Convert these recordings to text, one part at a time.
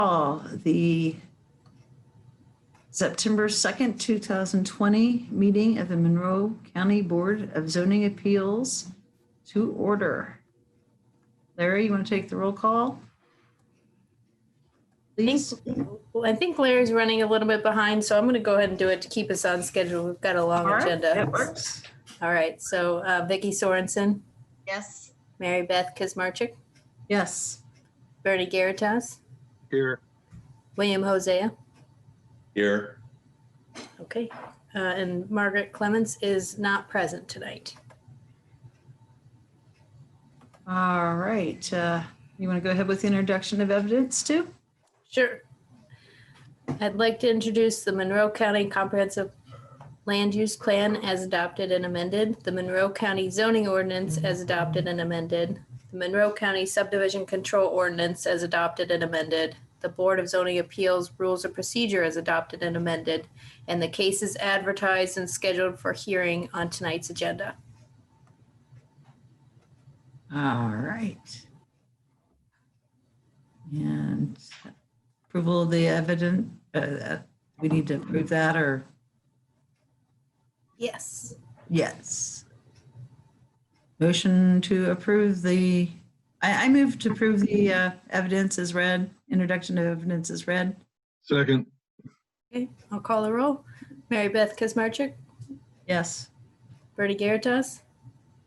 call the September 2nd, 2020 meeting of the Monroe County Board of Zoning Appeals to order. Larry, you want to take the roll call? Please. I think Larry's running a little bit behind, so I'm going to go ahead and do it to keep us on schedule. We've got a long agenda. That works. All right. So Vicki Sorensen. Yes. Mary Beth Kazmarchik. Yes. Bernie Garitas. Here. William Hosea. Here. Okay. And Margaret Clements is not present tonight. All right. You want to go ahead with the introduction of evidence too? Sure. I'd like to introduce the Monroe County Comprehensive Land Use Plan as adopted and amended, the Monroe County Zoning Ordinance as adopted and amended, the Monroe County Subdivision Control Ordinance as adopted and amended, the Board of Zoning Appeals Rules of Procedure as adopted and amended, and the cases advertised and scheduled for hearing on tonight's agenda. All right. And approval of the evidence, we need to approve that or? Yes. Yes. Motion to approve I move to approve the evidence as read, introduction of evidence as read. Second. Okay, I'll call the roll. Mary Beth Kazmarchik, Yes. Bernie Garitas,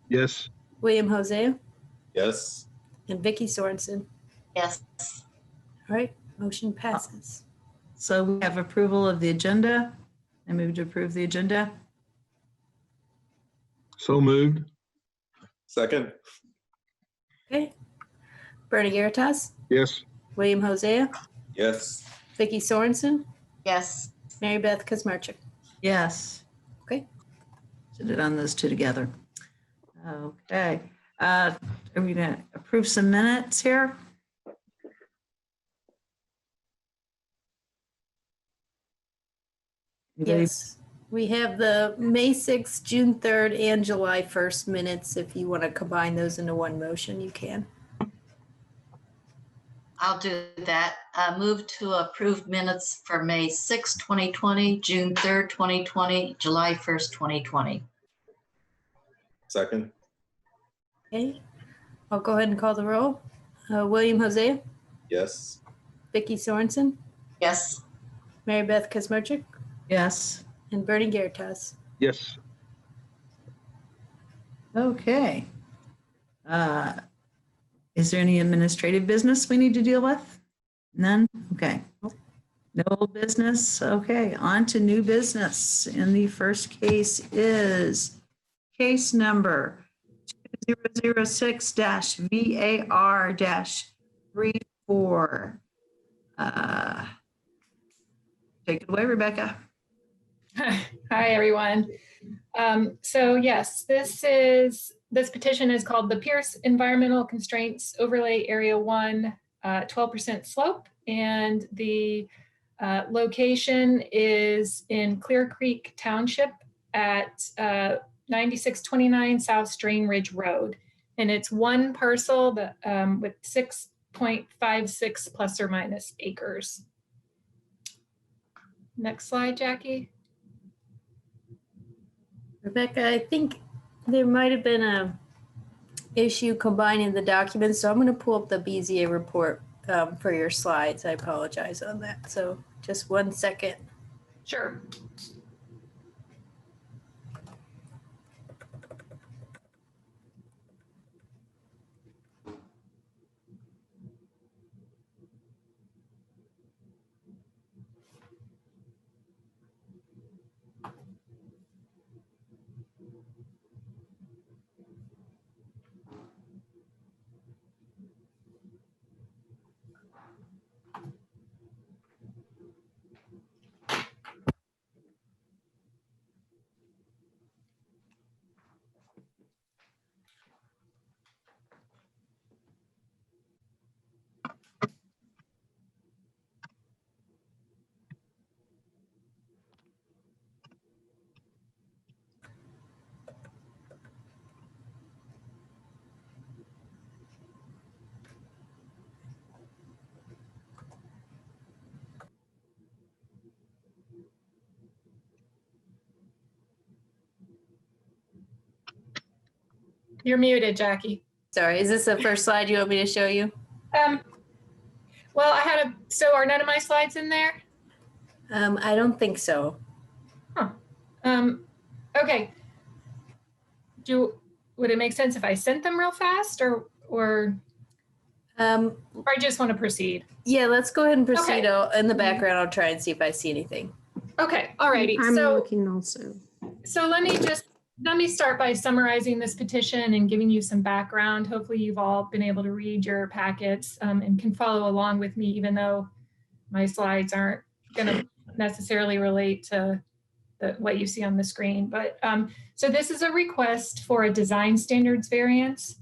Yes. William Hosea, Yes. and Vicki Sorensen. Yes. All right, motion passes. So we have approval of the agenda. I move to approve the agenda. So moved. Second. Okay. Bernie Garitas, Yes. William Hosea, Yes. Vicki Sorensen, Yes. Mary Beth Kazmarchik. Yes. Okay. Should have done those two together. Okay. Are we going to approve some minutes here? Anybody? Yes. We have the May 6th, June 3rd, and July 1st minutes. If you want to combine those into one motion, you can. I'll do that. Move to approve minutes for May 6, 2020, June 3rd, 2020, July 1st, 2020. Second. Okay. I'll go ahead and call the roll. William Hosea, Yes. Vicki Sorensen, Yes. Mary Beth Kazmarchik, Yes. and Bernie Garitas. Yes. Okay. Is there any administrative business we need to deal with? None? Okay. No business? Okay, on to new business. And the first case is case number 2006-VAR-34. Take it away, Rebecca. Hi, everyone. So yes, this petition is called the Pierce Environmental Constraints Overlay Area 1 12% slope, and the location is in Clear Creek Township at 9629 South Strain Ridge Road. And it's one parcel that, with 6.56 plus or minus acres. Next slide, Jackie. Rebecca, I think there might have been a issue combining the documents, so I'm going to pull up the BZA report for your slides. I apologize on that. So just 1 second. Sure. You're muted, Jackie. Sorry, is this the first slide you want me to show you? Well, so are none of my slides in there? I don't think so. Okay. Would it make sense if I sent them real fast or I just want to proceed? Yeah, let's go ahead and proceed. Okay. In the background, I'll try and see if I see anything. Okay, all righty. I'm So, looking also. so let me start by summarizing this petition and giving you some background. Hopefully you've all been able to read your packets and can follow along with me, even though my slides aren't going to necessarily relate to what you see on the screen. But so this is a request for a design standards variance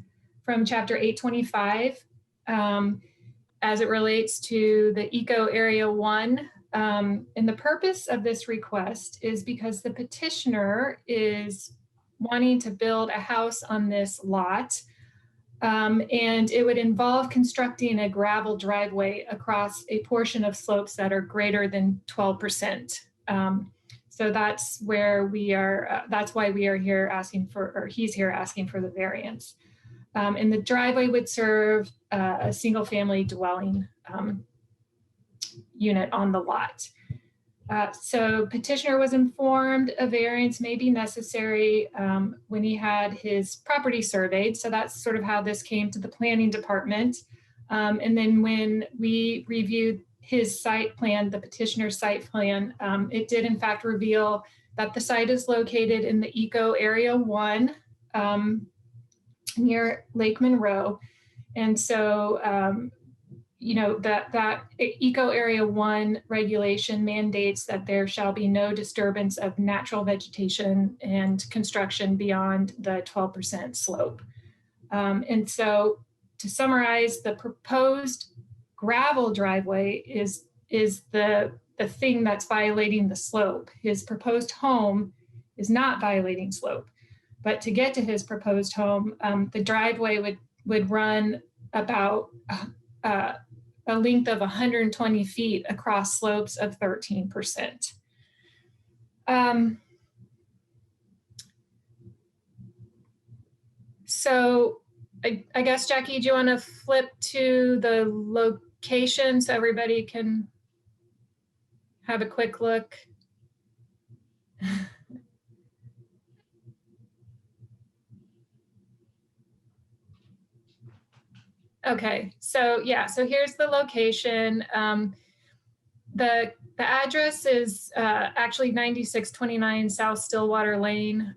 from Chapter 825 as it relates to the Eco Area 1. And the purpose of this request is because the petitioner is wanting to build a house on this lot. And it would involve constructing a gravel driveway across a portion of slopes that are greater than 12%. So that's where we are, that's why we are here asking for, or he's here asking for the variance. And the driveway would serve a single family dwelling unit on the lot. So petitioner was informed a variance may be necessary when he had his property surveyed. So that's sort of how this came to the planning department. And then when we reviewed his site plan, the petitioner's site plan, it did in fact reveal that the site is located in the Eco Area 1 near Lake Monroe. And so, you know, that Eco Area 1 regulation mandates that there shall be no disturbance of natural vegetation and construction beyond the 12% slope. And so to summarize, the proposed gravel driveway is the thing that's violating the slope. His proposed home is not violating slope. But to get to his proposed home, the driveway would run about a length of 120 feet across slopes of 13%. So I guess, Jackie, do you want to flip to the location so everybody can have a quick look? Okay, so yeah, so here's the location. The address is actually 9629 South Stillwater Lane,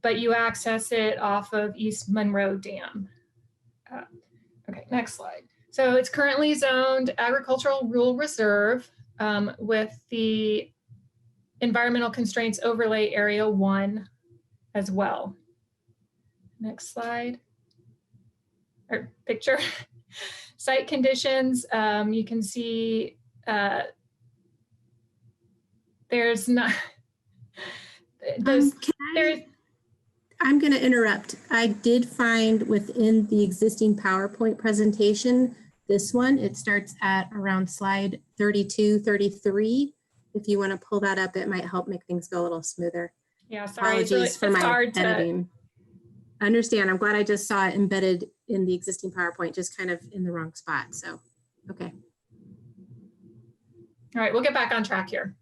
but you access it off of East Monroe Dam. Okay, next slide. So it's currently zoned Agricultural Rural Reserve with the Environmental Constraints Overlay Area 1 as well. Next slide, or picture. Site conditions, you can see there's not, I'm going to interrupt. I did find within the existing PowerPoint presentation, this one, it starts at around slide 32, 33. If you want to pull that up, it might help make things go a little smoother. Yeah, sorry. Apologies for my hard editing. I understand. I'm glad I just saw it embedded in the existing PowerPoint, just kind of in the wrong spot. So, okay. All right, we'll get back on track here.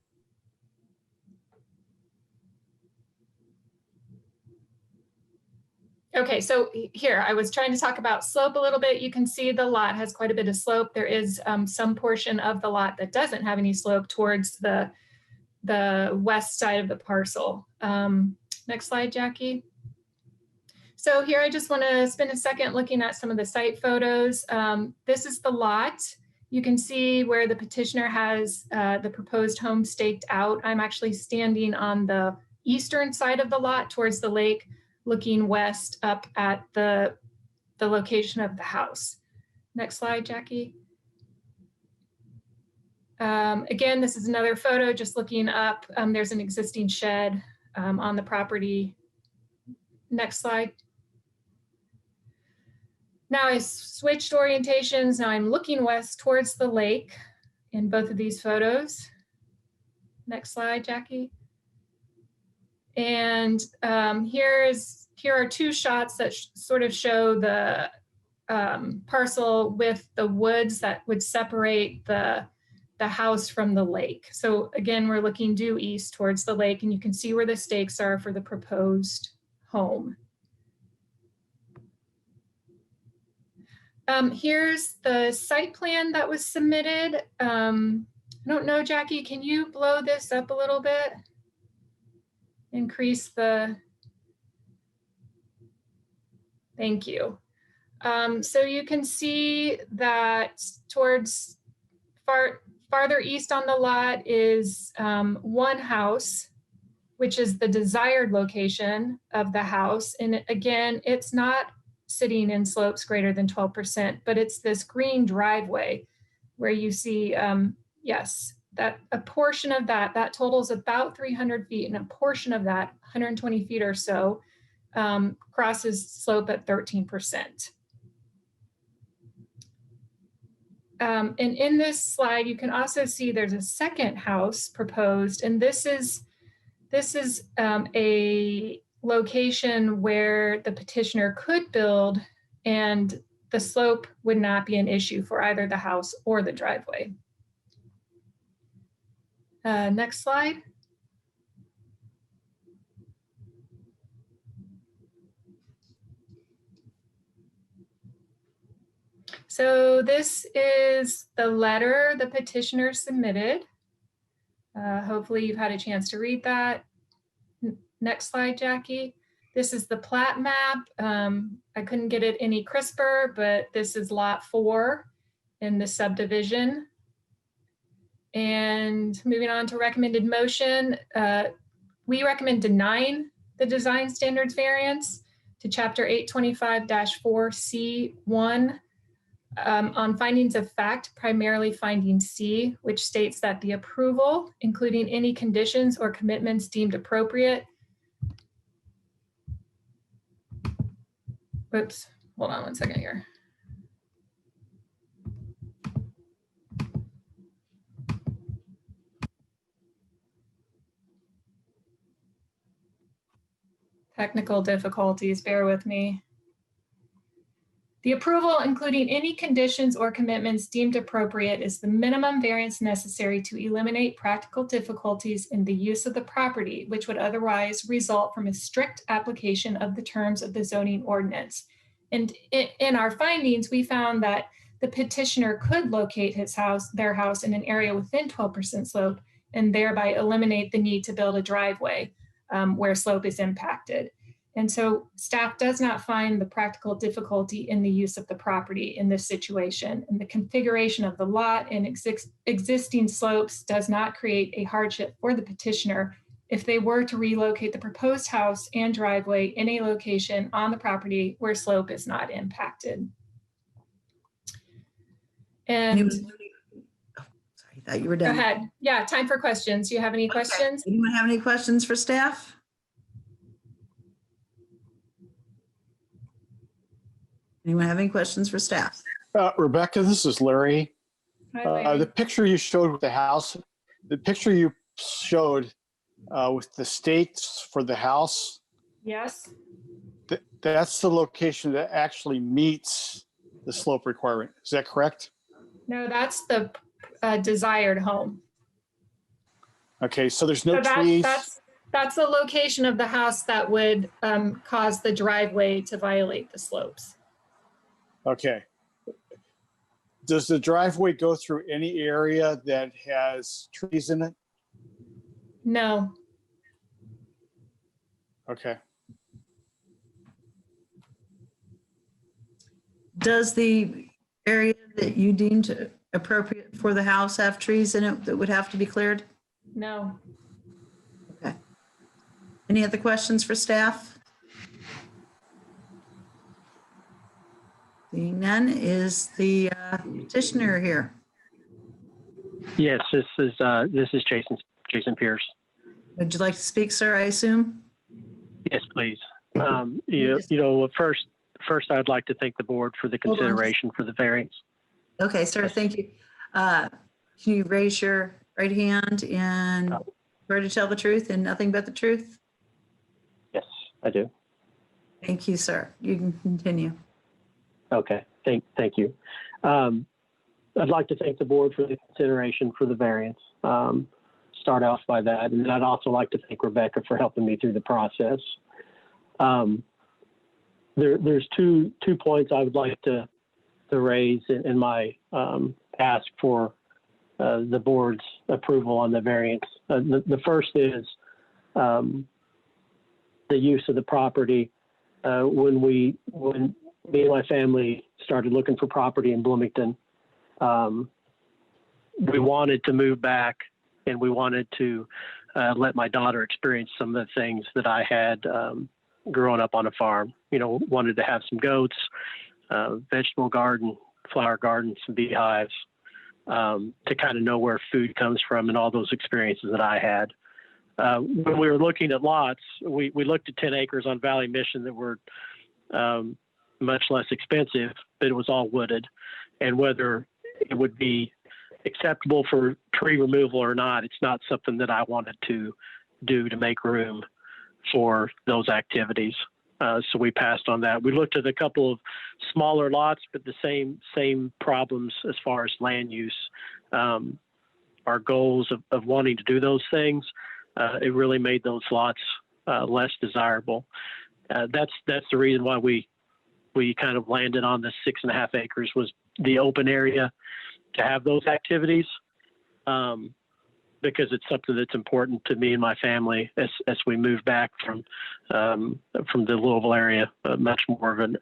Okay, so here, I was trying to talk about slope a little bit. You can see the lot has quite a bit of slope. There is some portion of the lot that doesn't have any slope towards the west side of the parcel. Next slide, Jackie. So here I just want to spend a second looking at some of the site photos. This is the lot. You can see where the petitioner has the proposed home staked out. I'm actually standing on the eastern side of the lot towards the lake, looking west up at the location of the house. Next slide, Jackie. Again, this is another photo just looking up. There's an existing shed on the property. Next slide. Now I switched orientations. Now I'm looking west towards the lake in both of these photos. Next slide, Jackie. And here are two shots that sort of show the parcel with the woods that would separate the house from the lake. So again, we're looking due east towards the lake, and you can see where the stakes are for the proposed home. Here's the site plan that was submitted. I don't know, Jackie, can you blow this up a little bit? Increase the, thank you. So you can see that towards farther east on the lot is one house, which is the desired location of the house. And again, it's not sitting in slopes greater than 12%, but it's this green driveway where you see, yes, that a portion of that totals about 300 feet, and a portion of that, 120 feet or so, crosses slope at 13%. And in this slide, you can also see there's a second house proposed, and this is a location where the petitioner could build, and the slope would not be an issue for either the house or the driveway. Next slide. So this is the letter the petitioner submitted. Hopefully you've had a chance to read that. Next slide, Jackie. This is the plat map. I couldn't get it any crisper, but this is lot 4 in the subdivision. And moving on to recommended motion, we recommend denying the design standards variance to chapter 825-4C1 on findings of fact, primarily finding C, which states that the approval, including any conditions or commitments deemed appropriate. Whoops, hold on one second here. Technical difficulties, bear with me. The approval, including any conditions or commitments deemed appropriate, is the minimum variance necessary to eliminate practical difficulties in the use of the property, which would otherwise result from a strict application of the terms of the zoning ordinance. And in our findings, we found that the petitioner could locate their house in an area within 12% slope, and thereby eliminate the need to build a driveway where slope is impacted. And so staff does not find the practical difficulty in the use of the property in this situation. And the configuration of the lot and existing slopes does not create a hardship for the petitioner if they were to relocate the proposed house and driveway in a location on the property where slope is not impacted. And Sorry, I thought you were go done. ahead. Yeah, time for questions. Do you have any questions? Anyone have any questions for staff? Anyone have any questions for staff? Rebecca, this is Larry. Hi, Larry. The picture you showed with the house, the picture you showed with the stakes for the house, Yes. that's the location that actually meets the slope requirement. Is that correct? No, that's the desired home. Okay, so there's no So trees. that's the location of the house that would cause the driveway to violate the slopes. Okay. Does the driveway go through any area that has trees in it? No, Okay. Does the area that you deemed appropriate for the house have trees in it that would have to be cleared? no. Okay. Any other questions for staff? Seeing none, is the petitioner here? Yes, this is Jason Pierce. Would you like to speak, sir, I assume? Yes, please. First, I'd like to thank the board for the Hold on. consideration for the variance. Okay, sir, thank you. Can you raise your right hand and swear to tell the truth and nothing but the truth? I do. Thank you, sir. You can continue. Okay, thank you. I'd like to thank the board for the consideration for the variance. Start off by that, and then I'd also like to thank Rebecca for helping me through the process. There's two points I would like to raise in my ask for the board's approval on the variance. The first is the use of the property. When me and my family started looking for property in Bloomington, we wanted to move back, and we wanted to let my daughter experience some of the things that I had growing up on a farm. You know, wanted to have some goats, vegetable garden, flower garden, some beehives, to kind of know where food comes from and all those experiences that I had. When we were looking at lots, we looked at 10 acres on Valley Mission that were much less expensive, but it was all wooded. And whether it would be acceptable for tree removal or not, it's not something that I wanted to do to make room for those activities. So we passed on that. We looked at a couple of smaller lots, but the same problems as far as land use. Our goals of wanting to do those things, it really made those lots less desirable. That's the reason why we kind of landed on the 6.5 acres, was the open area to have those activities, because it's something that's important to me and my family as we move back from the Louisville area, much more of an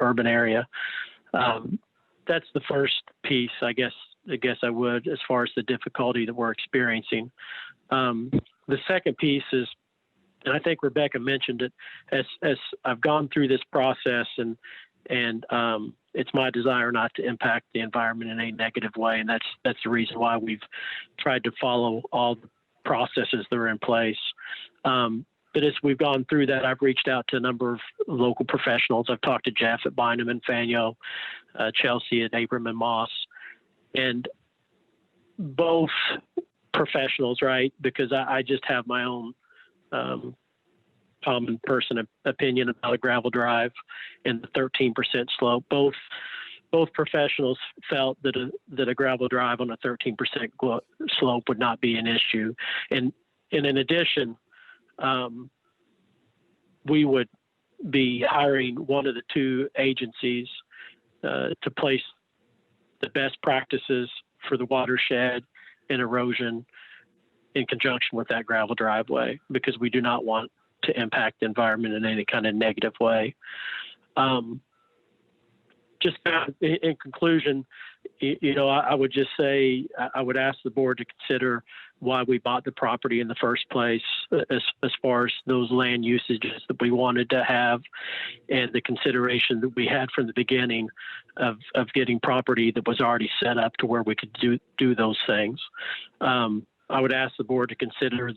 urban area. That's the first piece, I guess I would, as far as the difficulty that we're experiencing. The second piece is, and I think Rebecca mentioned it, as I've gone through this process, and it's my desire not to impact the environment in a negative way, and that's the reason why we've tried to follow all the processes that are in place. But as we've gone through that, I've reached out to a number of local professionals. I've talked to Jeff at Bynum and Faneuil, Chelsea at Abram and Moss, and both professionals, right? Because I just have my own common person opinion about a gravel drive and the 13% slope. Both professionals felt that a gravel drive on a 13% slope would not be an issue. And in addition, we would be hiring one of the two agencies to place the best practices for the watershed and erosion in conjunction with that gravel driveway, because we do not want to impact the environment in any kind of negative way. Just in conclusion, I would just say I would ask the board to consider why we bought the property in the first place, as far as those land usages that we wanted to have, and the consideration that we had from the beginning of getting property that was already set up to where we could do those things. I would ask the board to consider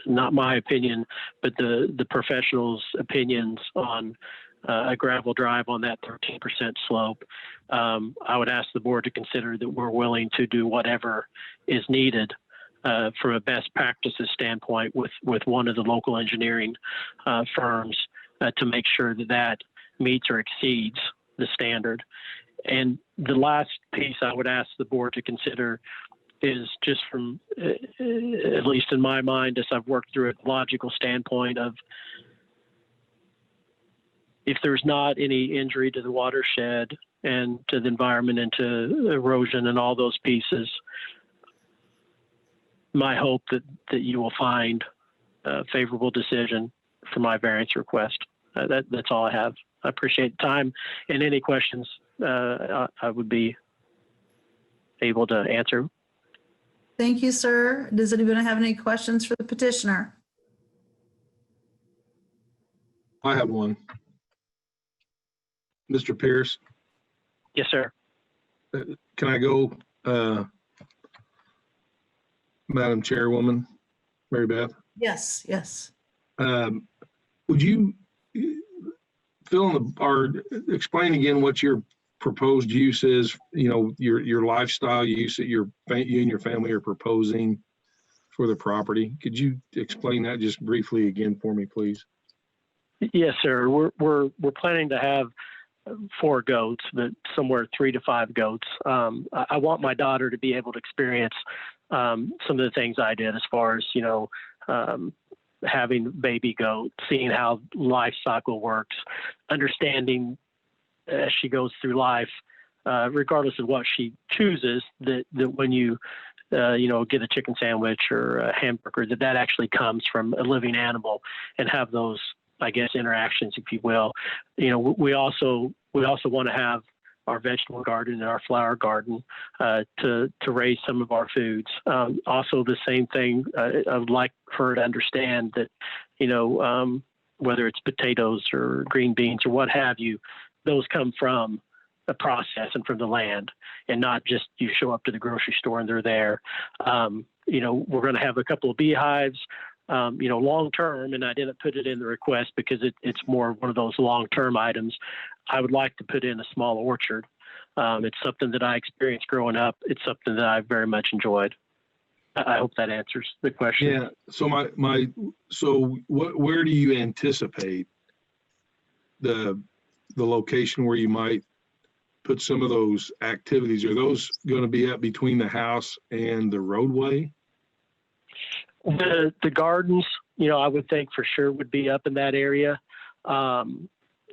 not my opinion, but the professionals' opinions on a gravel drive on that 13% slope. I would ask the board to consider that we're willing to do whatever is needed from a best practices standpoint with one of the local engineering firms to make sure that meets or exceeds the standard. And the last piece I would ask the board to consider is just from, at least in my mind, as I've worked through a logical standpoint of, if there's not any injury to the watershed and to the environment and to erosion and all those pieces, my hope that you will find a favorable decision for my variance request. That's all I have. I appreciate the time, and any questions I would be able to answer. Thank you, sir. Does anyone have any questions for the petitioner? I have one. Mr. Pierce, Yes, sir. can I go, Madam Chairwoman, Mary Beth? Yes, yes. Would you fill in or explain again what your proposed use is, your lifestyle use that you and your family are proposing for the property? Could you explain that just briefly again for me, please? Yes, sir. We're planning to have 4 goats, but somewhere 3 to 5 goats. I want my daughter to be able to experience some of the things I did, as far as having baby goat, seeing how life cycle works, understanding as she goes through life, regardless of what she chooses, that when you get a chicken sandwich or a hamburger, that actually comes from a living animal, and have those, I guess, interactions, if you will. We also want to have our vegetable garden and our flower garden to raise some of our foods. Also, the same thing, I would like for her to understand that, whether it's potatoes or green beans or what have you, those come from a process and from the land, and not just you show up to the grocery store and they're there. We're going to have a couple of beehives, long term, and I didn't put it in the request because it's more one of those long term items. I would like to put in a small orchard. It's something that I experienced growing up. It's something that I very much enjoyed. I hope that answers the question. Yeah. So where do you anticipate the location where you might put some of those activities? Are those going to be up between the house and the roadway? The gardens, I would think for sure would be up in that area. The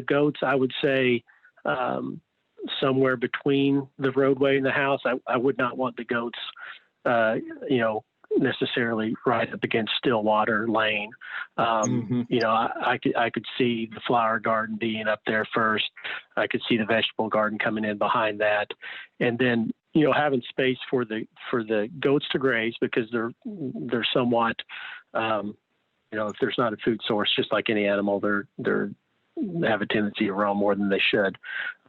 goats, I would say somewhere between the roadway and the house. I would not want the goats, necessarily right up against Stillwater Lane. I could see the flower garden being up there first. I could see the vegetable garden coming in behind that, and then having space for the goats to graze, because they're somewhat, if there's not a food source, just like any animal, they have a tendency to roam more than they should.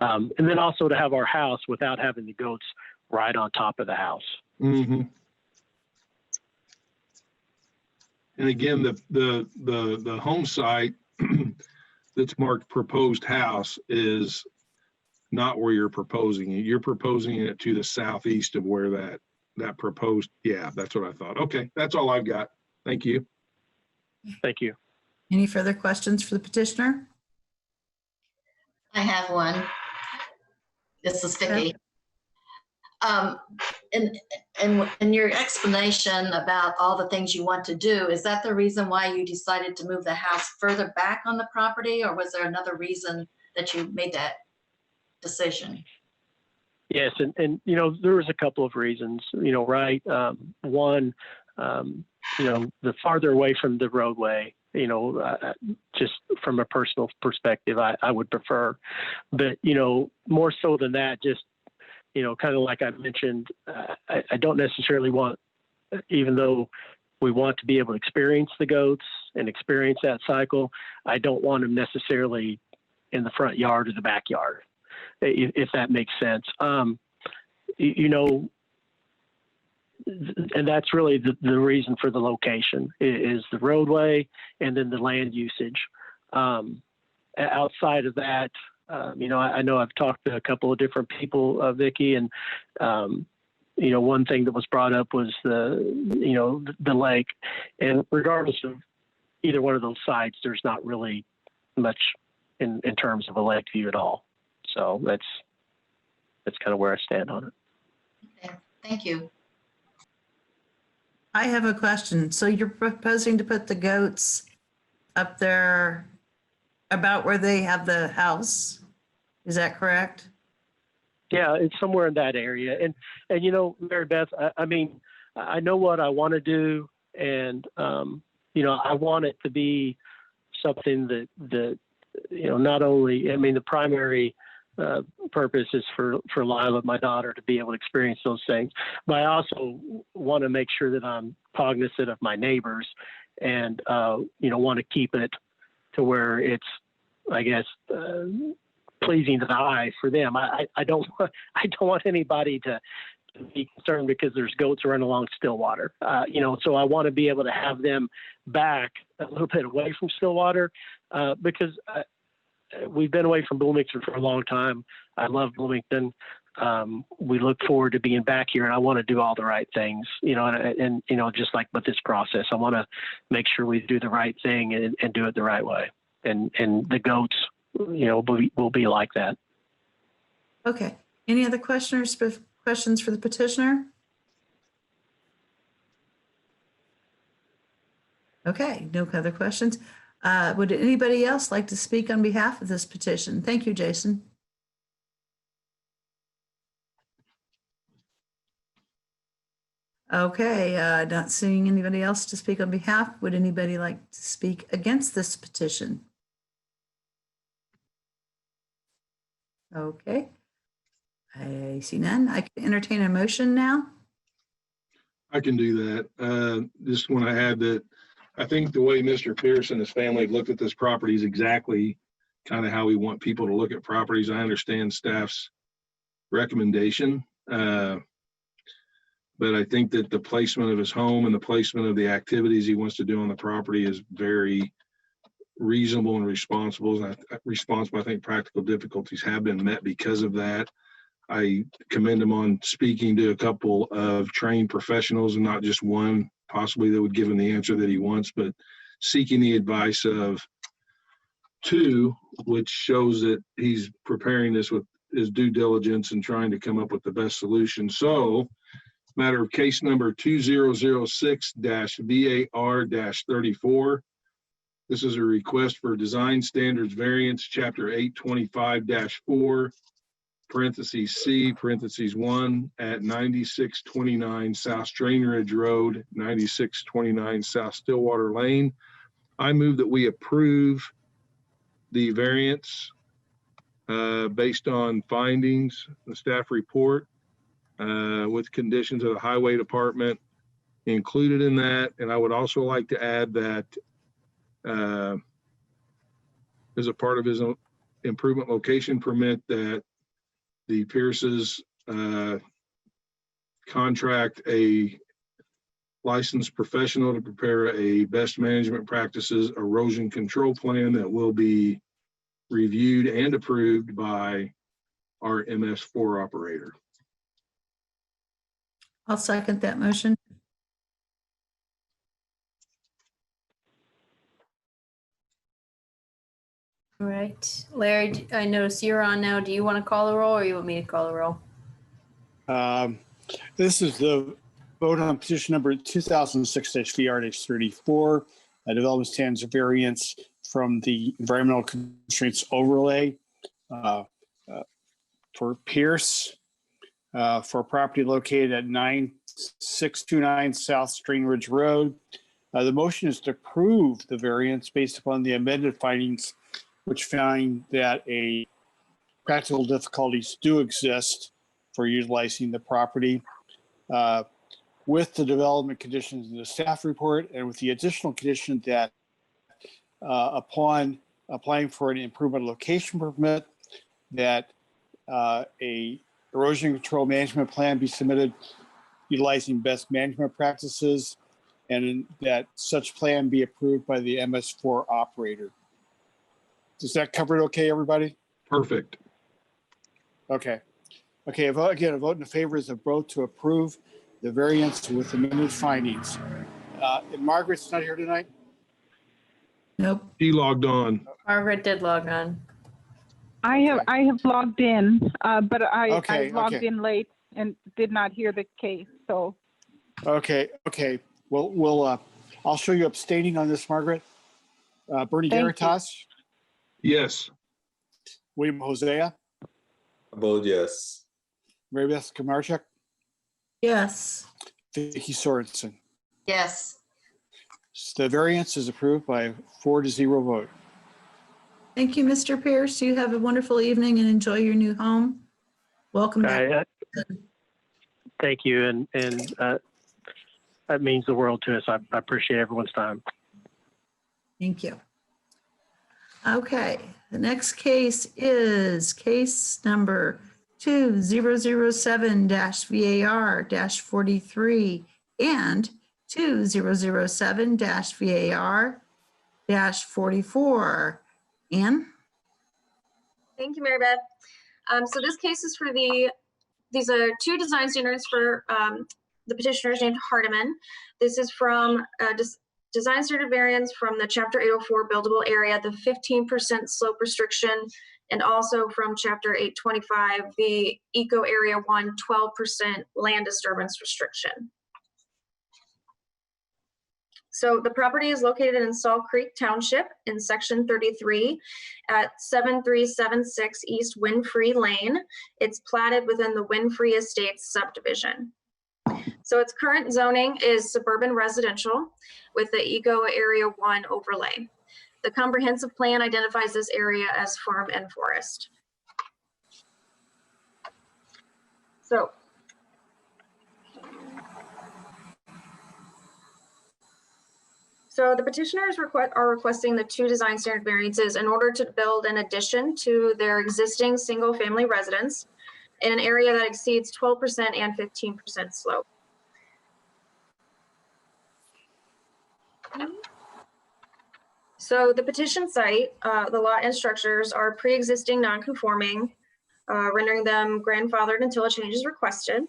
And then also to have our house without having the goats right on top of the house. Mm-hmm. And again, the home site that's marked proposed house is not where you're proposing it. You're proposing it to the southeast of where that proposed. Yeah, that's what I thought. Okay, that's all I've got. Thank you. Thank you. Any further questions for the petitioner? I have one. This is Vicki. In your explanation about all the things you want to do, is that the reason why you decided to move the house further back on the property, or was there another reason that you made that decision? Yes, and there was a couple of reasons, right? One, the farther away from the roadway, just from a personal perspective, I would prefer. But, more so than that, just, kind of like I mentioned, I don't necessarily want, even though we want to be able to experience the goats and experience that cycle, I don't want them necessarily in the front yard or the backyard, if that makes sense. And that's really the reason for the location is the roadway and then the land usage. Outside of that, I know I've talked to a couple of different people, Vicki, and one thing that was brought up was the lake, and regardless of either one of those sites, there's not really much in terms of a lake view at all. So that's kind of where I stand on it. Okay, thank you. I have a question. So you're proposing to put the goats up there about where they have the house? Is that correct? Yeah, it's somewhere in that area. And Mary Beth, I mean, I know what I want to do, and I want it to be something that not only, I mean, the primary purpose is for Lila, my daughter, to be able to experience those things, but I also want to make sure that I'm cognizant of my neighbors, and want to keep it to where it's, I guess, pleasing to the eye for them. I don't want anybody to be concerned because there's goats running along Stillwater. So I want to be able to have them back a little bit away from Stillwater, because we've been away from Bloomington for a long time. I love Bloomington. we look forward to being back here, and I want to do all the right things, and just like with this process, I want to make sure we do the right thing and do it the right way. And the goats, will be like that. Okay. Any other questions for the petitioner? Okay, no other questions. Would anybody else like to speak on behalf of this petition? Thank you, Jason. Okay, not seeing anybody else to speak on behalf. Would anybody like to speak against this petition? Okay. I see none. I can entertain a motion now. I can do that. Just want to add that I think the way Mr. Pierce and his family have looked at this property is exactly kind of how we want people to look at properties. I understand staff's recommendation, but I think that the placement of his home and the placement of the activities he wants to do on the property is very reasonable and responsible. I think practical difficulties have been met because of that. I commend him on speaking to a couple of trained professionals and not just one, possibly that would give him the answer that he wants, but seeking the advice of two, which shows that he's preparing this with his due diligence and trying to come up with the best solution. So, matter of case number 2006-VAR-34. This is a request for design standards variance, chapter 825-4. Parentheses C, parentheses 1, at 9629 South Strain Ridge Road, 9629 South Stillwater Lane. I move that we approve the variance based on findings, the staff report, with conditions of the Highway Department included in that. And I would also like to add that as a part of his improvement location permit, that the Pierces contract a licensed professional to prepare a best management practices erosion control plan that will be reviewed and approved by our MS4 operator. I'll second that motion. All right, Larry, I notice you're on now. Do you want to call the roll or you want me to call the roll? This is the vote on petition number 2006-VR-34, development standards variance from the environmental constraints overlay for Pierce for property located at 9629 South Strain Ridge Road. The motion is to approve the variance based upon the amended findings, which find that practical difficulties do exist for utilizing the property. With the development conditions in the staff report and with the additional condition that upon applying for an improvement location permit, that a erosion control management plan be submitted utilizing best management practices, and that such plan be approved by the MS4 operator. Does that cover it okay, everybody? Perfect. Okay. Okay, a vote in favor is a vote to approve the variance with amended findings. And Margaret's not here tonight? Nope. He logged on. Margaret did log on. I have logged in, but I logged okay. in late and did not hear the case. So Okay. Well, I'll show you abstaining on this, Margaret. Bernie Thank you. Garitas, Yes. William Hosea, Vote yes. Mary Beth Kamarchuk, Yes. Vicky Sorensen. Yes. The variance is approved by 4-0 vote. Thank you, Mr. Pierce. You have a wonderful evening and enjoy your new home. Welcome back. Thank you, and that means the world to us. I appreciate everyone's time. Thank you. Okay, the next case is case number 2007-VAR-43 and 2007-VAR-44. Ann? Thank you, Mary Beth. So this case is for the these are two design standards for the petitioners named Hardiman. This is from design standard variance from the Chapter 804 buildable area, the 15% slope restriction, and also from Chapter 825, the Eco Area 1, 12% land disturbance restriction. So the property is located in Salt Creek Township in Section 33 at 7376 East Winfrey Lane. It's platted within the Winfrey Estates subdivision. So its current zoning is suburban residential with the Eco Area 1 overlay. The comprehensive plan identifies this area as farm and forest. So the petitioners are requesting the two design standard variances in order to build an addition to their existing single family residence in an area that exceeds 12% and 15% slope. So the petition site, the lot and structures are pre-existing non-conforming, rendering them grandfathered until a change is requested.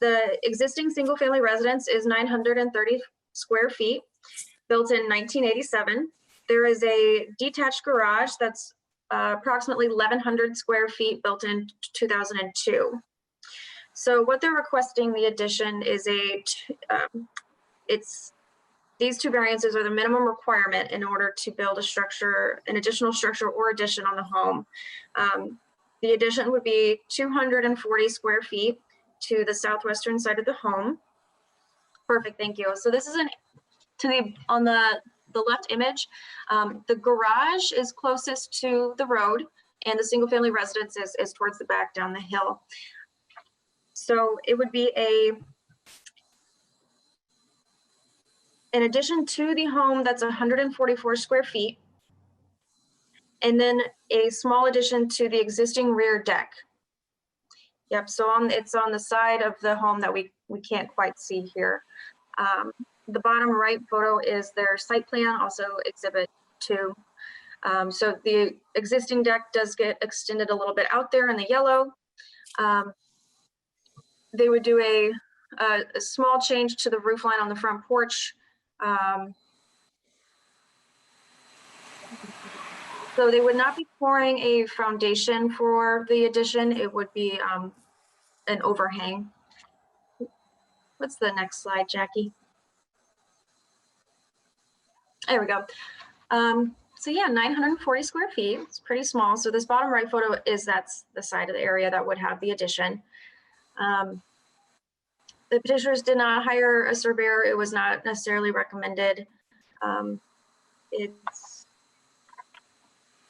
The existing single family residence is 930 square feet, built in 1987. There is a detached garage that's approximately 1,100 square feet, built in 2002. So what they're requesting the addition is these two variances are the minimum requirement in order to build a structure, an additional structure or addition on the home. The addition would be 240 square feet to the southwestern side of the home. Perfect, thank you. So this is on the left image, the garage is closest to the road and the single family residence is towards the back down the hill. So it would be in addition to the home that's 144 square feet, and then a small addition to the existing rear deck. Yep, so it's on the side of the home that we can't quite see here. The bottom right photo is their site plan, also exhibit 2. So the existing deck does get extended a little bit out there in the yellow. They would do a small change to the roof line on the front porch. So they would not be pouring a foundation for the addition. It would be an overhang. What's the next slide, Jackie? There we go. So yeah, 940 square feet. It's pretty small. So this bottom right photo that's the side of the area that would have the addition. The petitioners did not hire a surveyor. It was not necessarily recommended. It's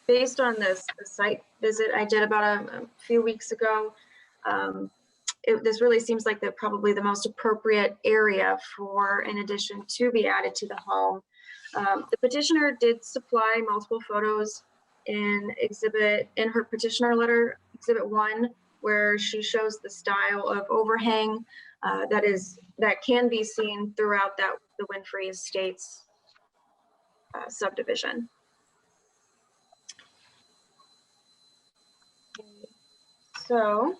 based on the site visit I did about a few weeks ago. This really seems like probably the most appropriate area for an addition to be added to the home. The petitioner did supply multiple photos in her petitioner letter, exhibit 1, where she shows the style of overhang that can be seen throughout the Winfrey Estates subdivision. So,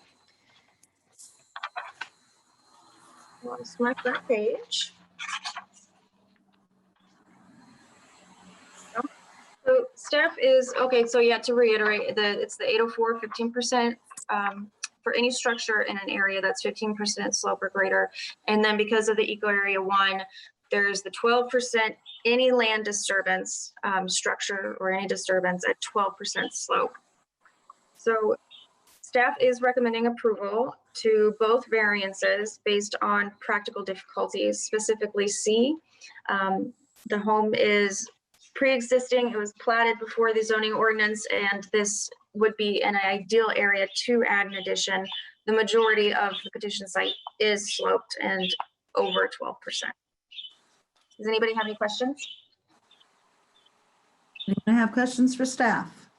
lost my front page. So staff is, okay, so yeah, to reiterate, it's the 804 15% for any structure in an area that's 15% slope or greater. And then because of the Eco Area 1, there's the 12% any land disturbance structure or any disturbance at 12% slope. So staff is recommending approval to both variances based on practical difficulties, specifically C. The home is pre-existing, it was platted before the zoning ordinance, and this would be an ideal area to add an addition. The majority of the petition site is sloped and over 12%. Does anybody have any questions? Anyone have questions for staff?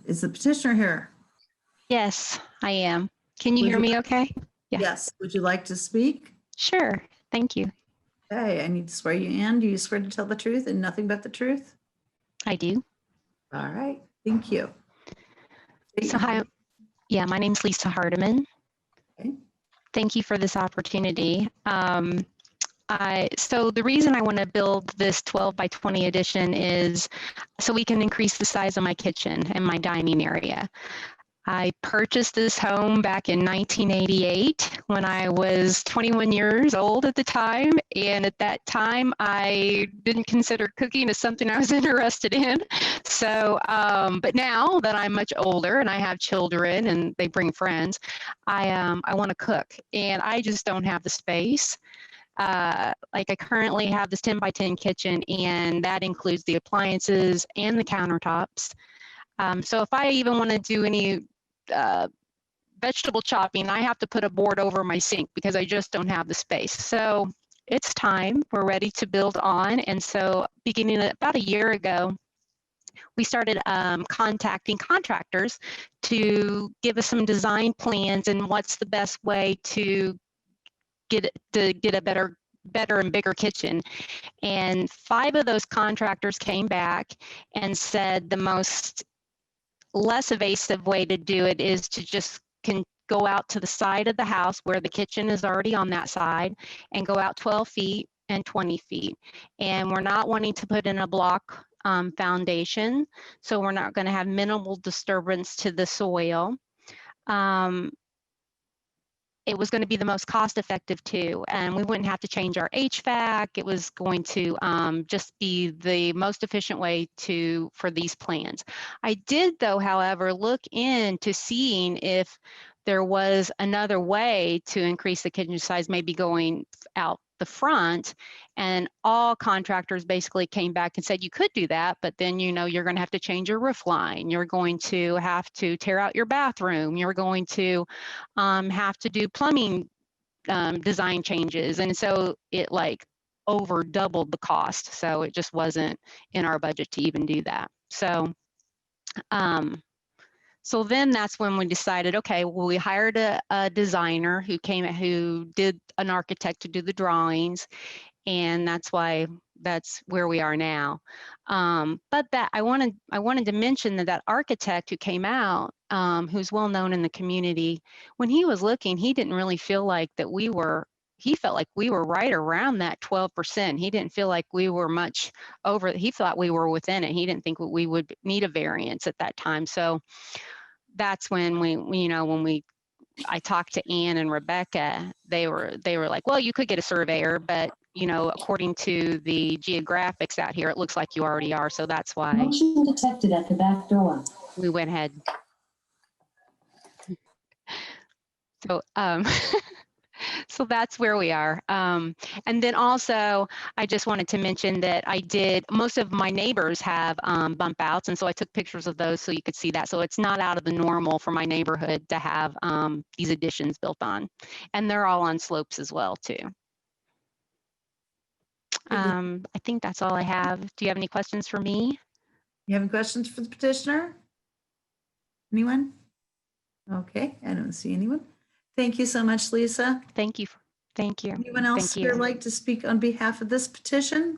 Is the petitioner here? Yes, I am. Can you Would hear me okay? Yeah. Yes. Would you like to speak? Sure. Thank you. Okay, I need to swear you in. Do you swear to tell the truth and nothing but the truth? I do. All right, thank you. So hi, yeah, my name's Lisa Hardiman. Okay. Thank you for this opportunity. So the reason I want to build this 12 by 20 addition is so we can increase the size of my kitchen and my dining area. I purchased this home back in 1988 when I was 21 years old at the time. And at that time, I didn't consider cooking as something I was interested in. So, but now that I'm much older and I have children and they bring friends, I want to cook and I just don't have the space. Like I currently have this 10 by 10 kitchen and that includes the appliances and the countertops. So if I even want to do any vegetable chopping, I have to put a board over my sink because I just don't have the space. So it's time, we're ready to build on. And so beginning about a year ago, we started contacting contractors to give us some design plans and what's the best way to get a better and bigger kitchen. And 5 of those contractors came back and said the most less evasive way to do it is to just go out to the side of the house where the kitchen is already on that side and go out 12 feet and 20 feet. And we're not wanting to put in a block foundation, so we're not going to have minimal disturbance to the soil. It was going to be the most cost effective too, and we wouldn't have to change our HVAC. It was going to just be the most efficient way for these plans. I did though, however, look into seeing if there was another way to increase the kitchen size, maybe going out the front, and all contractors basically came back and said you could do that, but then you're going to have to change your roof line, you're going to have to tear out your bathroom, you're going to have to do plumbing design changes, and so it like over doubled the cost. So it just wasn't in our budget to even do that. So so then that's when we decided, okay, well, we hired a designer who did an architect to do the drawings, and that's where we are now. But that I wanted to mention that architect who came out, who's well known in the community, when he was looking, he didn't really feel like that he felt like we were right around that 12%. He didn't feel like we were much over, he thought we were within it. He didn't think we would need a variance at that time. So that's when I talked to Ann and Rebecca. They were like, well, you could get a surveyor, but according to the geographics out here, it looks like you already are. So that's why Motion detected at the back door. we went ahead. So so that's where we are. And then also, I just wanted to mention that most of my neighbors have bump outs, and so I took pictures of those so you could see that. So it's not out of the normal for my neighborhood to have these additions built on. And they're all on slopes as well, too. I think that's all I have. Do you have any questions for me? You have any questions for the petitioner? Anyone? Okay, I don't see anyone. Thank you so much, Lisa. Thank you. Thank you. Anyone else here like to speak on behalf of this petition?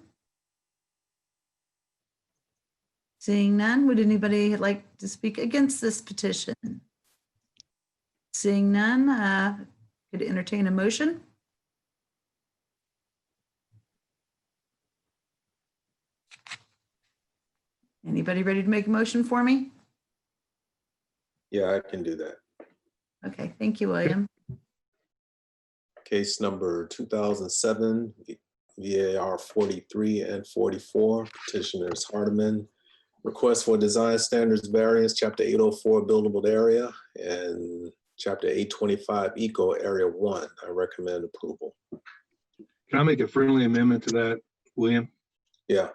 Seeing none, would anybody like to speak against this petition? Seeing none, could entertain a motion? Anybody ready to make a motion for me? Yeah, I can do that. Okay, thank you, William. Case number 2007, VAR 43 and 44, petitioners Hardiman. Request for design standards variance, chapter 804 buildable area and chapter 825 eco area 1. I recommend approval. Can I make a friendly amendment to that, William? Yeah.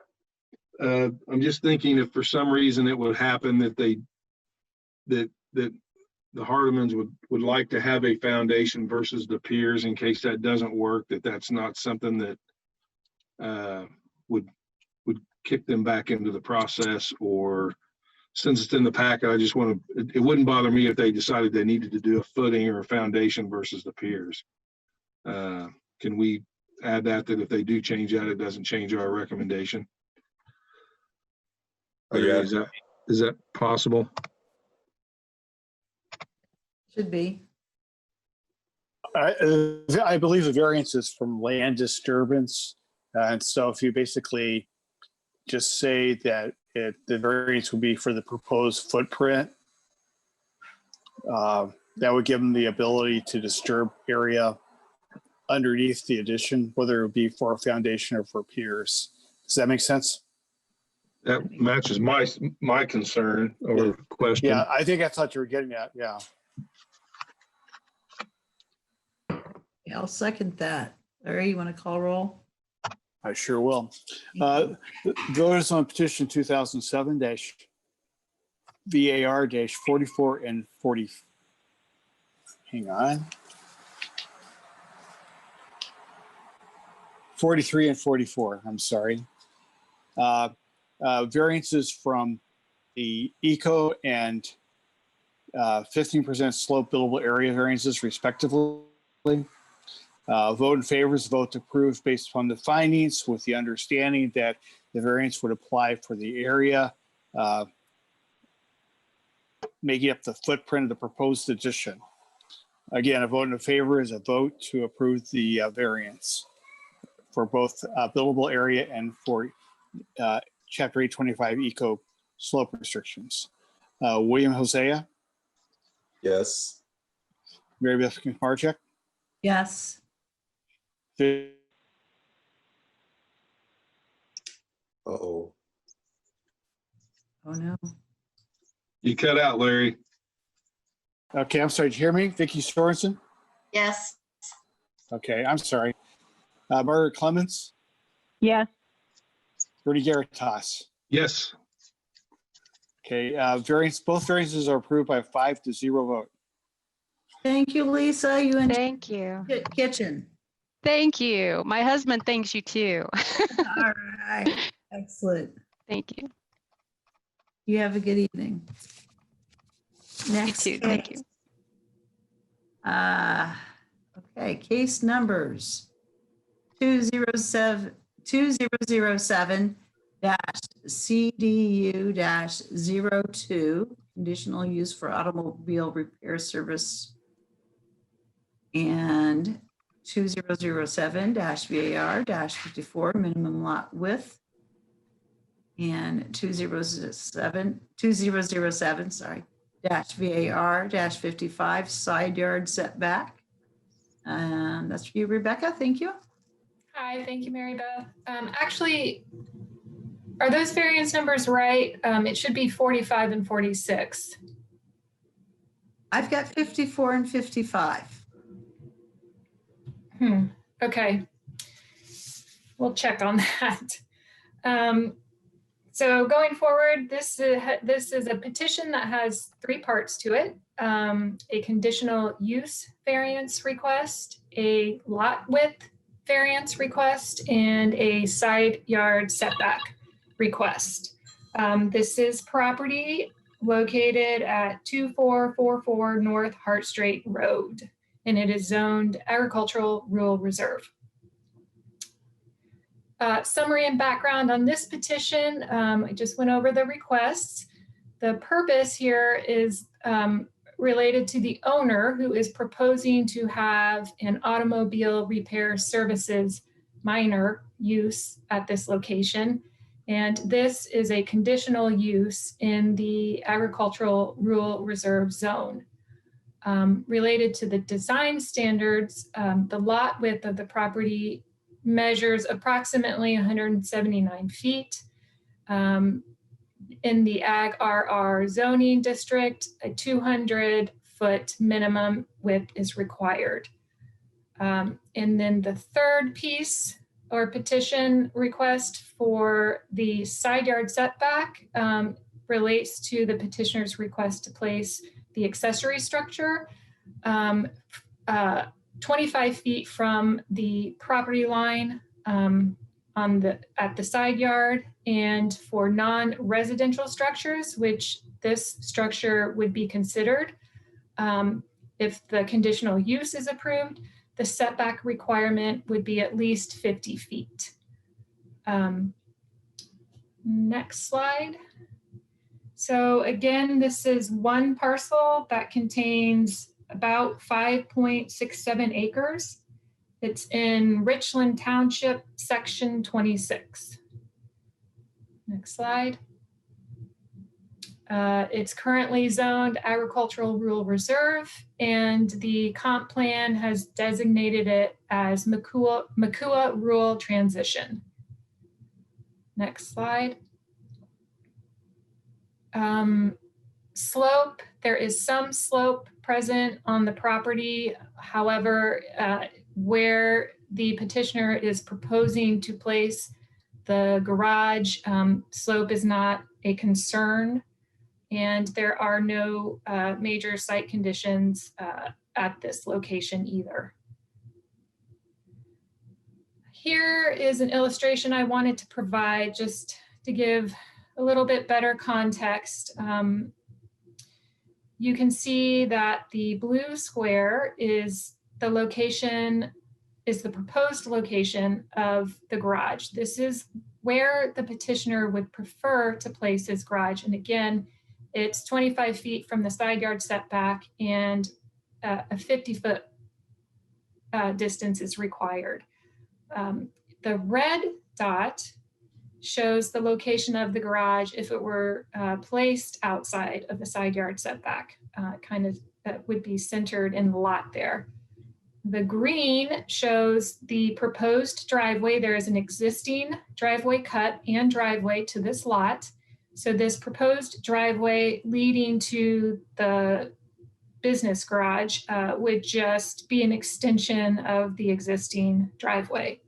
I'm just thinking if for some reason it would happen that that the Hardimans would like to have a foundation versus the piers, in case that doesn't work, that's not something that would kick them back into the process. Or since it's in the packet, I just want to, it wouldn't bother me if they decided they needed to do a footing or a foundation versus the piers. Can we add that if they do change that, it doesn't change our recommendation? Oh, yeah. Is that possible? Should be. I believe the variance is from land disturbance. And so if you basically just say that the variance would be for the proposed footprint, that would give them the ability to disturb area underneath the addition, whether it would be for a foundation or for piers. Does that make sense? That matches my concern or question. Yeah, I think that's what you were getting at. Yeah. Yeah, I'll second that. Larry, you want to call roll? I sure will. Voters on petition 2007-VAR-44 and 40. Hang on. 43 and 44, I'm sorry. Variances from the eco and 15% slope buildable area variances respectively. Vote in favor is vote to approve based upon the findings with the understanding that the variance would apply for the area making up the footprint of the proposed addition. Again, a vote in favor is a vote to approve the variance for both buildable area and for Chapter 825 eco slope restrictions. William Hosea, Yes. Mary Beth Marchek, Yes. Uh-oh. Oh, no. You cut out, Larry. Okay, I'm sorry. Did you hear me? Vicky Sorensen? Yes. Okay, I'm sorry. Margaret Clemens, Yes. Bernie Garitas. Yes. Okay, both variances are approved by a 5-0 vote. Thank you, Lisa. You and Thank you. kitchen. Thank you. My husband thanks you too. All right. Excellent. Thank you. You have a good evening. Next You too. Thank case. you. Okay, case numbers 2007-CDU-02, conditional use for automobile repair service, and 2007-VAR-54, minimum lot width, and 2007, sorry, -VAR-55, side yard setback. And that's for you, Rebecca. Thank you. Hi, thank you, Mary Beth. Actually, are those variance numbers right? It should be 45 and 46. I've got 54 and 55. Okay. We'll check on that. So going forward, this is a petition that has 3 parts to it. A conditional use variance request, a lot width variance request, and a side yard setback request. This is property located at 2444 North Hart Strait Road, and it is zoned agricultural rural reserve. Summary and background on this petition. I just went over the requests. The purpose here is related to the owner who is proposing to have an automobile repair services minor use at this location. And this is a conditional use in the agricultural rural reserve zone. Related to the design standards, the lot width of the property measures approximately 179 feet. In the Ag RR zoning district, a 200-foot minimum width is required. And then the third piece or petition request for the side yard setback relates to the petitioner's request to place the accessory structure 25 feet from the property line at the side yard, and for non-residential structures, which this structure would be considered, if the conditional use is approved, the setback requirement would be at least 50 feet. Next slide. So again, this is one parcel that contains about 5.67 acres. It's in Richland Township, Section 26. Next slide. It's currently zoned agricultural rural reserve, and the comp plan has designated it as Makua Rural Transition. Next slide. Slope, there is some slope present on the property. However, where the petitioner is proposing to place the garage, slope is not a concern, and there are no major site conditions at this location either. Here is an illustration I wanted to provide just to give a little bit better context. You can see that the blue square is the location, is the proposed location of the garage. This is where the petitioner would prefer to place his garage. And again, it's 25 feet from the side yard setback, and a 50-foot distance is required. The red dot shows the location of the garage if it were placed outside of the side yard setback, kind of that would be centered in the lot there. The green shows the proposed driveway. There is an existing driveway cut and driveway to this lot. So this proposed driveway leading to the business garage would just be an extension of the existing driveway.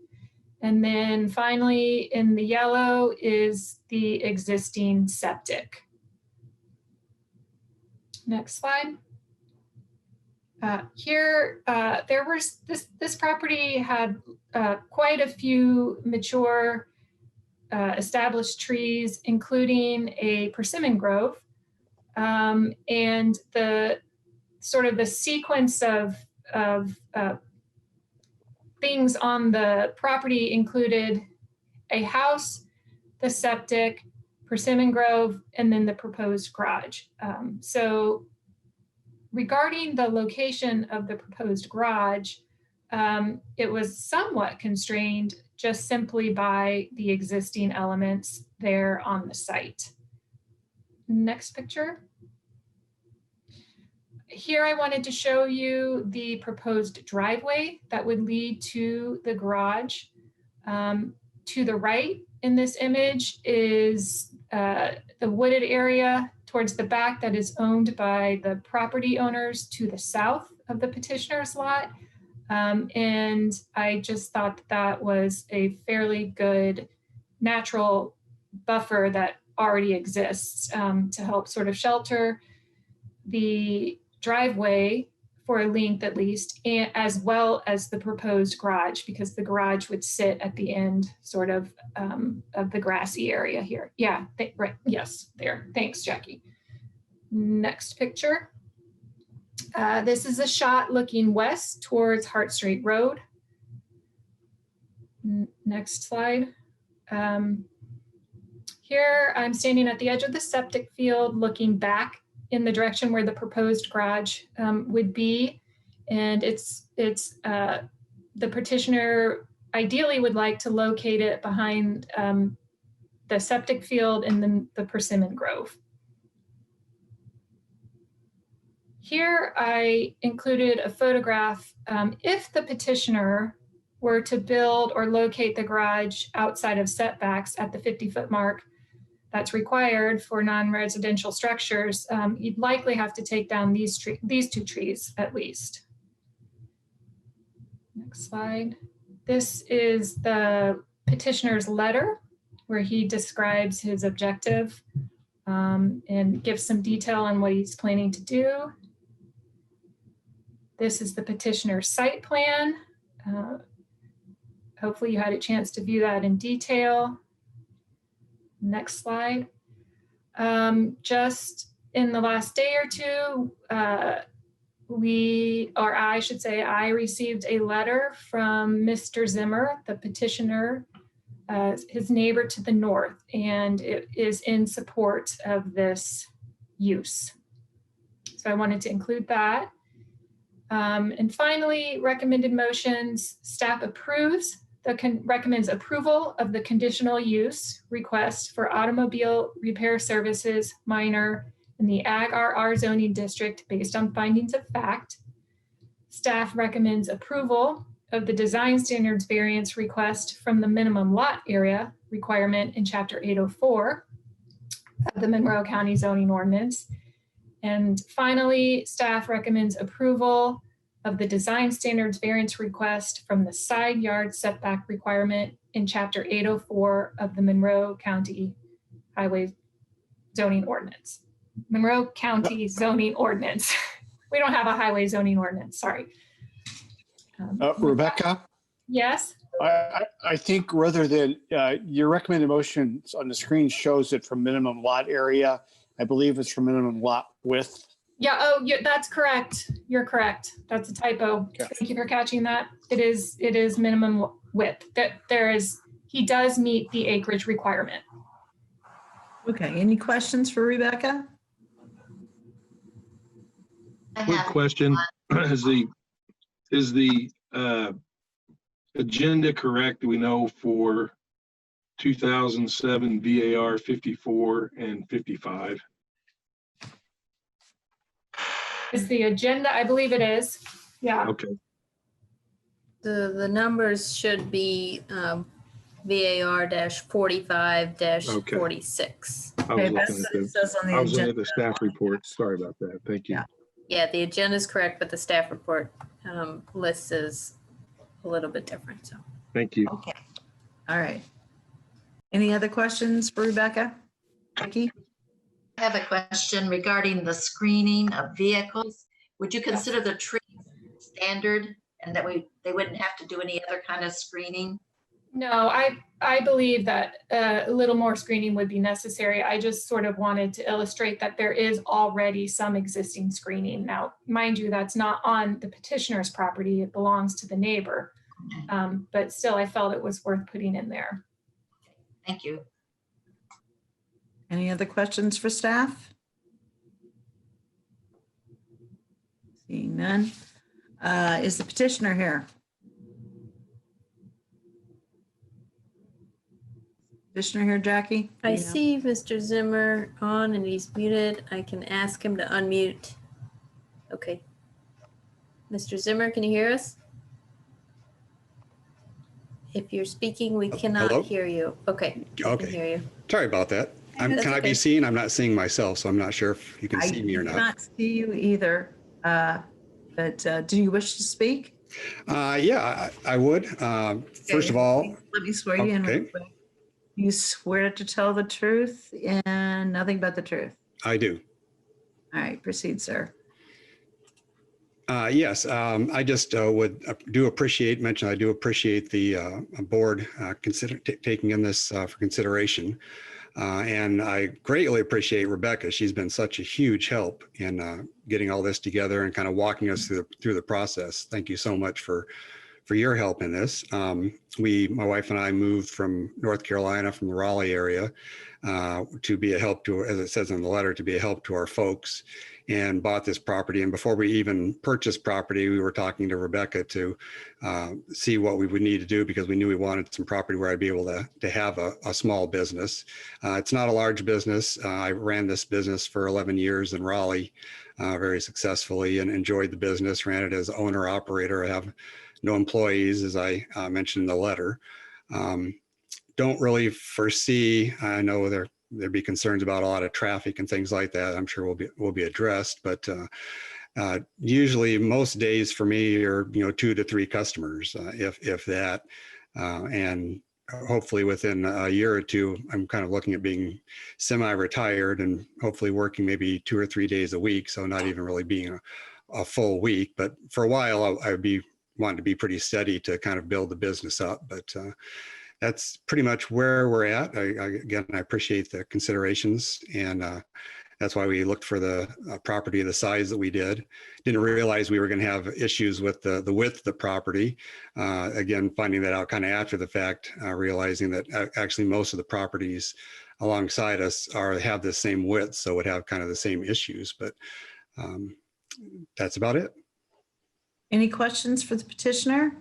And then finally, in the yellow is the existing septic. Next slide. This property had quite a few mature established trees, including a persimmon grove. And the sort of the sequence of things on the property included a house, the septic, persimmon grove, and then the proposed garage. So regarding the location of the proposed garage, it was somewhat constrained just simply by the existing elements there on the site. Next picture. Here I wanted to show you the proposed driveway that would lead to the garage. To the right in this image is the wooded area towards the back that is owned by the property owners to the south of the petitioner's lot. And I just thought that was a fairly good natural buffer that already exists to help sort of shelter the driveway for a length at least, and as well as the proposed garage, because the garage would sit at the end sort of the grassy area here. Yeah, right, yes, there. Thanks, Jackie. Next picture. This is a shot looking west towards Hart Street Road. Next slide. Here I'm standing at the edge of the septic field looking back in the direction where the proposed garage would be. And the petitioner ideally would like to locate it behind the septic field and then the persimmon grove. Here I included a photograph. If the petitioner were to build or locate the garage outside of setbacks at the 50-foot mark that's required for non-residential structures, you'd likely have to take down these two trees at least. Next slide. This is the petitioner's letter where he describes his objective and gives some detail on what he's planning to do. This is the petitioner's site plan. Hopefully you had a chance to view that in detail. Next slide. Just in the last day or two, I received a letter from Mr. Zimmer, the petitioner, his neighbor to the north, and it is in support of this use. So I wanted to include that. And finally, recommended motions, staff recommends approval of the conditional use request for automobile repair services minor in the Ag RR zoning district based on findings of fact. Staff recommends approval of the design standards variance request from the minimum lot area requirement in Chapter 804 of the Monroe County zoning ordinance. And finally, staff recommends approval of the design standards variance request from the side yard setback requirement in Chapter 804 of the Monroe County Highway zoning ordinance. Monroe County zoning ordinance. We don't have a highway zoning ordinance, sorry. Rebecca, Yes? I think rather than your recommended motion on the screen shows it from minimum lot area. I believe it's from minimum lot width. Yeah, oh, yeah, that's correct. You're correct. That's a typo. Okay. Thank you for catching that. It is minimum width. He does meet the acreage requirement. Okay, any questions for Rebecca? I Quick have question. Is the agenda correct? Do we know for 2007 VAR 54 and 55? Is the agenda? I believe it is. Yeah. Okay, The numbers should be VAR-45-46. I Okay, was that's looking what at it says on I the was looking at agenda. the staff report. Sorry about that. Thank you. Yeah. Yeah, the agenda is correct, but the staff report list is a little bit different, so. Thank you. Okay, all right. Any other questions for Rebecca? Vicki? I have a question regarding the screening of vehicles. Would you consider the tree standard and that they wouldn't have to do any other kind of screening? No, I believe that a little more screening would be necessary. I just sort of wanted to illustrate that there is already some existing screening. Now, mind you, that's not on the petitioner's property. It belongs to the neighbor. But still, I felt it was worth putting in there. Thank you. Any other questions for staff? Seeing none. Is the petitioner here? Petitioner here, Jackie? I You know? see Mr. Zimmer on and he's muted. I can ask him to unmute. Okay. Mr. Zimmer, can you hear us? If you're speaking, we cannot Hello? hear you. Okay. I Okay. can hear you. Sorry about that. That's Can I okay. be seen? I'm not seeing myself, so I'm not sure if you can I see me or not. cannot see you either. But do you wish to speak? Yeah, I would. First of all, Let me swear you in. real okay. quick. You swear to tell the truth and nothing but the truth. I do. All right, proceed, sir. Yes, I just do appreciate the board taking in this for consideration. And I greatly appreciate Rebecca. She's been such a huge help in getting all this together and kind of walking us through the process. Thank you so much for your help in this. My wife and I moved from North Carolina, from the Raleigh area, to be a help to, as it says in the letter, to be a help to our folks, and bought this property. And before we even purchased property, we were talking to Rebecca to see what we would need to do, because we knew we wanted some property where I'd be able to have a small business. It's not a large business. I ran this business for 11 years in Raleigh very successfully and enjoyed the business, ran it as owner operator. I have no employees, as I mentioned in the letter. Don't really foresee, I know there'd be concerns about a lot of traffic and things like that. I'm sure will be addressed, but usually most days for me are 2 to 3 customers, if that, and hopefully within a year or two, I'm kind of looking at being semi-retired and hopefully working maybe 2 or 3 days a week. So not even really being a full week, but for a while I would be wanting to be pretty steady to kind of build the business up. But that's pretty much where we're at. Again, I appreciate the considerations, and that's why we looked for the property the size that we did. Didn't realize we were going to have issues with the width of the property. Again, finding that out kind of after the fact, realizing that actually most of the properties alongside us have the same width, so would have kind of the same issues. But that's about it. Any questions for the petitioner?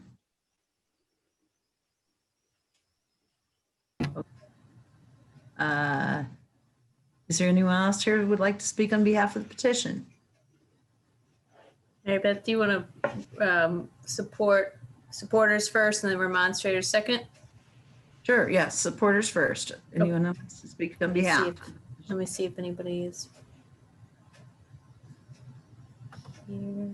Is there anyone else here who would like to speak on behalf of the petition? Mary Beth, do you want to supporters first and then remonstrators second? Sure, yes, supporters first. Anyone else to speak on behalf? Let me see if anybody is here.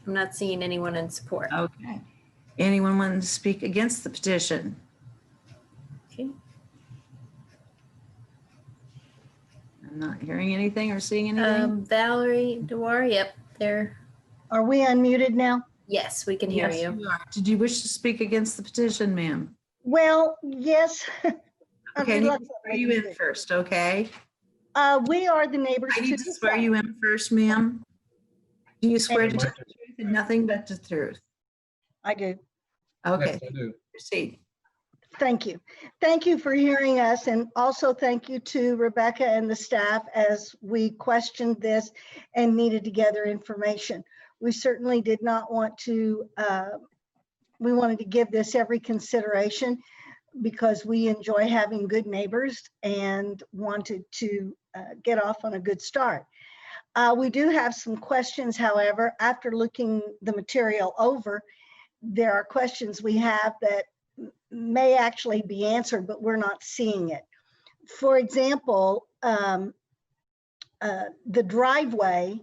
I'm not seeing anyone in support. Okay. Anyone want to speak against the petition? Okay. I'm not hearing anything or seeing anything. Valerie Dewar, yep, there. Are we unmuted now? Yes, we can hear Yes, you. you are. Did you wish to speak against the petition, ma'am? Well, yes. Okay, I need to swear you in first, okay? We are the neighbors. I need to to the swear south. you in first, ma'am. Do you swear to And- tell the truth and nothing but the truth? I do. Okay, I do. proceed. Thank you. Thank you for hearing us. And also thank you to Rebecca and the staff as we questioned this and needed to gather information. We certainly did not want to, we wanted to give this every consideration because we enjoy having good neighbors and wanted to get off on a good start. We do have some questions, however, after looking the material over, there are questions we have that may actually be answered, but we're not seeing it. For example, the driveway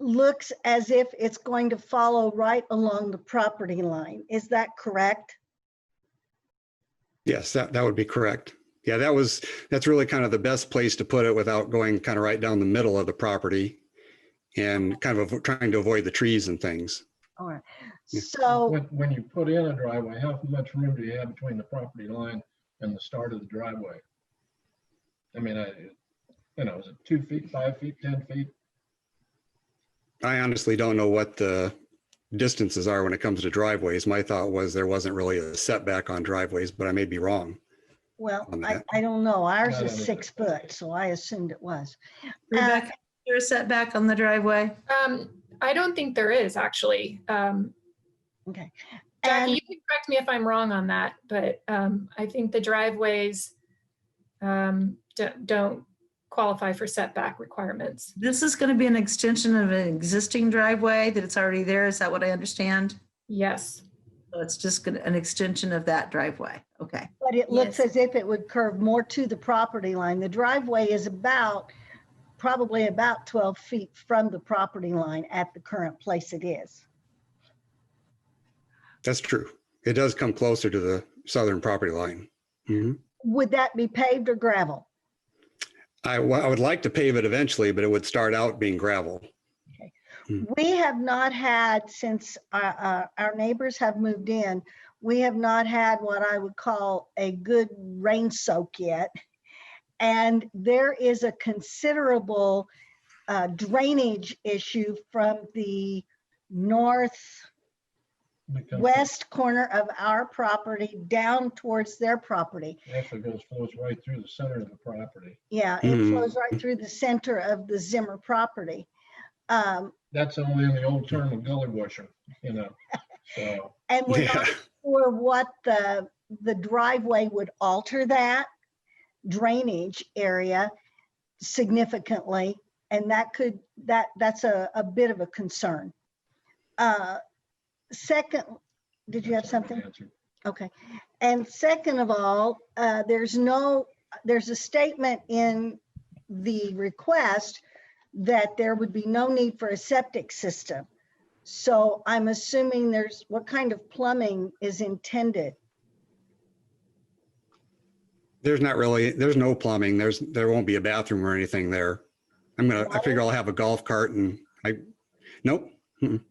looks as if it's going to follow right along the property line. Is that correct? Yes, that would be correct. Yeah, that's really kind of the best place to put it without going kind of right down the middle of the property and kind of trying to avoid the trees and things. All right. Yeah. So When you put in a driveway, how much room do you have between the property line and the start of the driveway? I mean, is it 2 feet, 5 feet, 10 feet? I honestly don't know what the distances are when it comes to driveways. My thought was there wasn't really a setback on driveways, but I may be wrong. well, on I, that. I don't know. Ours No, is no, 6 foot, so I assumed it was. Rebecca, is there a setback on the driveway? I don't think there is actually. Okay. Jackie, And you can correct me if I'm wrong on that, but I think the driveways don't qualify for setback requirements. This is going to be an extension of an existing driveway that it's already there. Is that what I understand? Yes. So it's just an extension of that driveway. Okay. but it looks Yes. as if it would curve more to the property line. The driveway is probably about 12 feet from the property line at the current place it is. That's true. It does come closer to the southern property line. Mhm. Would that be paved or gravel? I would like to pave it eventually, but it would start out being gravel. We have not had, since our neighbors have moved in, we have not had what I would call a good rain soak yet. And there is a considerable drainage issue from the northwest corner of our property down towards their property. Actually flows right through the center of the property. Yeah, it flows right through the center of the Zimmer property. That's only in the old term of gully washing, so. And we're not Yeah. sure what the driveway would alter that drainage area significantly. And that's a bit of a concern. Second, did you have something? Okay. And second of all, there's a statement in the request that there would be no need for a septic system. So I'm assuming what kind of plumbing is intended? There's no plumbing. There won't be a bathroom or anything there. I figure I'll have a golf cart and nope. Mm-mm.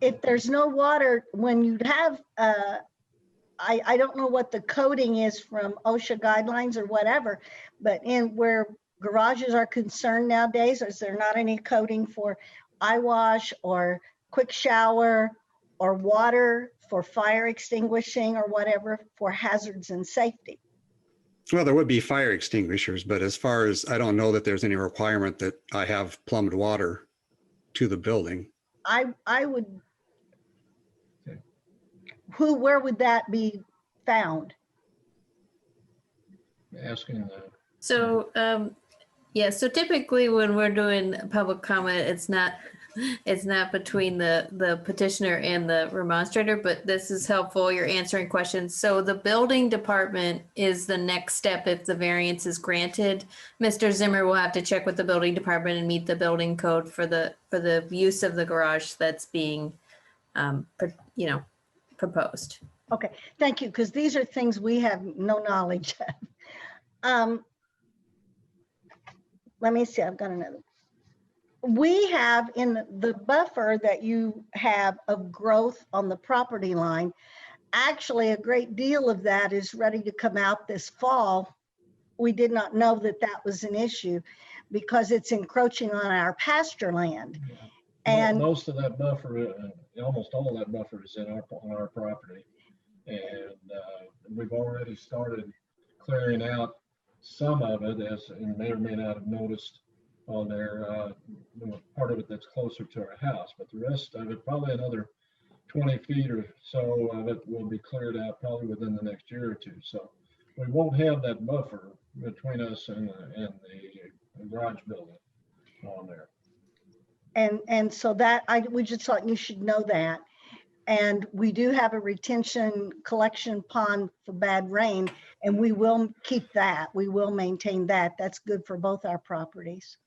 If there's no water, when you'd have, I don't know what the coding is from OSHA guidelines or whatever, but in where garages are concerned nowadays, is there not any coding for eye wash or quick shower or water for fire extinguishing or whatever for hazards and safety? Well, there would be fire extinguishers, but as far as, I don't know that there's any requirement that I have plumbed water to the building. I would, where would that be found? Asking the, So, yeah, so typically when we're doing public comment, it's not between the petitioner and the remonstrator, but this is helpful. You're answering questions. So the building department is the next step if the variance is granted. Mr. Zimmer will have to check with the building department and meet the building code for the use of the garage that's being, proposed. Okay, thank you, because these are things we have no knowledge of. Let me see, I've got another. We have in the buffer that you have of growth on the property line, actually a great deal of that is ready to come out this fall. We did not know that that was an issue because it's encroaching on our pasture land. And most of that buffer, almost all of that buffer is on our property. And we've already started clearing out some of it, as you may or may not have noticed on there, part of it that's closer to our house, but the rest of it, probably another 20 feet or so of it will be cleared out probably within the next year or two. So we won't have that buffer between us and the garage building on there. And so that we just thought you should know that. And we do have a retention collection pond for bad rain, and we will keep that. We will maintain that. That's good for both our properties.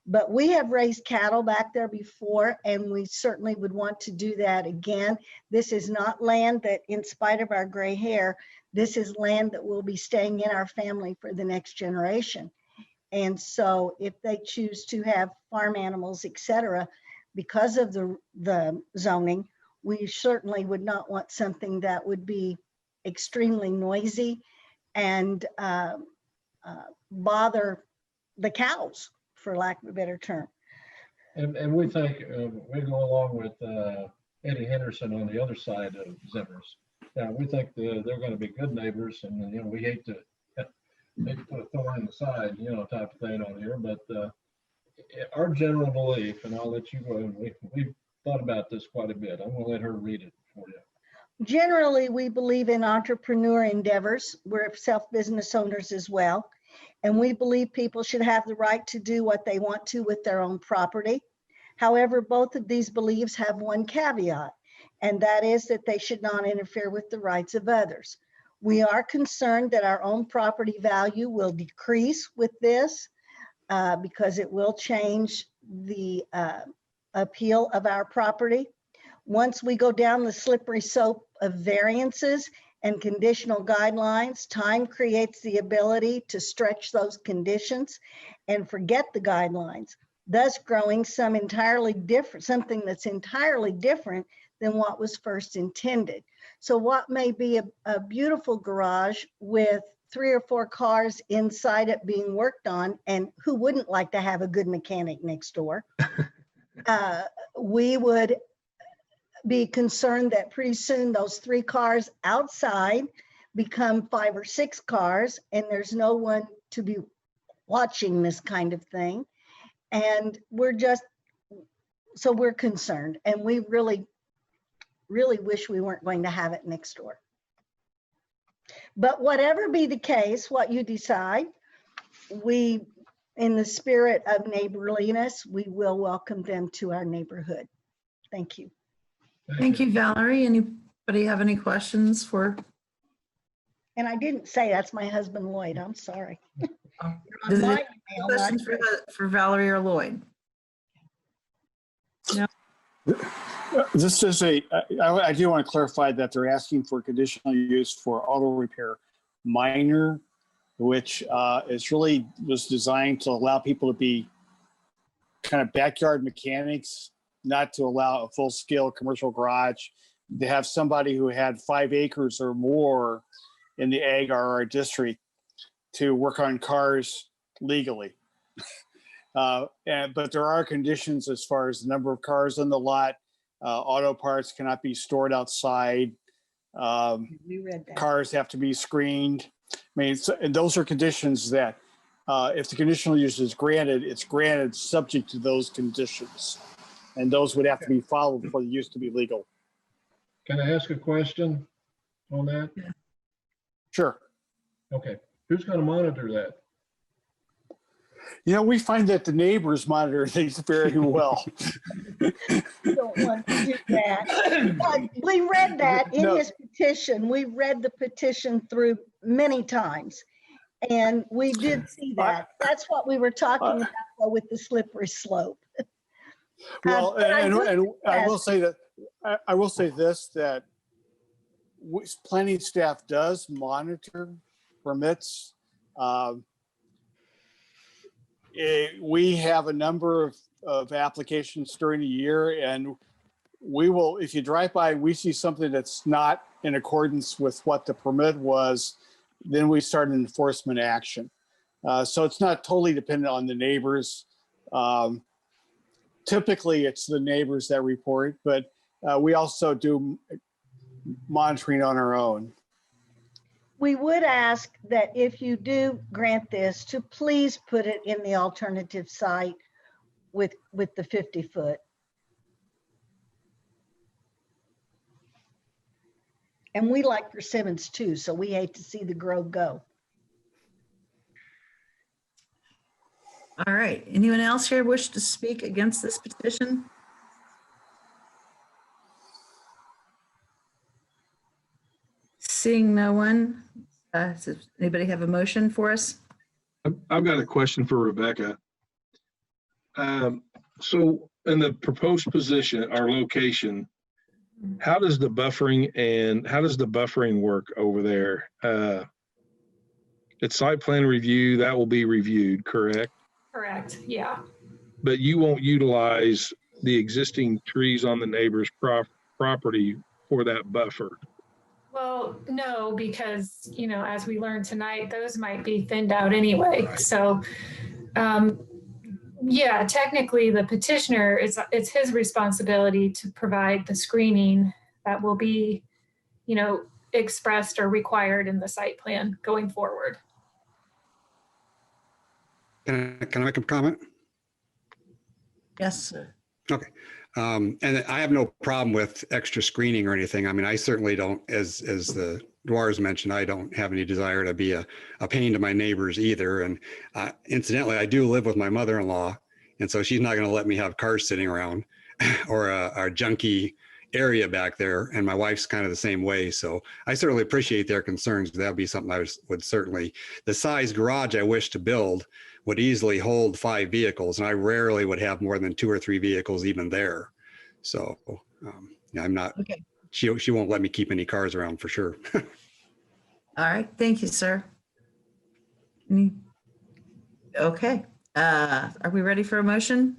But we have raised cattle back there before, and we certainly would want to do that again. This is not land that, in spite of our gray hair, this is land that will be staying in our family for the next generation. And so if they choose to have farm animals, et cetera, because of the zoning, we certainly would not want something that would be extremely noisy and bother the cows, for lack of a better term. And we think we go along with Eddie Henderson on the other side of Zimmer's. We think they're going to be good neighbors, and we hate to put a thorn in the side, type of thing on here. But our general belief, and I'll let you go. We've thought about this quite a bit. I'm going to let her read it for you. Generally, we believe in entrepreneur endeavors. We're self-business owners as well. And we believe people should have the right to do what they want to with their own property. However, both of these beliefs have one caveat, and that is that they should not interfere with the rights of others. We are concerned that our own property value will decrease with this because it will change the appeal of our property. Once we go down the slippery slope of variances and conditional guidelines, time creates the ability to stretch those conditions and forget the guidelines, thus growing something that's entirely different than what was first intended. So what may be a beautiful garage with 3 or 4 cars inside it being worked on, and who wouldn't like to have a good mechanic next door? We would be concerned that pretty soon those 3 cars outside become 5 or 6 cars, and there's no one to be watching this kind of thing. And we're concerned, and we really wish we weren't going to have it next door. But whatever be the case, what you decide, we, in the spirit of neighborliness, we will welcome them to our neighborhood. Thank you. Thank you, Valerie. Anybody have any questions for? And I didn't say that's my husband, Lloyd. I'm sorry. Does it questions for Valerie or Lloyd? No. This is I do want to clarify that they're asking for conditional use for auto repair minor, which was designed to allow people to be kind of backyard mechanics, not to allow a full-scale commercial garage. They have somebody who had 5 acres or more in the ag RR district to work on cars legally. But there are conditions as far as the number of cars on the lot. Auto parts cannot be stored outside. We read that. Cars have to be screened. I mean, and those are conditions that if the conditional use is granted, it's granted subject to those conditions. And those would have to be followed for the use to be legal. Can I ask a question on that? Sure. Okay, who's going to monitor that? You know, we find that the neighbors monitor things very well. Don't want to do that. But we read that in his petition. We read the petition through many times. And we did see that. That's what we were talking about though, with the slippery slope. Well, and I will say that I will say this, that planning staff does monitor permits. We have a number of applications during the year, and we will, if you drive by, we see something that's not in accordance with what the permit was, then we start an enforcement action. So it's not totally dependent on the neighbors. Typically, it's the neighbors that report, but we also do monitoring on our own. We would ask that if you do grant this, to please put it in the alternative site with the 50-foot. And we like persimmons too, so we hate to see the grove go. All right. Anyone else here wish to speak against this petition? Seeing no one, does anybody have a motion for us? I've got a question for Rebecca. So in the proposed position, our location, how does the buffering work over there? It's site plan review, that will be reviewed, correct? Correct, yeah. But you won't utilize the existing trees on the neighbor's property for that buffer? Well, no, because, you know, as we learned tonight, those might be thinned out anyway. So, yeah, technically the petitioner, it's his responsibility to provide the screening that will be, you know, expressed or required in the site plan going forward. Can I make a comment? Yes, sir. Okay. And I have no problem with extra screening or anything. I mean, I certainly don't, as the Dwars mentioned, I don't have any desire to be a pain to my neighbors either. And incidentally, I do live with my mother-in-law, and so she's not going to let me have cars sitting around or a junky area back there. And my wife's kind of the same way. So I certainly appreciate their concerns. That would be something I would certainly, the size garage I wish to build would easily hold 5 vehicles, and I rarely would have more than 2 or 3 vehicles even there. So yeah, I'm not, okay. She won't let me keep any cars around for sure. All right, thank you, sir. Okay, are we ready for a motion?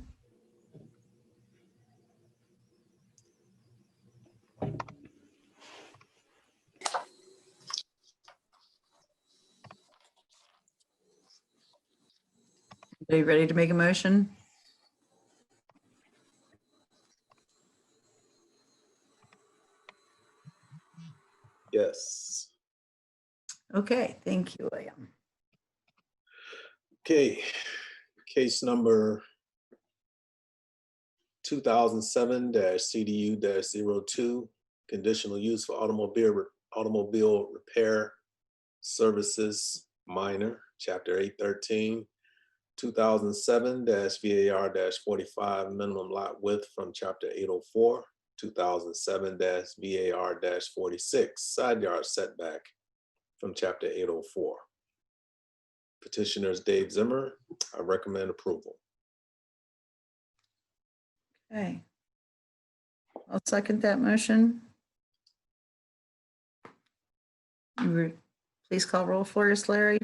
Are you ready to make a motion? Yes. Okay, thank you, William. Okay, case number 2007-CDU-02, conditional use for automobile repair services minor, chapter 813. 2007-VAR-45, minimum lot width from chapter 804. 2007-VAR-46, side yard setback from chapter 804. Petitioners Dave Zimmer. I recommend approval. Okay. I'll second that motion. Please call roll for us, Larry.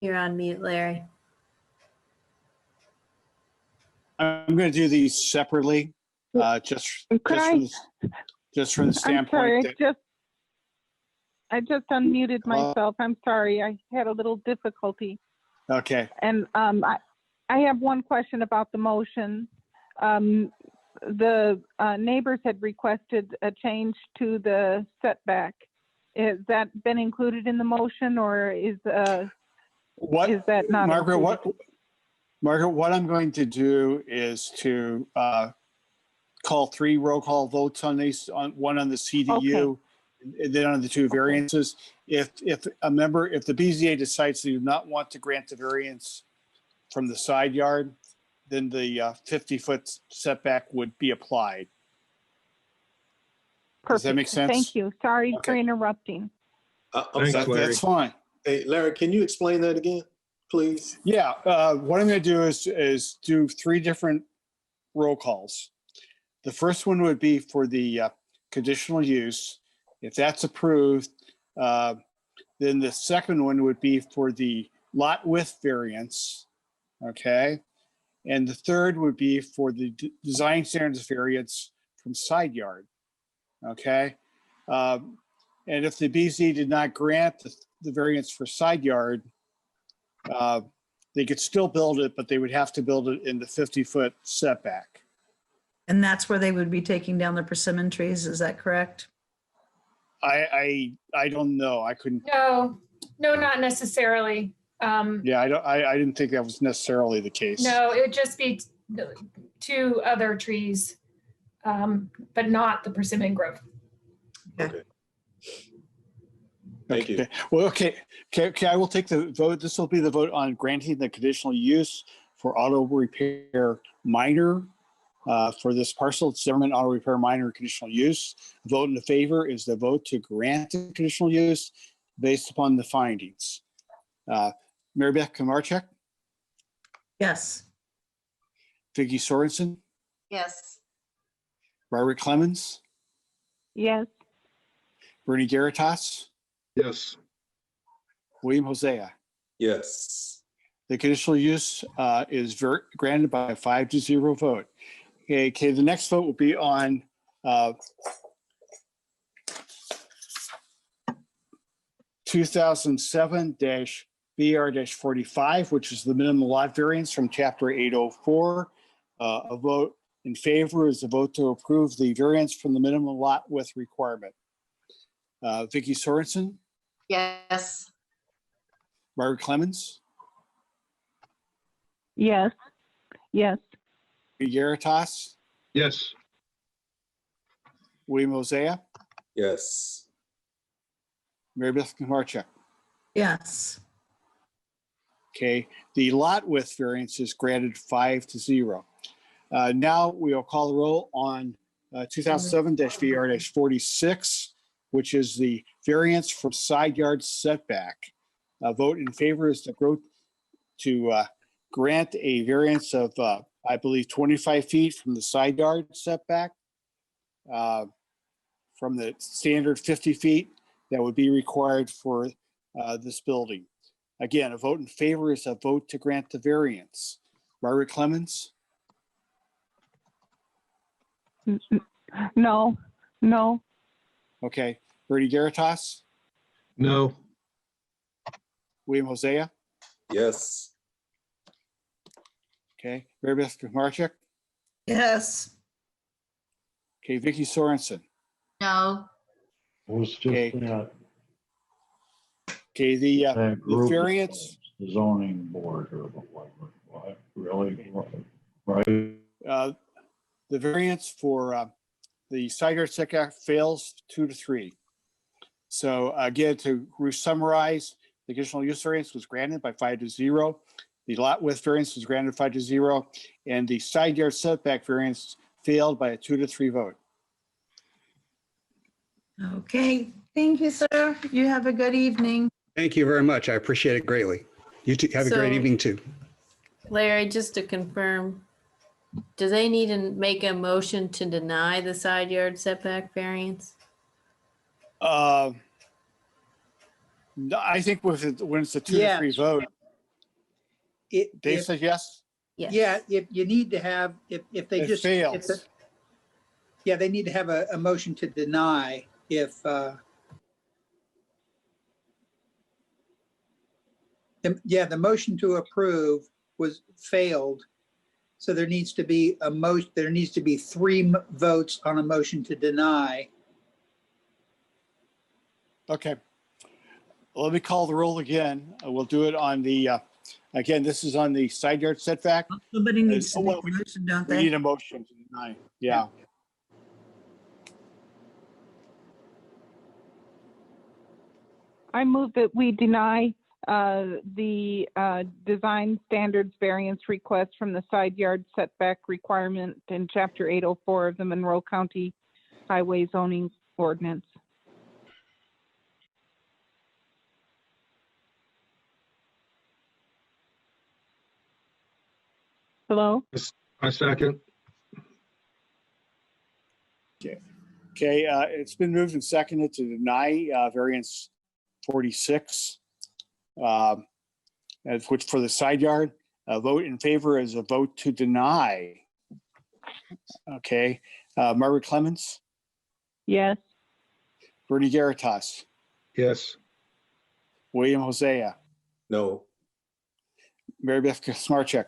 You're on mute, Larry. I'm going to do these separately, just from the standpoint that I just unmuted myself. I'm sorry, I had a little difficulty. Okay. And I have one question about the motion. The neighbors had requested a change to the setback Has that been included in the motion, or is that not Margaret, included? what I'm going to do is to call 3 roll call votes on these, one on the CDU, and then on the 2 variances. If the BZA decides they do not want to grant the variance from the side yard, then the 50-foot setback would be applied. Does that make sense? Thank you. Sorry for Okay. interrupting. Thanks, Larry. That's fine. Hey, Larry, can you explain that again, please? Yeah, what I'm going to do is do 3 different roll calls. The first one would be for the conditional use. If that's approved, then the second one would be for the lot width variance, okay? And the third would be for the design standards variance from side yard, okay? And if the BZ did not grant the variance for side yard, they could still build it, but they would have to build it in the 50-foot setback. And that's where they would be taking down the persimmon trees, is that correct? I don't know. I couldn't. No, not necessarily. Yeah, I didn't think that was necessarily the case. No, it would just be 2 other trees, but not the persimmon grove. Okay. Thank you. Well, okay. I will take the vote. This will be the vote on granting the conditional use for auto repair minor for this parcel. It's Zimmerman Auto Repair Minor conditional use. Vote in favor is the vote to grant the conditional use based upon the findings. Mary Beth Komarchuk, Yes. Vicki Sorensen, Yes. Robert Clemens, Yes. Bernie Garitas, Yes. William Hosea. Yes. The conditional use is granted by a 5-0 vote. Okay, the next vote will be on 2007-BR-45, which is the minimum lot variance from Chapter 804. A vote in favor is a vote to approve the variance from the minimum lot width requirement. Vicki Sorensen, Yes. Margaret Clemens, Yes. Yes. Garitas, Yes. William Hosea, Yes. Mary Beth Komarchuk. Yes. Okay, the lot width variance is granted 5-0. Now we will call the roll on 2007-VR-46, which is the variance for side yard setback. Vote in favor is to grant a variance of, I believe, 25 feet from the side yard setback, from the standard 50 feet that would be required for this building. Again, a vote in favor is a vote to grant the variance. Margaret Clemens, No. No. okay. Bernie Garitas, No. William Hosea, Yes. okay. Mary Beth Komarchuk, Yes. okay. Vicki Sorensen, No. Was just Okay. that, okay. The that group, variance, the zoning board or what, really, right? the variance for the side yard setback fails 2-3. So again, to summarize, the conditional use variance was granted by 5-0. The lot width variance was granted 5-0, and the side yard setback variance failed by a 2-3 vote. Okay, thank you, sir. You have a good evening. Thank you very much. I appreciate it greatly. You too, have a great So- evening too. Larry, just to confirm, do they need to make a motion to deny the side yard setback variance? No, I think when it's a 2-3 vote, Dave said yes. Yes. Yeah, if you need to have, if they It just. fails. Yeah, they need to have a motion to deny if, the motion to approve was failed. So there needs to be there needs to be 3 votes on a motion to deny. Okay. Let me call the roll again. We'll do it on the, again, this is on the side yard setback. Somebody needs to Oh, make well, a motion, don't We they? need a motion to deny. Yeah. I move that we deny the design standards variance request from the side yard setback requirement in Chapter 804 of the Monroe County Highway Zoning Ordinance. Hello? I second. Okay, it's been moved and seconded to deny variance 46, which for the side yard, a vote in favor is a vote to deny. Okay, Margaret Clemens, Yes. Bernie Garitas, Yes. William Hosea, No. Mary Beth Smarchek,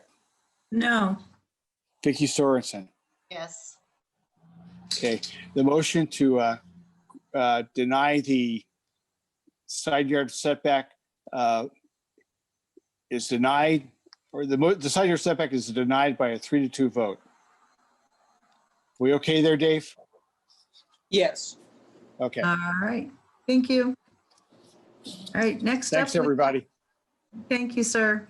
No. Vicky Sorensen. Yes. Okay, the motion to deny the side yard setback is denied, or the side yard setback is denied by a 3-2 vote. We okay there, Dave? Yes. Okay, All right. Thank you. All right, next up. thanks, everybody. Thank you, sir.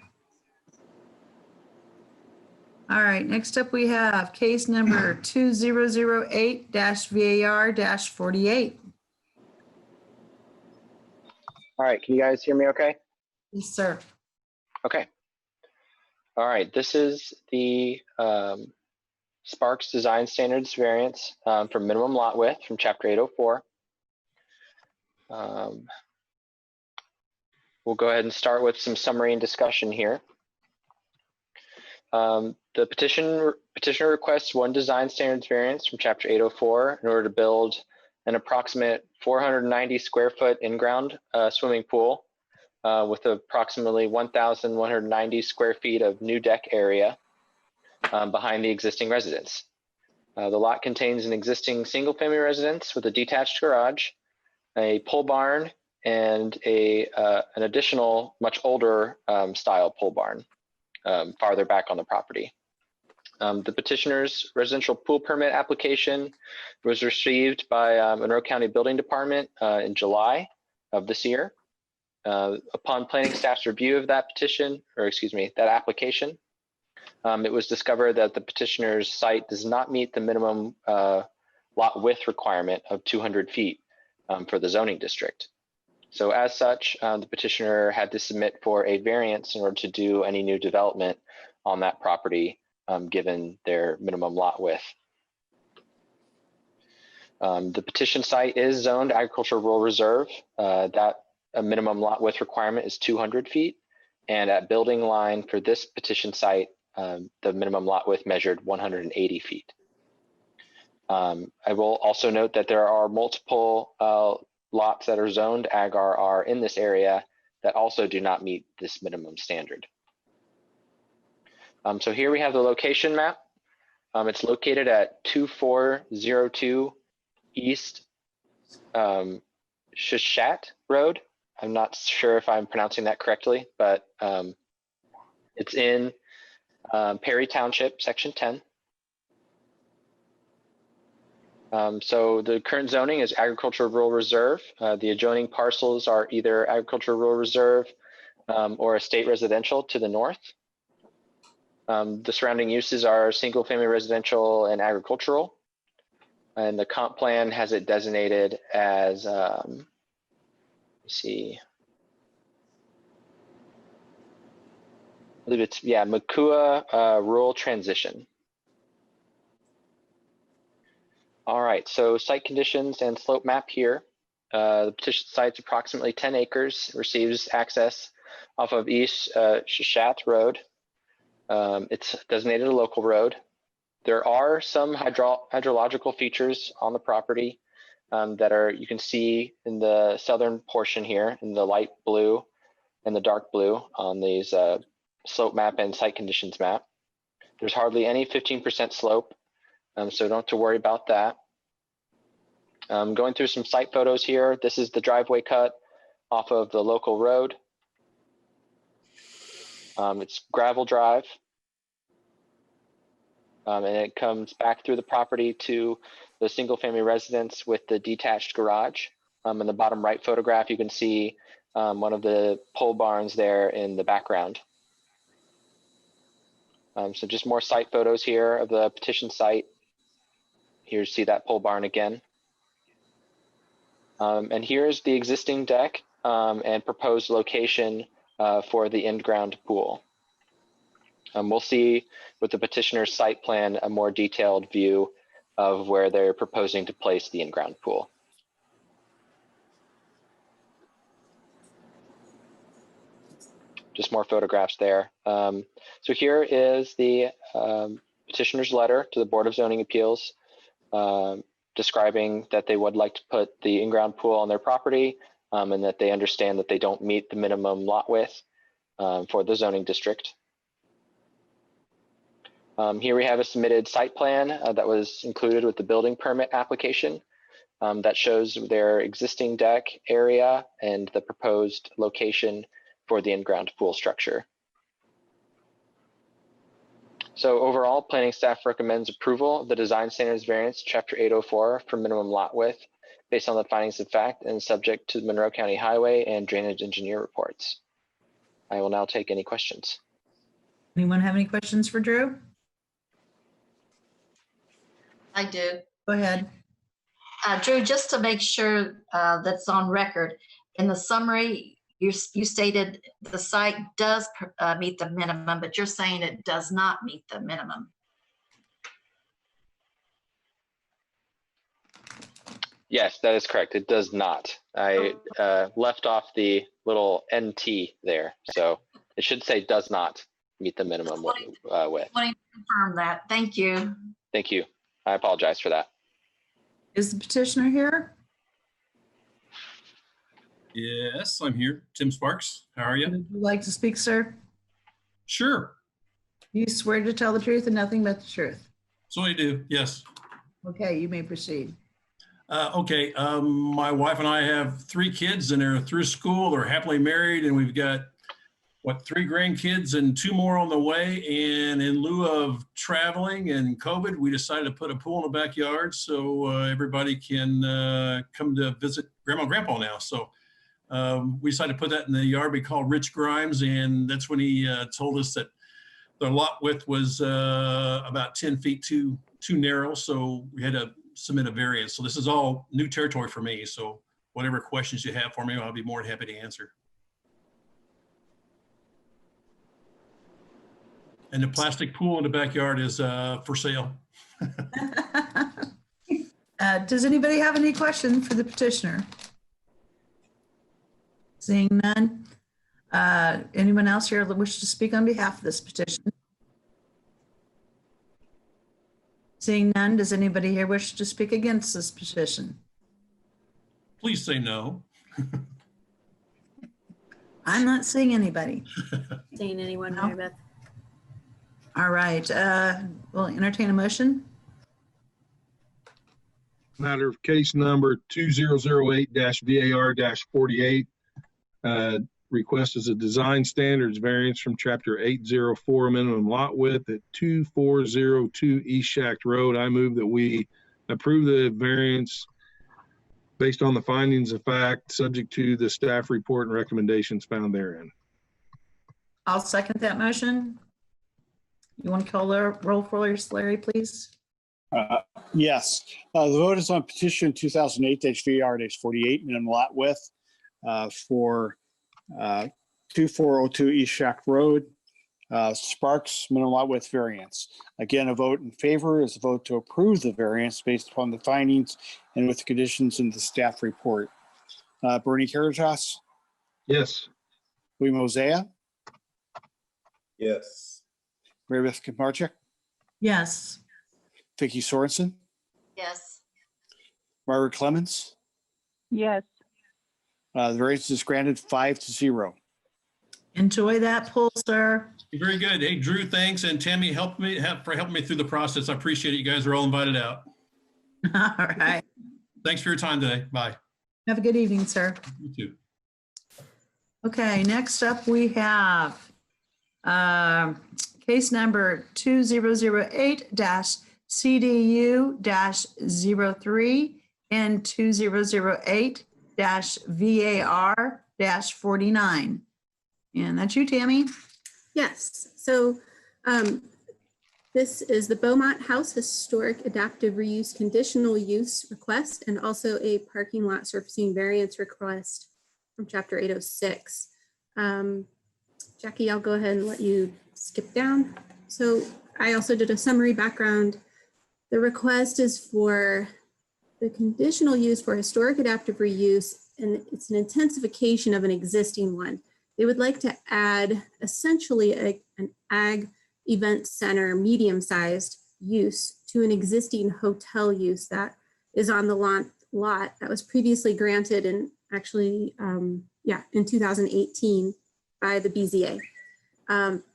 All right, next up we have case number 2008-VAR-48. All right, can you guys hear me okay? Yes, sir. Okay. All right, this is the Sparks Design Standards variance for minimum lot width from Chapter 804. We'll go ahead and start with some summary and discussion here. The petitioner requests one design standards variance from Chapter 804 in order to build an approximate 490 square foot in-ground swimming pool with approximately 1,190 square feet of new deck area behind the existing residence. The lot contains an existing single-family residence with a detached garage, a pole barn, and an additional, much older style pole barn farther back on the property. The petitioner's residential pool permit application was received by Monroe County Building Department in July of this year. Upon planning staff's review of that petition, or excuse me, that application, it was discovered that the petitioner's site does not meet the minimum lot width requirement of 200 feet for the zoning district. So as such, the petitioner had to submit for a variance in order to do any new development on that property, given their minimum lot width. The petition site is zoned agricultural rural reserve. That minimum lot width requirement is 200 feet. And at building line for this petition site, the minimum lot width measured 180 feet. I will also note that there are multiple lots that are zoned Ag-RR in this area that also do not meet this minimum standard. So here we have the location map. It's located at 2402 East Shushat Road. I'm not sure if I'm pronouncing that correctly, but it's in Perry Township, Section 10. So the current zoning is agricultural rural reserve. The adjoining parcels are either agricultural rural reserve or estate residential to the north. The surrounding uses are single family residential and agricultural. And the comp plan has it designated as, let's see, I believe it's, yeah, Makua Rural Transition. All right, so site conditions and slope map here. The petition site's approximately 10 acres, receives access off of East Shushat Road. It's designated a local road. There are some hydrological features on the property that are, you can see in the southern portion here in the light blue and the dark blue on these slope map and site conditions map. There's hardly any 15% slope, so don't have to worry about that. Going through some site photos here. This is the driveway cut off of the local road. It's gravel drive. And it comes back through the property to the single family residence with the detached garage. In the bottom right photograph, you can see one of the pole barns there in the background. So just more site photos here of the petition site. Here you see that pole barn again. And here's the existing deck and proposed location for the in-ground pool. We'll see with the petitioner's site plan a more detailed view of where they're proposing to place the in-ground pool. Just more photographs there. So here is the petitioner's letter to the Board of Zoning Appeals describing that they would like to put the in-ground pool on their property and that they understand that they don't meet the minimum lot width for the zoning district. Here we have a submitted site plan that was included with the building permit application that shows their existing deck area and the proposed location for the in-ground pool structure. So overall, planning staff recommends approval of the design standards variance, chapter 804 for minimum lot width based on the findings of fact and subject to the Monroe County Highway and Drainage Engineer reports. I will now take any questions. Anyone have any questions for Drew? I do. Go ahead. Drew, just to make sure that's on record, in the summary, you stated the site does meet the minimum, but you're saying it does not meet the minimum. Yes, that is correct. It does not. I left off the little NT there. So it should say does not meet the minimum width. Wanting to confirm that. Thank you. Thank you. I apologize for that. Is the petitioner here? Yes, I'm here. Tim Sparks. How are you? Would you like to speak, sir? Sure. You swear to tell the truth and nothing but the truth. So I do. Yes. Okay, you may proceed. Okay. My wife and I have 3 kids and they're through school. They're happily married and we've got, 3 grandkids and 2 more on the way. And in lieu of traveling and COVID, we decided to put a pool in the backyard so everybody can come to visit Grandma and Grandpa now. So we decided to put that in the yard we call Rich Grimes. And that's when he told us that the lot width was about 10 feet too narrow. So we had to submit a variance. So this is all new territory for me. So whatever questions you have for me, I'll be more than happy to answer. And the plastic pool in the backyard is for sale. Does anybody have any questions for the petitioner? Seeing none. Anyone else here that wishes to speak on behalf of this petition? Seeing none, does anybody here wish to speak against this petition? Please say no. I'm not seeing anybody. Seeing anyone, No. Mary Beth? All right, we'll entertain a motion. Matter of case number 2008-VAR-48. Request is a design standards variance from chapter 804 minimum lot width at 2402 East Shack Road. I move that we approve the variance based on the findings of fact, subject to the staff report and recommendations found therein. I'll second that motion. You want to call the roll for us, Larry, please? Yes. The vote is on petition 2008-VAR-48 minimum lot width for 2402 East Shack Road, Sparks minimum lot width variance. Again, a vote in favor is a vote to approve the variance based upon the findings and with the conditions in the staff report. Bernie Karajas? Yes. Lee Mosea? Yes. Mary Beth Marchek? Yes. Vicki Sorensen? Yes. Margaret Clemens? Yes. The variance is granted 5-0. Enjoy that pool, sir. Very good. Hey, Drew, thanks. And Tammy, for helping me through the process. I appreciate it. You guys are all invited out. All right. Thanks for your time today. Bye. Have a good evening, sir. You too. Okay, next up we have case number 2008-CDU-03 and 2008-VAR-49. And that's you, Tammy. Yes, so this is the Beaumont House Historic Adaptive Reuse Conditional Use Request and also a parking lot surfacing variance request from Chapter 806. Jackie, I'll go ahead and let you skip down. So I also did a summary background. The request is for the conditional use for historic adaptive reuse, and it's an intensification of an existing one. They would like to add essentially an ag event center, medium-sized use to an existing hotel use that is on the lot that was previously granted in actually, in 2018 by the BZA.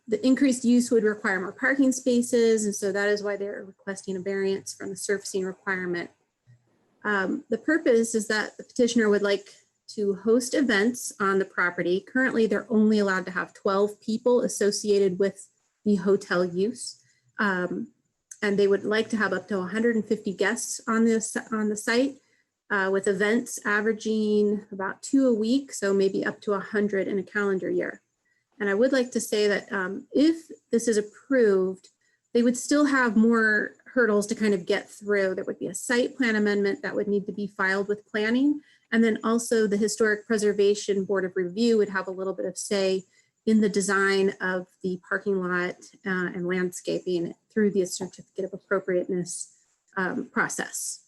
The increased use would require more parking spaces, and so that is why they're requesting a variance from the surfacing requirement. The purpose is that the petitioner would like to host events on the property. Currently, they're only allowed to have 12 people associated with the hotel use. And they would like to have up to 150 guests on the site, with events averaging about 2 a week, so maybe up to 100 in a calendar year. And I would like to say that if this is approved, they would still have more hurdles to kind of get through. There would be a site plan amendment that would need to be filed with planning. And then also the Historic Preservation Board of Review would have a little bit of say in the design of the parking lot and landscaping through the certificate of appropriateness process.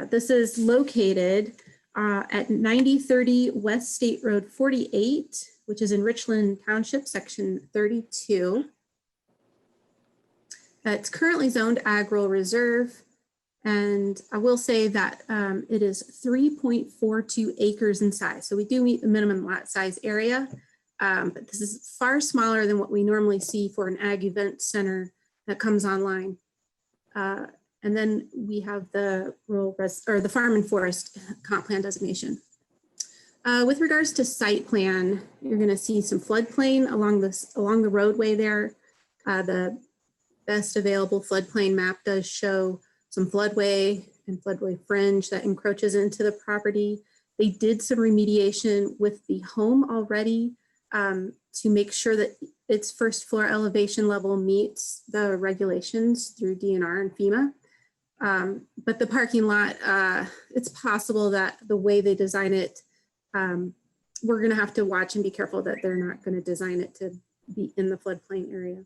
This is located at 9030 West State Road 48, which is in Richland Township, section 32. It's currently zoned Ag Rural Reserve. And I will say that it is 3.42 acres in size. So we do meet the minimum lot size area, but this is far smaller than what we normally see for an ag event center that comes online. And then we have the the farm and forest comp plan designation. With regards to site plan, you're going to see some floodplain along the roadway there. The best available floodplain map does show some floodway and floodway fringe that encroaches into the property. They did some remediation with the home already to make sure that its first floor elevation level meets the regulations through DNR and FEMA. But the parking lot, it's possible that the way they design it, we're gonna have to watch and be careful that they're not gonna design it to be in the floodplain area.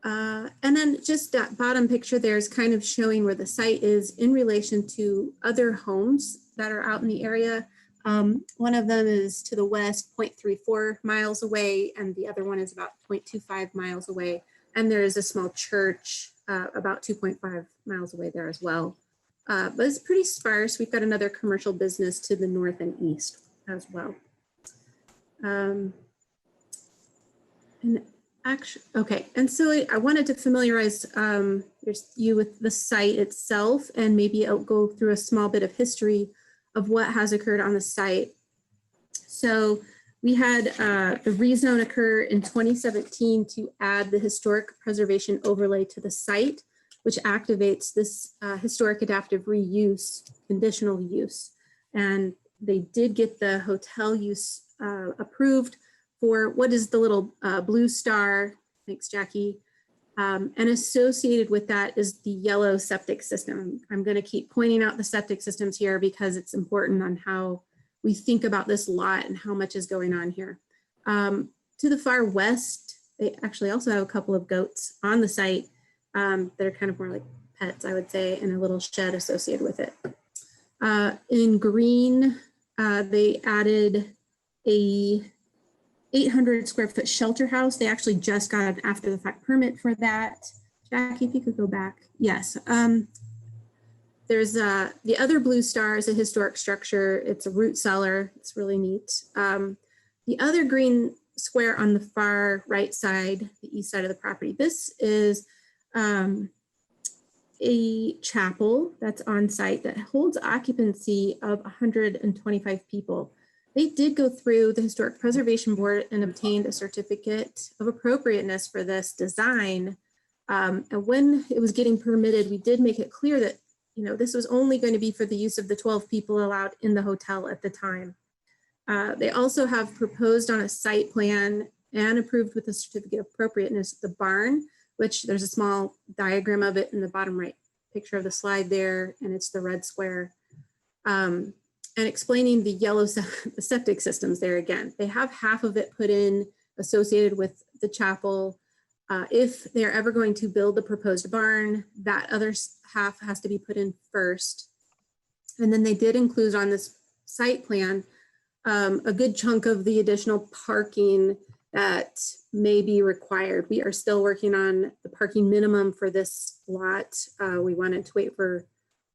And then just that bottom picture there is kind of showing where the site is in relation to other homes that are out in the area. One of them is to the west, 0.34 miles away, and the other one is about 0.25 miles away. And there is a small church about 2.5 miles away there as well. But it's pretty sparse. We've got another commercial business to the north and east as well. Okay, and so I wanted to familiarize you with the site itself, and maybe I'll go through a small bit of history of what has occurred on the site. So we had the rezone occur in 2017 to add the historic preservation overlay to the site, which activates this historic adaptive reuse conditional use. And they did get the hotel use approved for what is the little blue star, thanks Jackie, and associated with that is the yellow septic system. I'm going to keep pointing out the septic systems here because it's important on how we think about this lot and how much is going on here. To the far west, they actually also have a couple of goats on the site that are kind of more like pets, I would say, and a little shed associated with it. In green, they added a 800 square foot shelter house. They actually just got an after the fact permit for that. Jackie, if you could go back. Yes. There's the other blue star is a historic structure. It's a root cellar. It's really neat. The other green square on the far right side, the east side of the property, this is a chapel that's on site that holds occupancy of 125 people. They did go through the Historic Preservation Board and obtained a certificate of appropriateness for this design. And when it was getting permitted, we did make it clear that, you know, this was only going to be for the use of the 12 people allowed in the hotel at the time. They also have proposed on a site plan and approved with a certificate of appropriateness the barn, which there's a small diagram of it in the bottom right picture of the slide there, and it's the red square. And explaining the yellow septic systems there again. They have half of it put in associated with the chapel. If they're ever going to build the proposed barn, that other half has to be put in first. And then they did include on this site plan a good chunk of the additional parking that may be required. We are still working on the parking minimum for this lot. We wanted to wait for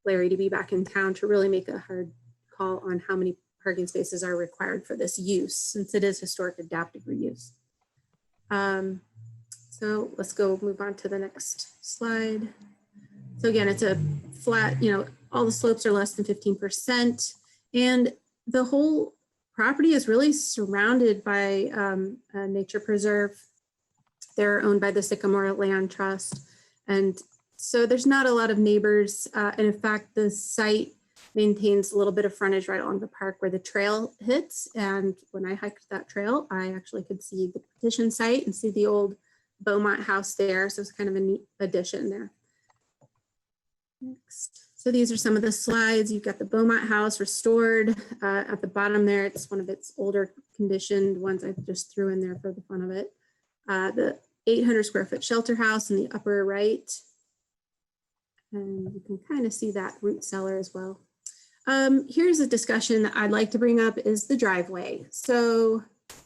Larry to be back in town to really make a hard call on how many parking spaces are required for this use, since it is historic adaptive reuse. So let's go move on to the next slide. So again, it's a flat, you know, all the slopes are less than 15%. And the whole property is really surrounded by a nature preserve. They're owned by the Sycamore Land Trust. And so there's not a lot of neighbors. And in fact, the site maintains a little bit of frontage right along the park where the trail hits. And when I hiked that trail, I actually could see the petition site and see the old Beaumont house there. So it's kind of a neat addition there. Next. So these are some of the slides. You've got the Beaumont house restored. At the bottom there, it's one of its older conditioned ones I just threw in there for the fun of it. The 800 square foot shelter house in the upper right. And you can kind of see that root cellar as well. Here's a discussion that I'd like to bring up is the driveway. So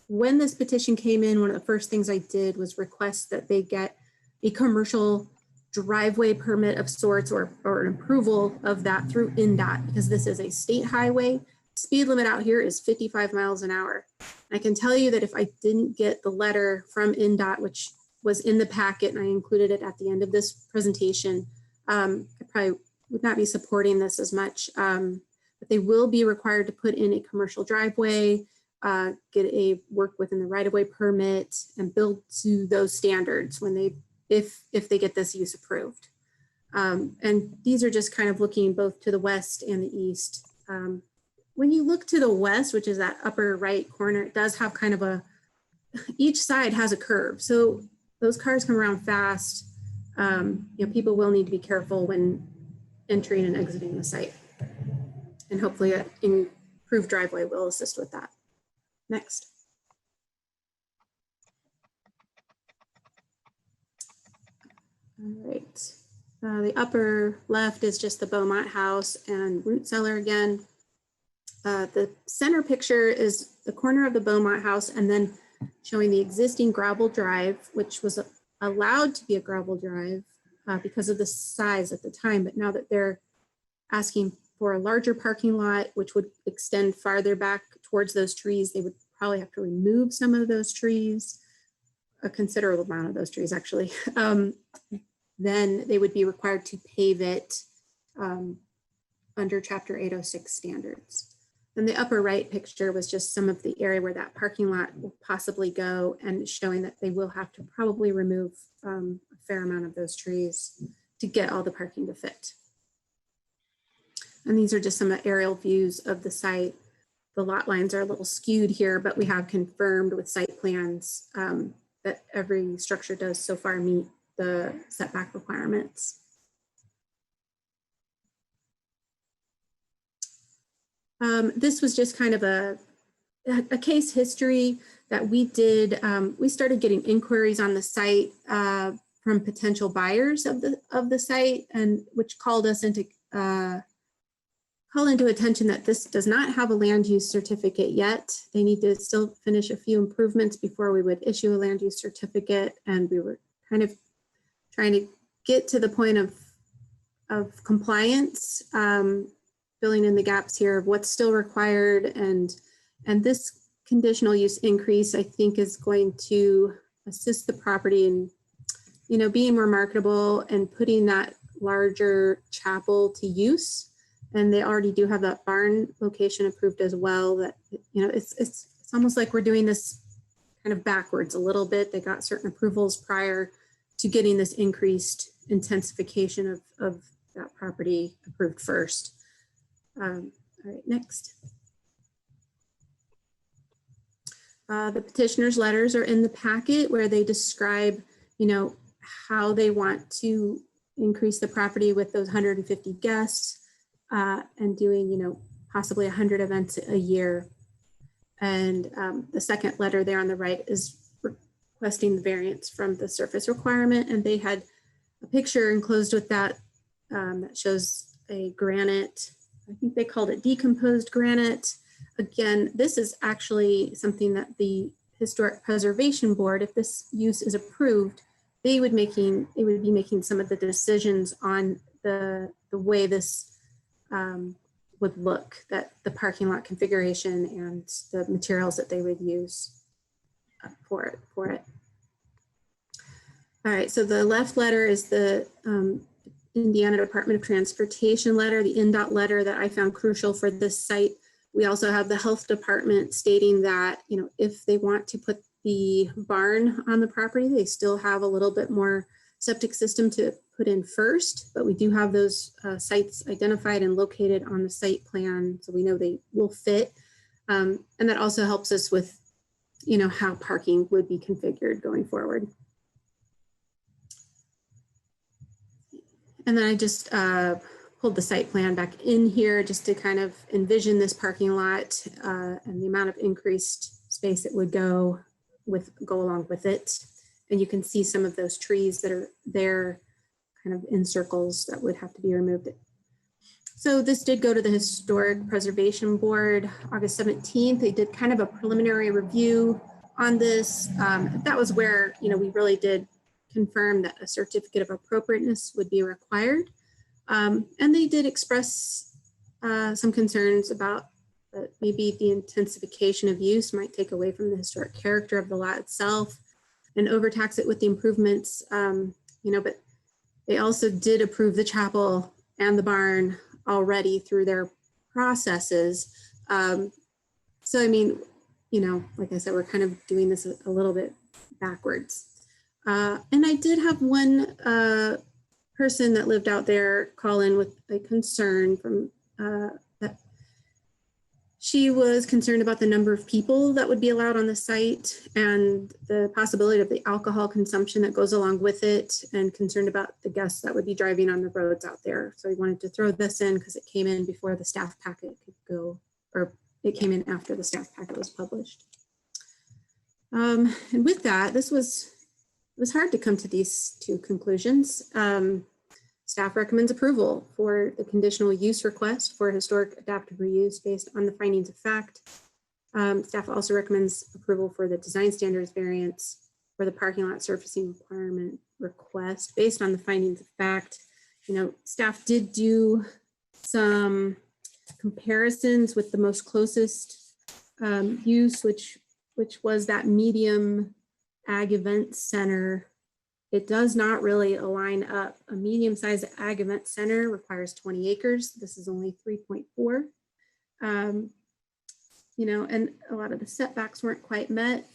when this petition came in, one of the first things I did was request that they get a commercial driveway permit of sorts or an approval of that through NDOT, because this is a state highway. Speed limit out here is 55 miles an hour. I can tell you that if I didn't get the letter from NDOT, which was in the packet, and I included it at the end of this presentation, I probably would not be supporting this as much. But they will be required to put in a commercial driveway, get a work within the right-of-way permit, and build to those standards when they, if they get this use approved. And these are just kind of looking both to the west and the east. When you look to the west, which is that upper right corner, it does have kind of a, each side has a curve. So those cars come around fast. You know, people will need to be careful when entering and exiting the site. And hopefully an improved driveway will assist with that. Next. All right. The upper left is just the Beaumont house and root cellar again. The center picture is the corner of the Beaumont house and then showing the existing gravel drive, which was allowed to be a gravel drive because of the size at the time. But now that they're asking for a larger parking lot, which would extend farther back towards those trees, they would probably have to remove some of those trees, a considerable amount of those trees actually. Then they would be required to pave it under Chapter 806 standards. And the upper right picture was just some of the area where that parking lot will possibly go, and showing that they will have to probably remove a fair amount of those trees to get all the parking to fit. And these are just some aerial views of the site. The lot lines are a little skewed here, but we have confirmed with site plans that every structure does so far meet the setback requirements. This was just kind of a case history that we did. We started getting inquiries on the site from potential buyers of the site, and which called us into call into attention that this does not have a land use certificate yet. They need to still finish a few improvements before we would issue a land use certificate, and we were kind of trying to get to the point of compliance, filling in the gaps here of what's still required. And this conditional use increase, I think, is going to assist the property in, you know, being more marketable and putting that larger chapel to use. And they already do have that barn location approved as well. That, you know, it's almost like we're doing this kind of backwards a little bit. They got certain approvals prior to getting this increased intensification of that property approved first. All right, next. The petitioner's letters are in the packet where they describe, you know, how they want to increase the property with those 150 guests and doing, you know, possibly 100 events a year. And the second letter there on the right is requesting the variance from the surface requirement. And they had a picture enclosed with that that shows a granite, I think they called it decomposed granite. Again, this is actually something that the Historic Preservation Board, if this use is approved, they would be making some of the decisions on the way this would look, that the parking lot configuration and the materials that they would use for it. All right, so the left letter is the Indiana Department of Transportation letter, the INDOT letter that I found crucial for this site. We also have the health department stating that, you know, if they want to put the barn on the property, they still have a little bit more septic system to put in first, but we do have those sites identified and located on the site plan, so we know they will fit. And that also helps us with, you know, how parking would be configured going forward. And then I just pulled the site plan back in here just to kind of envision this parking lot and the amount of increased space that would go along with it. And you can see some of those trees that are there kind of in circles that would have to be removed. So this did go to the Historic Preservation Board August 17th. They did kind of a preliminary review on this. That was where, you know, we really did confirm that a certificate of appropriateness would be required. And they did express some concerns about maybe the intensification of use might take away from the historic character of the lot itself and overtax it with the improvements, you know, but they also did approve the chapel and the barn already through their processes. So, I mean, you know, like I said, we're kind of doing this a little bit backwards. And I did have one person that lived out there call in with a concern from that she was concerned about the number of people that would be allowed on the site and the possibility of the alcohol consumption that goes along with it, and concerned about the guests that would be driving on the roads out there. So we wanted to throw this in because it came in before the staff packet could go, or it came in after the staff packet was published. And with that, it was hard to come to these two conclusions. Staff recommends approval for the conditional use request for historic adaptive reuse based on the findings of fact. Staff also recommends approval for the design standards variance for the parking lot surfacing requirement request based on the findings of fact. You know, staff did do some comparisons with the most closest use, which was that medium ag event center. It does not really align up. A medium-sized ag event center requires 20 acres. This is only 3.4. You know, and a lot of the setbacks weren't quite met.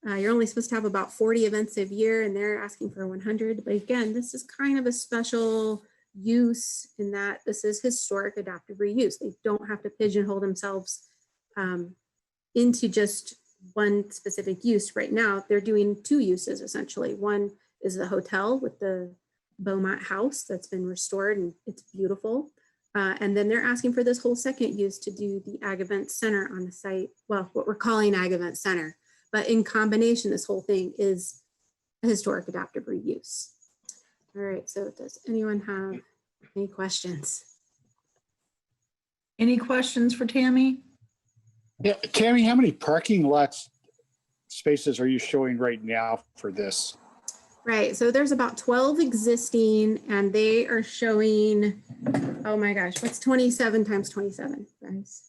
You're only supposed to have about 40 events a year, and they're asking for 100. But again, this is kind of a special use in that this is historic adaptive reuse. They don't have to pigeonhole themselves into just one specific use. Right now, they're doing two uses essentially. One is the hotel with the Beaumont house that's been restored and it's beautiful. And then they're asking for this whole second use to do the Ag Event Center on the site. Well, what we're calling Ag Event Center, but in combination, this whole thing is a historic adaptive reuse. All right, so does anyone have any questions? Any questions for Tammy? Yeah, Tammy, how many parking lots spaces are you showing right now for this? Right, so there's about 12 existing and they are showing, oh my gosh, what's 27 times 27, guys?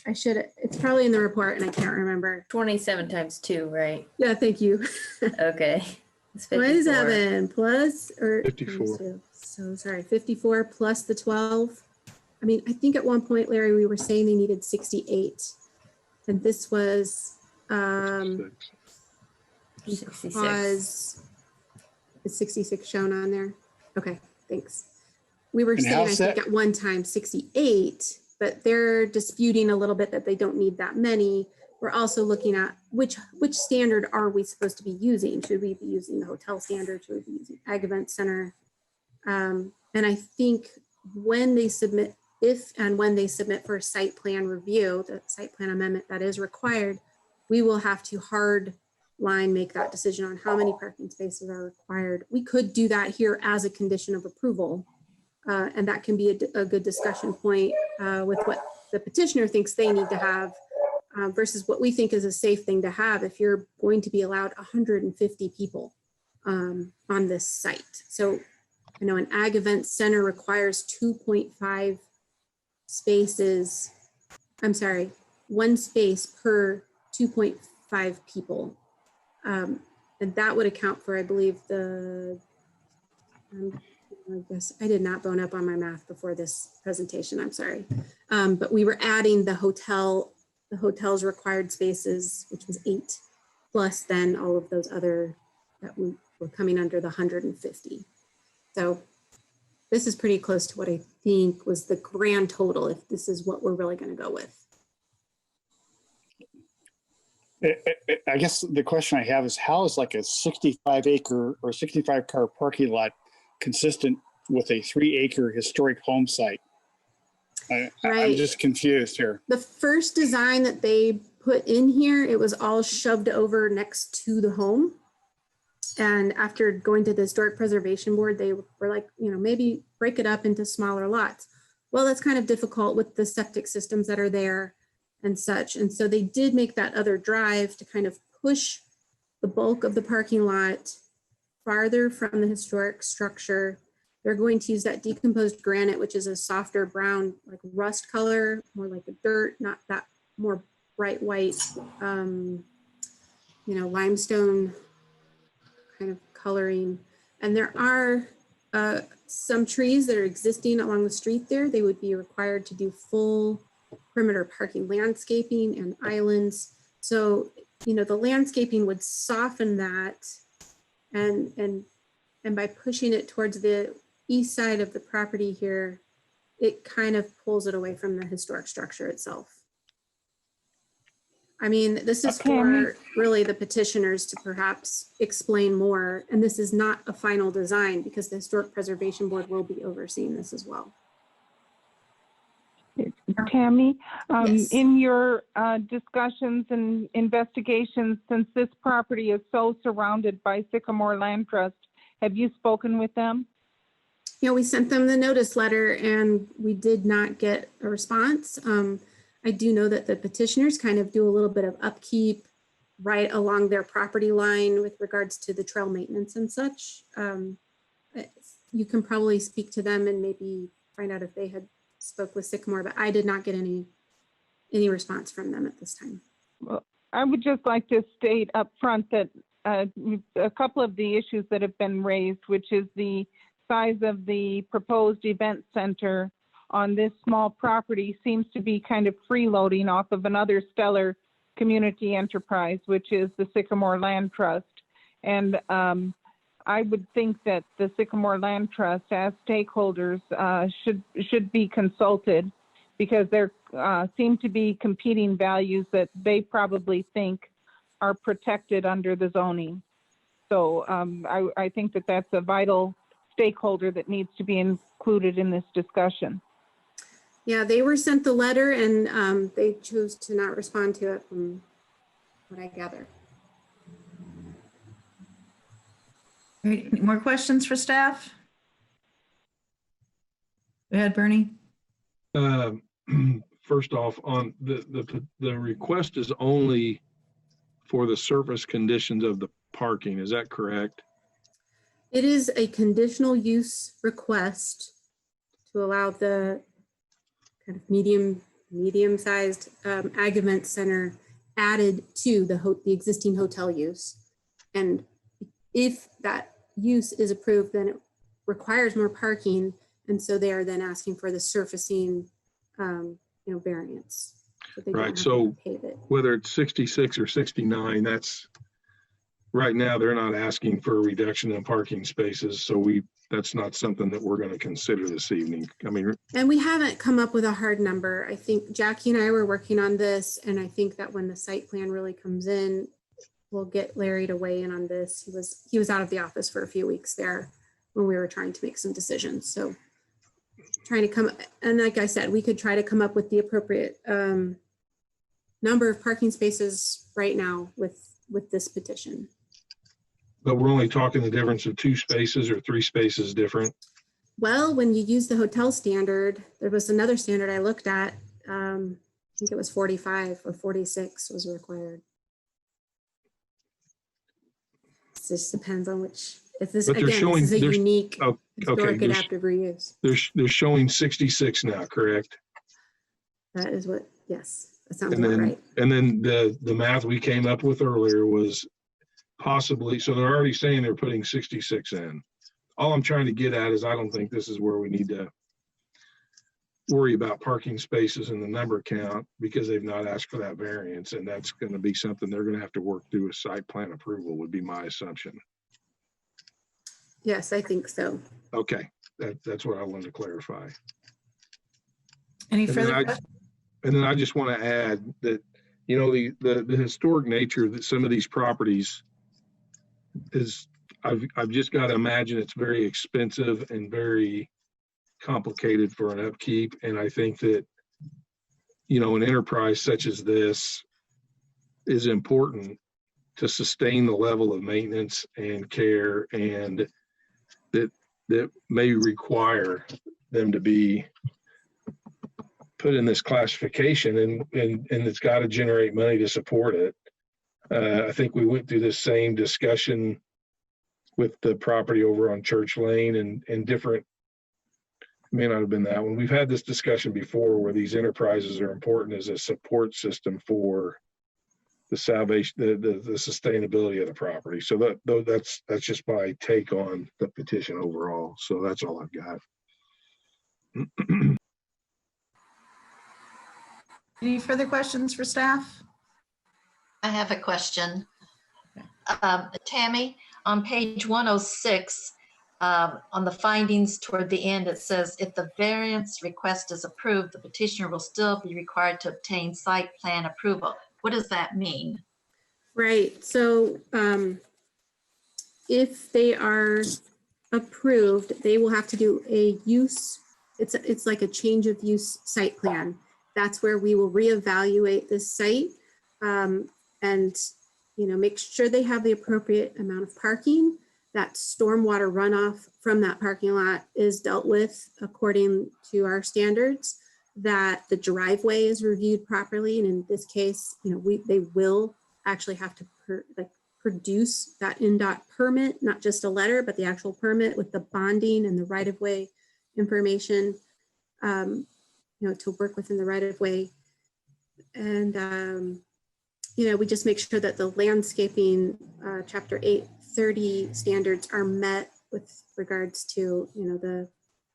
I should, it's probably in the report and I can't remember. 27 times 2, right? Yeah, thank you. Okay. It's 27 plus, or 54. so sorry, 54 plus the 12. I mean, I think at one point, Larry, we were saying they needed 68. And this was, 66. Is 66 shown on there? Okay, thanks. We were And saying, I how's think that- at one time 68, but they're disputing a little bit that they don't need that many. We're also looking at which standard are we supposed to be using? Should we be using the hotel standard? Should we be using Ag Event Center? And I think when they submit, if and when they submit for a site plan review, the site plan amendment that is required, we will have to hard line make that decision on how many parking spaces are required. We could do that here as a condition of approval. And that can be a good discussion point with what the petitioner thinks they need to have versus what we think is a safe thing to have if you're going to be allowed 150 people on this site. So I know an Ag Event Center requires 2.5 spaces. I'm sorry, 1 space per 2.5 people. And that would account for, I believe, I guess I did not bone up on my math before this presentation, I'm sorry. But we were adding the hotel's required spaces, which was 8, plus then all of those other that were coming under the 150. So this is pretty close to what I think was the grand total, if this is what we're really going to go with. I guess the question I have is, how is like a 65 acre or 65 car parking lot consistent with a 3 acre historic home site? I'm just confused here. The first design that they put in here, it was all shoved over next to the home. And after going to the Historic Preservation Board, they were like, maybe break it up into smaller lots. Well, that's kind of difficult with the septic systems that are there and such. And so they did make that other drive to kind of push the bulk of the parking lot farther from the historic structure. They're going to use that decomposed granite, which is a softer brown, like rust color, more like a dirt, not that more bright white, limestone kind of coloring. And there are some trees that are existing along the street there. They would be required to do full perimeter parking landscaping and islands. So, the landscaping would soften that, and by pushing it towards the east side of the property here, it kind of pulls it away from the historic structure itself. I mean, this is for really the petitioners to perhaps explain more, and this is not a final design because the Historic Preservation Board will be overseeing this as well. Tammy, Yes. in your discussions and investigations, since this property is so surrounded by Sycamore Land Trust, have you spoken with them? We sent them the notice letter and we did not get a response. I do know that the petitioners kind of do a little bit of upkeep right along their property line with regards to the trail maintenance and such. You can probably speak to them and maybe find out if they had spoke with Sycamore, but I did not get any response from them at this time. Well, I would just like to state up front that a couple of the issues that have been raised, which is the size of the proposed event center on this small property, seems to be kind of freeloading off of another stellar community enterprise, which is the Sycamore Land Trust. And I would think that the Sycamore Land Trust, as stakeholders, should be consulted, because there seem to be competing values that they probably think are protected under the zoning. So I think that that's a vital stakeholder that needs to be included in this discussion. Yeah, they were sent the letter and they chose to not respond to it from what I gather. All right, any more questions for staff? Go ahead, Bernie. First off, on the request is only for the surface conditions of the parking. Is that correct? It is a conditional use request to allow the kind of medium-sized Ag Event Center added to the existing hotel use. And if that use is approved, then it requires more parking. And so they are then asking for the surfacing, variance. So they don't Right, have to so pave it. whether it's 66 or 69, that's, right now, they're not asking for a reduction in parking spaces, so that's not something that we're going to consider this evening. I mean, And we haven't come up with a hard number. I think Jackie and I were working on this, and I think that when the site plan really comes in, we'll get Larry to weigh in on this. He was out of the office for a few weeks there when we were trying to make some decisions. So trying to come, and like I said, we could try to come up with the appropriate number of parking spaces right now with this petition. but we're only talking the difference of 2 spaces or 3 spaces different. Well, when you use the hotel standard, there was another standard I looked at. I think it was 45 or 46 was required. It just depends on which, if this, But they're again, showing, this is a there's, unique okay, historic adaptive reuse. they're showing 66 now, correct? That is what, yes, that sounds And about then, right. and then the math we came up with earlier was possibly, so they're already saying they're putting 66 in. All I'm trying to get at is I don't think this is where we need to worry about parking spaces and the number count because they've not asked for that variance. And that's going to be something they're going to have to work through with site plan approval would be my assumption. Yes, I think so. Okay, that's what I wanted to clarify. Any And further then questions? And then I just want to add that, the historic nature that some of these properties is, I've just got to imagine it's very expensive and very complicated for an upkeep. And I think that, an enterprise such as this is important to sustain the level of maintenance and care, and that may require them to be put in this classification, and it's got to generate money to support it. I think we went through this same discussion with the property over on Church Lane and different, may not have been that one. We've had this discussion before where these enterprises are important as a support system for the salvation, the sustainability of the property. So that's just my take on the petition overall. So that's all I've got. Any further questions for staff? I have a question. Tammy, on page 106, on the findings toward the end, it says, if the variance request is approved, the petitioner will still be required to obtain site plan approval. What does that mean? Right, so if they are approved, they will have to do a use, it's like a change of use site plan. That's where we will reevaluate this site and make sure they have the appropriate amount of parking, that stormwater runoff from that parking lot is dealt with according to our standards, that the driveway is reviewed properly. And in this case, they will actually have to produce that NDOT permit, not just a letter, but the actual permit with the bonding and the right-of-way information, to work within the right-of-way. And, we just make sure that the landscaping chapter 830 standards are met with regards to, the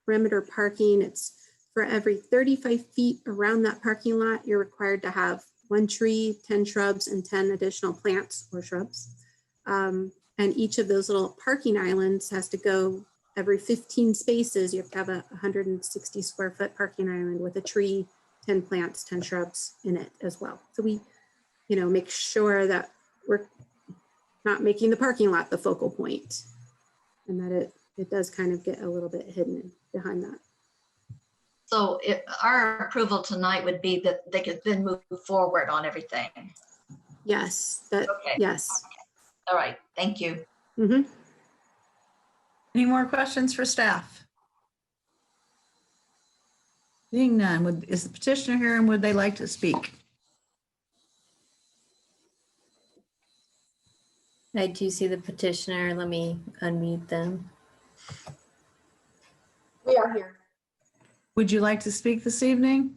perimeter parking. It's for every 35 feet around that parking lot, you're required to have 1 tree, 10 shrubs, and 10 additional plants or shrubs. And each of those little parking islands has to go every 15 spaces. You have to have a 160 square foot parking island with a tree, 10 plants, 10 shrubs in it as well. So we, make sure that we're not making the parking lot the focal point, and that it does kind of get a little bit hidden behind that. So if our approval tonight would be that they could then move forward on everything. Yes, Okay. Yes. All right, thank you. Mm-hmm. Any more questions for staff? Seeing none, is the petitioner here and would they like to speak? I do see the petitioner. Let me unmute them. We are here. Would you like to speak this evening?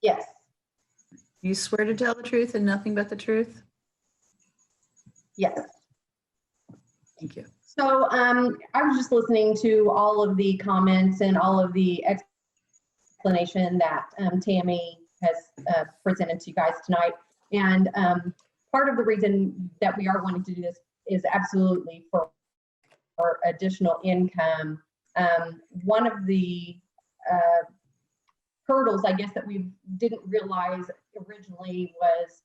Yes. You swear to tell the truth and nothing but the truth? Yes. Thank you. So I was just listening to all of the comments and all of the explanation that Tammy has presented to you guys tonight. And part of the reason that we are wanting to do this is absolutely for additional income. One of the hurdles, I guess, that we didn't realize originally was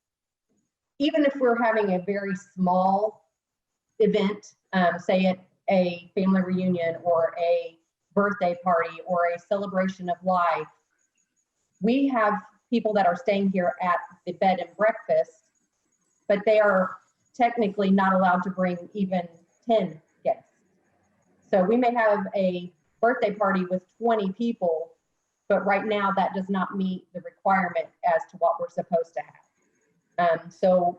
even if we're having a very small event, say at a family reunion or a birthday party or a celebration of life, we have people that are staying here at the bed and breakfast, but they are technically not allowed to bring even 10 guests. So we may have a birthday party with 20 people, but right now that does not meet the requirement as to what we're supposed to have. So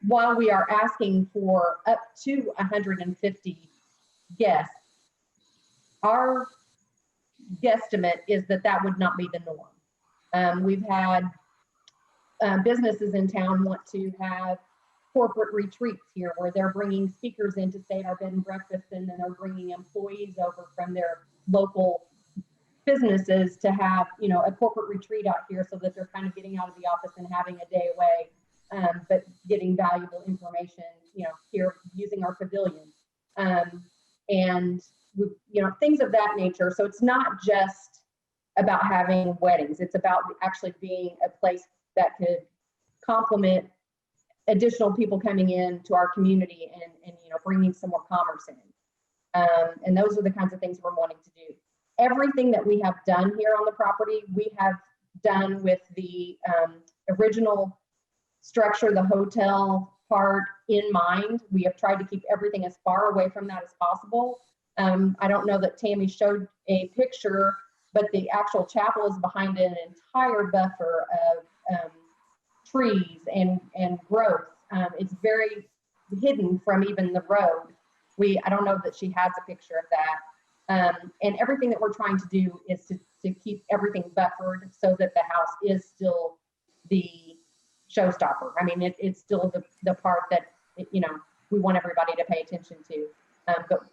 while we are asking for up to 150 guests, our guesstimate is that that would not be the norm. We've had businesses in town want to have corporate retreats here where they're bringing speakers in to stay at our bed and breakfast, and then they're bringing employees over from their local businesses to have, you know, a corporate retreat out here so that they're kind of getting out of the office and having a day away, but getting valuable information, you know, here using our pavilion. And, you know, things of that nature. So it's not just about having weddings. It's about actually being a place that could complement additional people coming in to our community and you know, bringing some more commerce in. And those are the kinds of things we're wanting to do. Everything that we have done here on the property, we have done with the original structure, the hotel part in mind. We have tried to keep everything as far away from that as possible. I don't know that Tammy showed a picture, but the actual chapel is behind an entire buffer of trees and growth. It's very hidden from even the road. I don't know that she has a picture of that. And everything that we're trying to do is to keep everything buffered so that the house is still the showstopper. I mean, it's still the part that, you know, we want everybody to pay attention to. But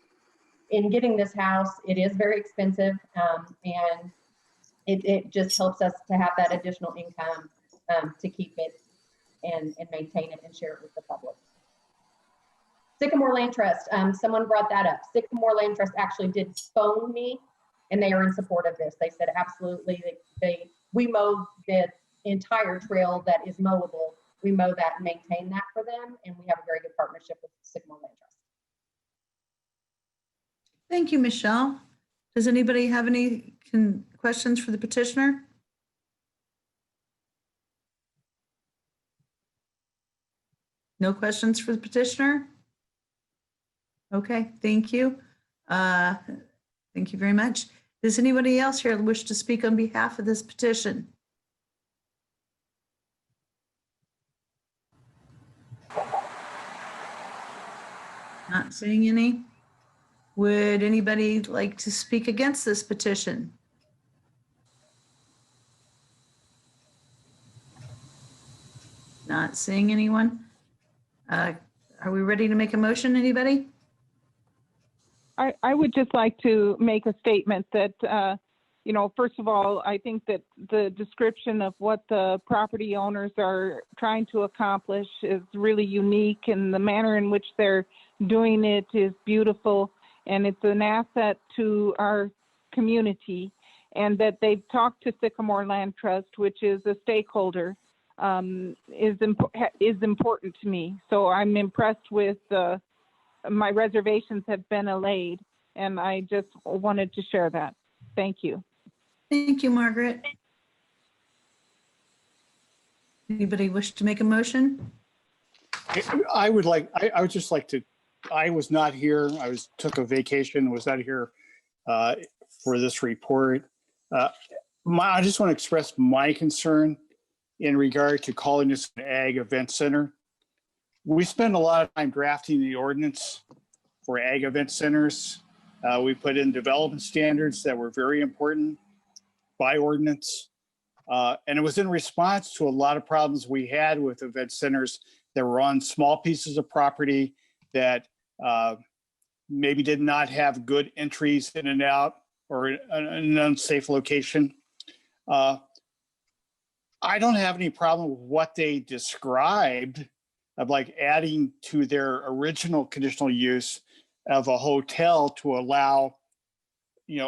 in getting this house, it is very expensive, and it just helps us to have that additional income to keep it and maintain it and share it with the public. Sycamore Land Trust, someone brought that up. Sycamore Land Trust actually did phone me, and they are in support of this. They said absolutely, we mow the entire trail that is mowable. We mow that and maintain that for them, and we have a very good partnership with Sycamore Land Trust. Thank you, Michelle. Does anybody have any questions for the petitioner? No questions for the petitioner? Okay, thank you. Thank you very much. Does anybody else here wish to speak on behalf of this petition? Not seeing any. Would anybody like to speak against this petition? Not seeing anyone. Are we ready to make a motion, anybody? I would just like to make a statement that, you know, first of all, I think that the description of what the property owners are trying to accomplish is really unique, and the manner in which they're doing it is beautiful, and it's an asset to our community, and that they've talked to Sycamore Land Trust, which is a stakeholder, is important to me. So I'm impressed with my reservations have been allayed, and I just wanted to share that. Thank you. Thank you, Margaret. Anybody wish to make a motion? I would just like to, I was not here. Took a vacation, was not here for this report. I just want to express my concern in regard to calling this an ag event center. We spend a lot of time drafting the ordinance for ag event centers. We put in development standards that were very important by ordinance. And it was in response to a lot of problems we had with event centers that were on small pieces of property that maybe did not have good entries in and out or an unsafe location. I don't have any problem with what they described of like adding to their original conditional use of a hotel to allow,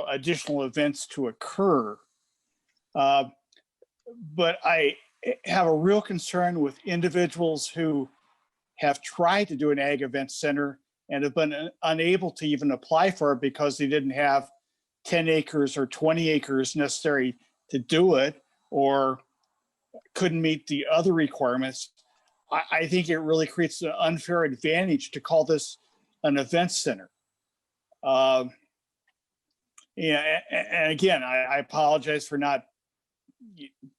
additional events to occur. But I have a real concern with individuals who have tried to do an ag event center and have been unable to even apply for it because they didn't have 10 acres or 20 acres necessary to do it, or couldn't meet the other requirements. I think it really creates an unfair advantage to call this an event center. And again, I apologize for not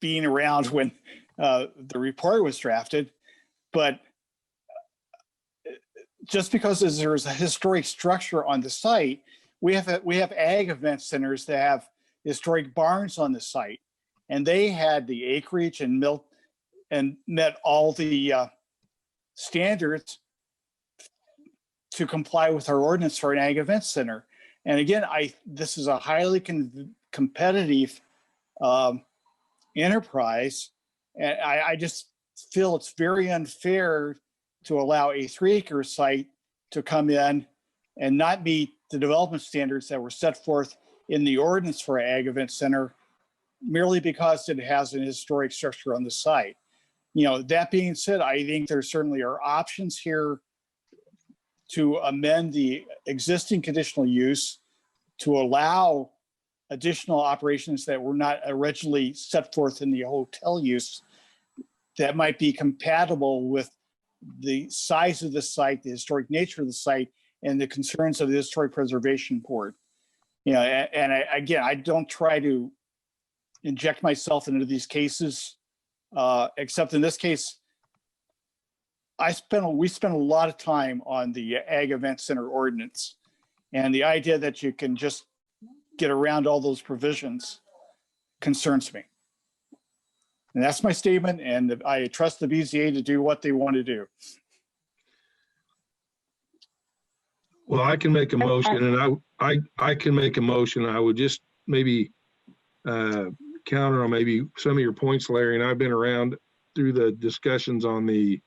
being around when the report was drafted, but just because there's a historic structure on the site, we have ag event centers that have historic barns on the site, and they had the acreage and met all the standards to comply with our ordinance for an ag event center. And again, this is a highly competitive enterprise, and I just feel it's very unfair to allow a 3-acre site to come in and not meet the development standards that were set forth in the ordinance for an ag event center merely because it has an historic structure on the site. That being said, I think there certainly are options here to amend the existing conditional use to allow additional operations that were not originally set forth in the hotel use that might be compatible with the size of the site, the historic nature of the site, and the concerns of the Historic Preservation Board. Again, I don't try to inject myself into these cases, except in this case, we spent a lot of time on the Ag Event Center ordinance, and the idea that you can just get around all those provisions concerns me. And that's my statement, and I trust the BZA to do what they want to do. Well, I can make a motion, and I can make a motion. I would just maybe counter on maybe some of your points, Larry. And I've been around through the discussions on the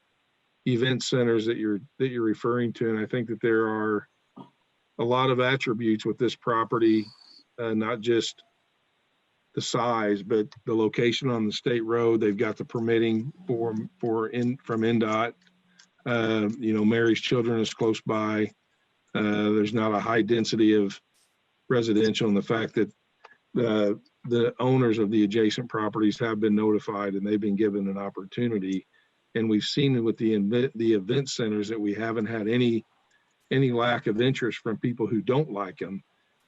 event centers that you're referring to, and I think that there are a lot of attributes with this property, not just the size, but the location on the state road. They've got the permitting from NDOT. Mary's Children is close by. There's not a high density of residential, and the fact that the owners of the adjacent properties have been notified and they've been given an opportunity. And we've seen with the event centers that we haven't had any lack of interest from people who don't like them.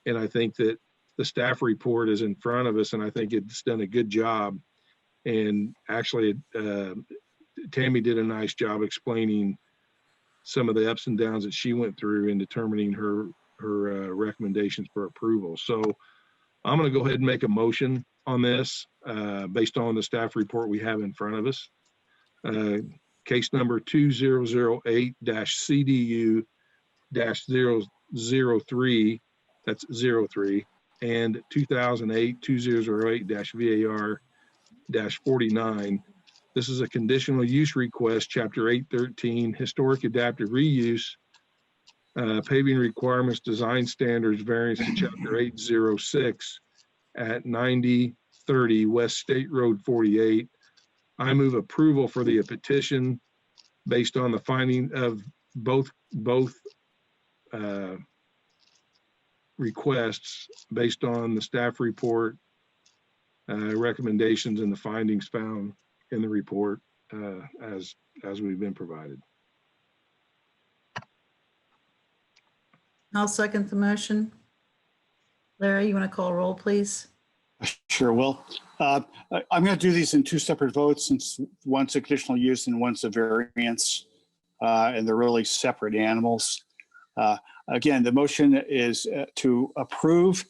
And I think that the staff report is in front of us, and I think it's done a good job. And actually, Tammy did a nice job explaining some of the ups and downs that she went through in determining her recommendations for approval. So I'm going to go ahead and make a motion on this based on the staff report we have in front of us. Case number 2008-CDU-003, that's 03, and 2008-2008-VAR-49. This is a conditional use request, Chapter 813, Historic Adaptive Reuse, Paving Requirements, Design Standards, variance to Chapter 806 at 9030 West State Road 48. I move approval for the petition based on the finding of both requests based on the staff report, recommendations, and the findings found in the report as we've been provided. I'll second the motion. Larry, you want to call roll, please? Sure will. I'm going to do these in 2 separate votes, since one's a conditional use and one's a variance, and they're really separate animals. Again, the motion is to approve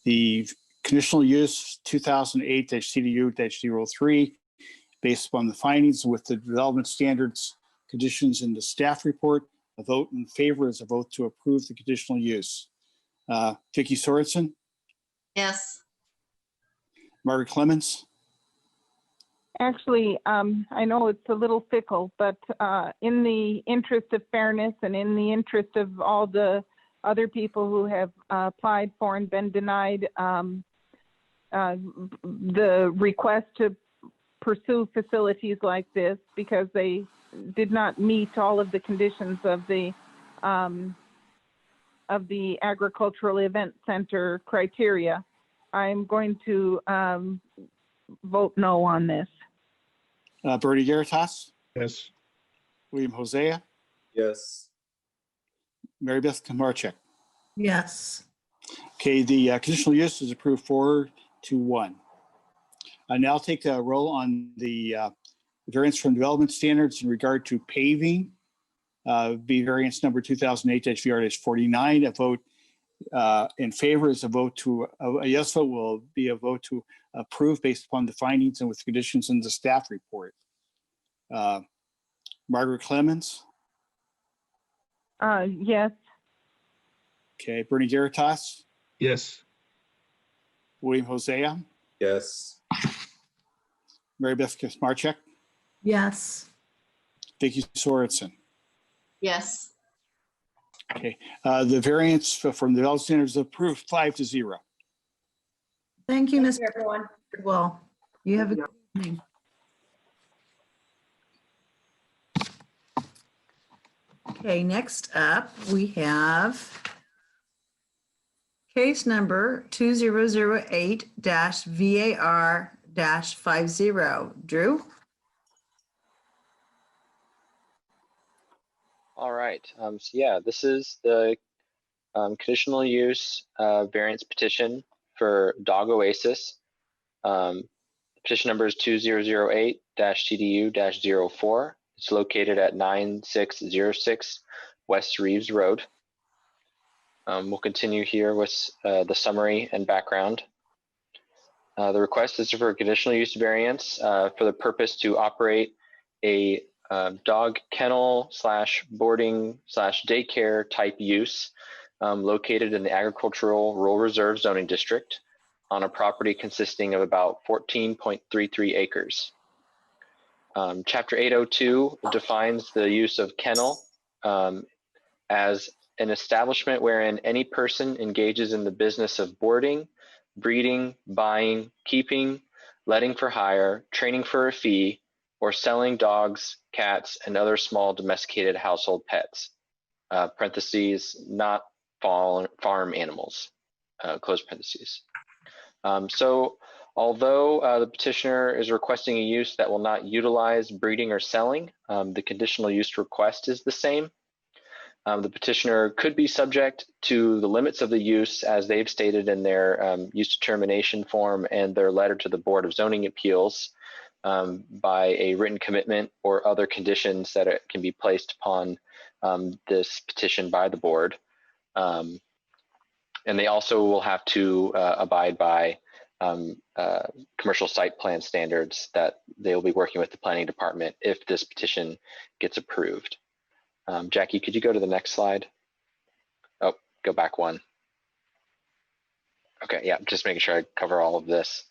the conditional use 2008-CDU-03 based upon the findings with the development standards, conditions in the staff report, A vote in favor is a vote to approve the conditional use. Vicky Sorensen, Yes. Margaret Clemens, Actually, I know it's a little fickle, but in the interest of fairness and in the interest of all the other people who have applied for and been denied the request to pursue facilities like this because they did not meet all of the conditions of the agricultural event center criteria, I'm going to vote no on this. Bernie Garitas, Yes. William Hosea, Yes. Mary Beth Komarchek. Yes. Okay, the conditional use is approved 4-1. I now take a roll on the variance from development standards in regard to paving. Be variance number 2008-VR-49. A vote in favor is a vote to, a yes vote will be a vote to approve based upon the findings and with conditions in the staff report. Margaret Clemens. Yes. Okay, Bernie Garitas, Yes. William Hosea, Yes. Mary Beth Kasmarchek, Yes. Vicky Sorensen. Yes. Okay, the variance from the development standards is approved 5-0. Thank you, Thank Ms. you, everyone. Well, you have a good evening. Okay, next up, we have case number 2008-VAR-50. Drew? All right. So yeah, this is the conditional use variance petition for Dog Oasis. Petition number is 2008-TDU-04. It's located at 9606 West Reeves Road. We'll continue here with the summary and background. The request is for a conditional use variance for the purpose to operate a dog kennel / boarding / daycare type use located in the agricultural rural reserve zoning district on a property consisting of about 14.33 acres. Chapter 802 defines the use of kennel as an establishment wherein any person engages in the business of boarding, breeding, buying, keeping, letting for hire, training for a fee, or selling dogs, cats, and other small domesticated household pets, parentheses, not farm animals, close parentheses. So although the petitioner is requesting a use that will not utilize breeding or selling, the conditional use request is the same. The petitioner could be subject to the limits of the use as they've stated in their use determination form and their letter to the Board of Zoning Appeals by a written commitment or other conditions that can be placed upon this petition by the board. And they also will have to abide by commercial site plan standards that they will be working with the planning department if this petition gets approved. Jackie, could you go to the next slide? Oh, go back one. Okay, yeah, just making sure I cover all of this.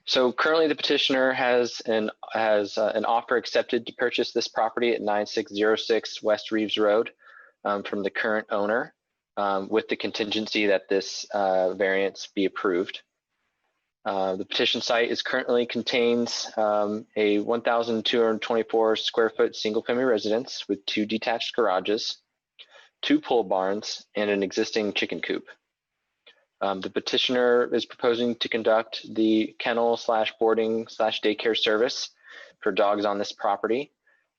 So currently the petitioner has an offer accepted to purchase this property at 9606 West Reeves Road from the current owner with the contingency that this variance be approved. The petition site currently contains a 1,224 square foot single family residence with 2 detached garages, 2 pole barns, and an existing chicken coop. The petitioner is proposing to conduct the kennel / boarding / daycare service for dogs on this property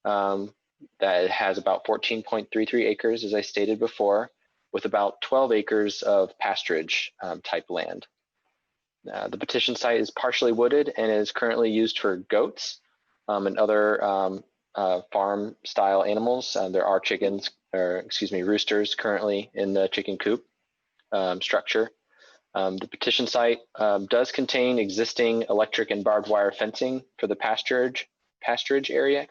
that has about 14.33 acres, as I stated before, with about 12 acres of pasturage type land. The petition site is partially wooded and is currently used for goats and other farm style animals. There are roosters currently in the chicken coop structure. The petition site does contain existing electric and barbed wire fencing for the pasturage area,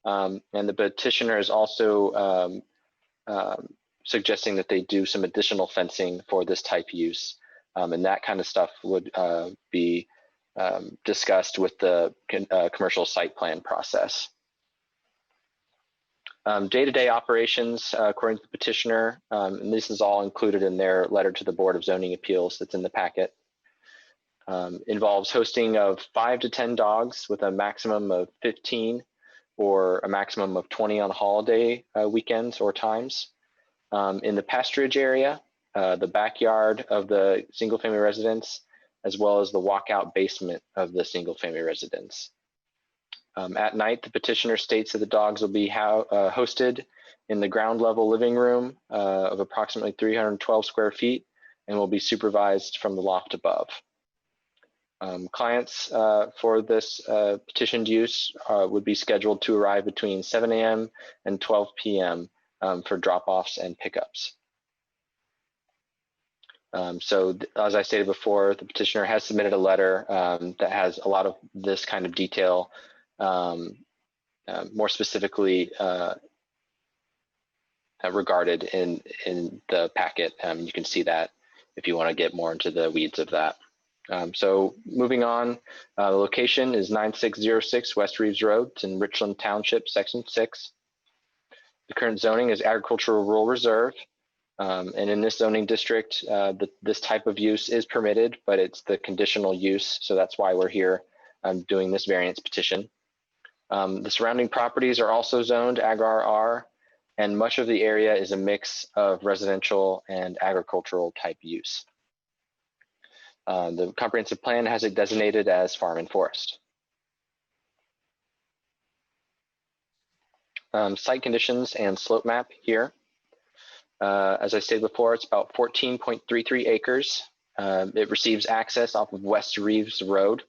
And the petitioner is also suggesting that they do some additional fencing for this type use. And that kind of stuff would be discussed with the commercial site plan process. Day-to-day operations, according to the petitioner, and this is all included in their letter to the Board of Zoning Appeals that's in the packet, involves hosting of 5 to 10 dogs with a maximum of 15 or a maximum of 20 on holiday weekends or times. In the pasturage area, the backyard of the single-family residence, as well as the walkout basement of the single-family residence. At night, the petitioner states that the dogs will be hosted in the ground level living room of approximately 312 square feet and will be supervised from the loft above. Clients for this petitioned use would be scheduled to arrive between 7 a.m. and 12 p.m. For drop-offs and pickups. So as I stated before, the petitioner has submitted a letter that has a lot of this kind of detail, more specifically regarded in the packet. You can see that if you want to get more into the weeds of that. So moving on, the location is 9606 West Reeves Road. It's in Richland Township, Section 6. The current zoning is agricultural rural reserve. And in this zoning district, this type of use is permitted, but it's the conditional use. So that's why we're here doing this variance petition. The surrounding properties are also zoned Ag-RR, and much of the area is a mix of residential and agricultural type use. The comprehensive plan has it designated as farm and forest. Site conditions and slope map here. As I stated before, it's about 14.33 acres. It receives access off of West Reeves Road,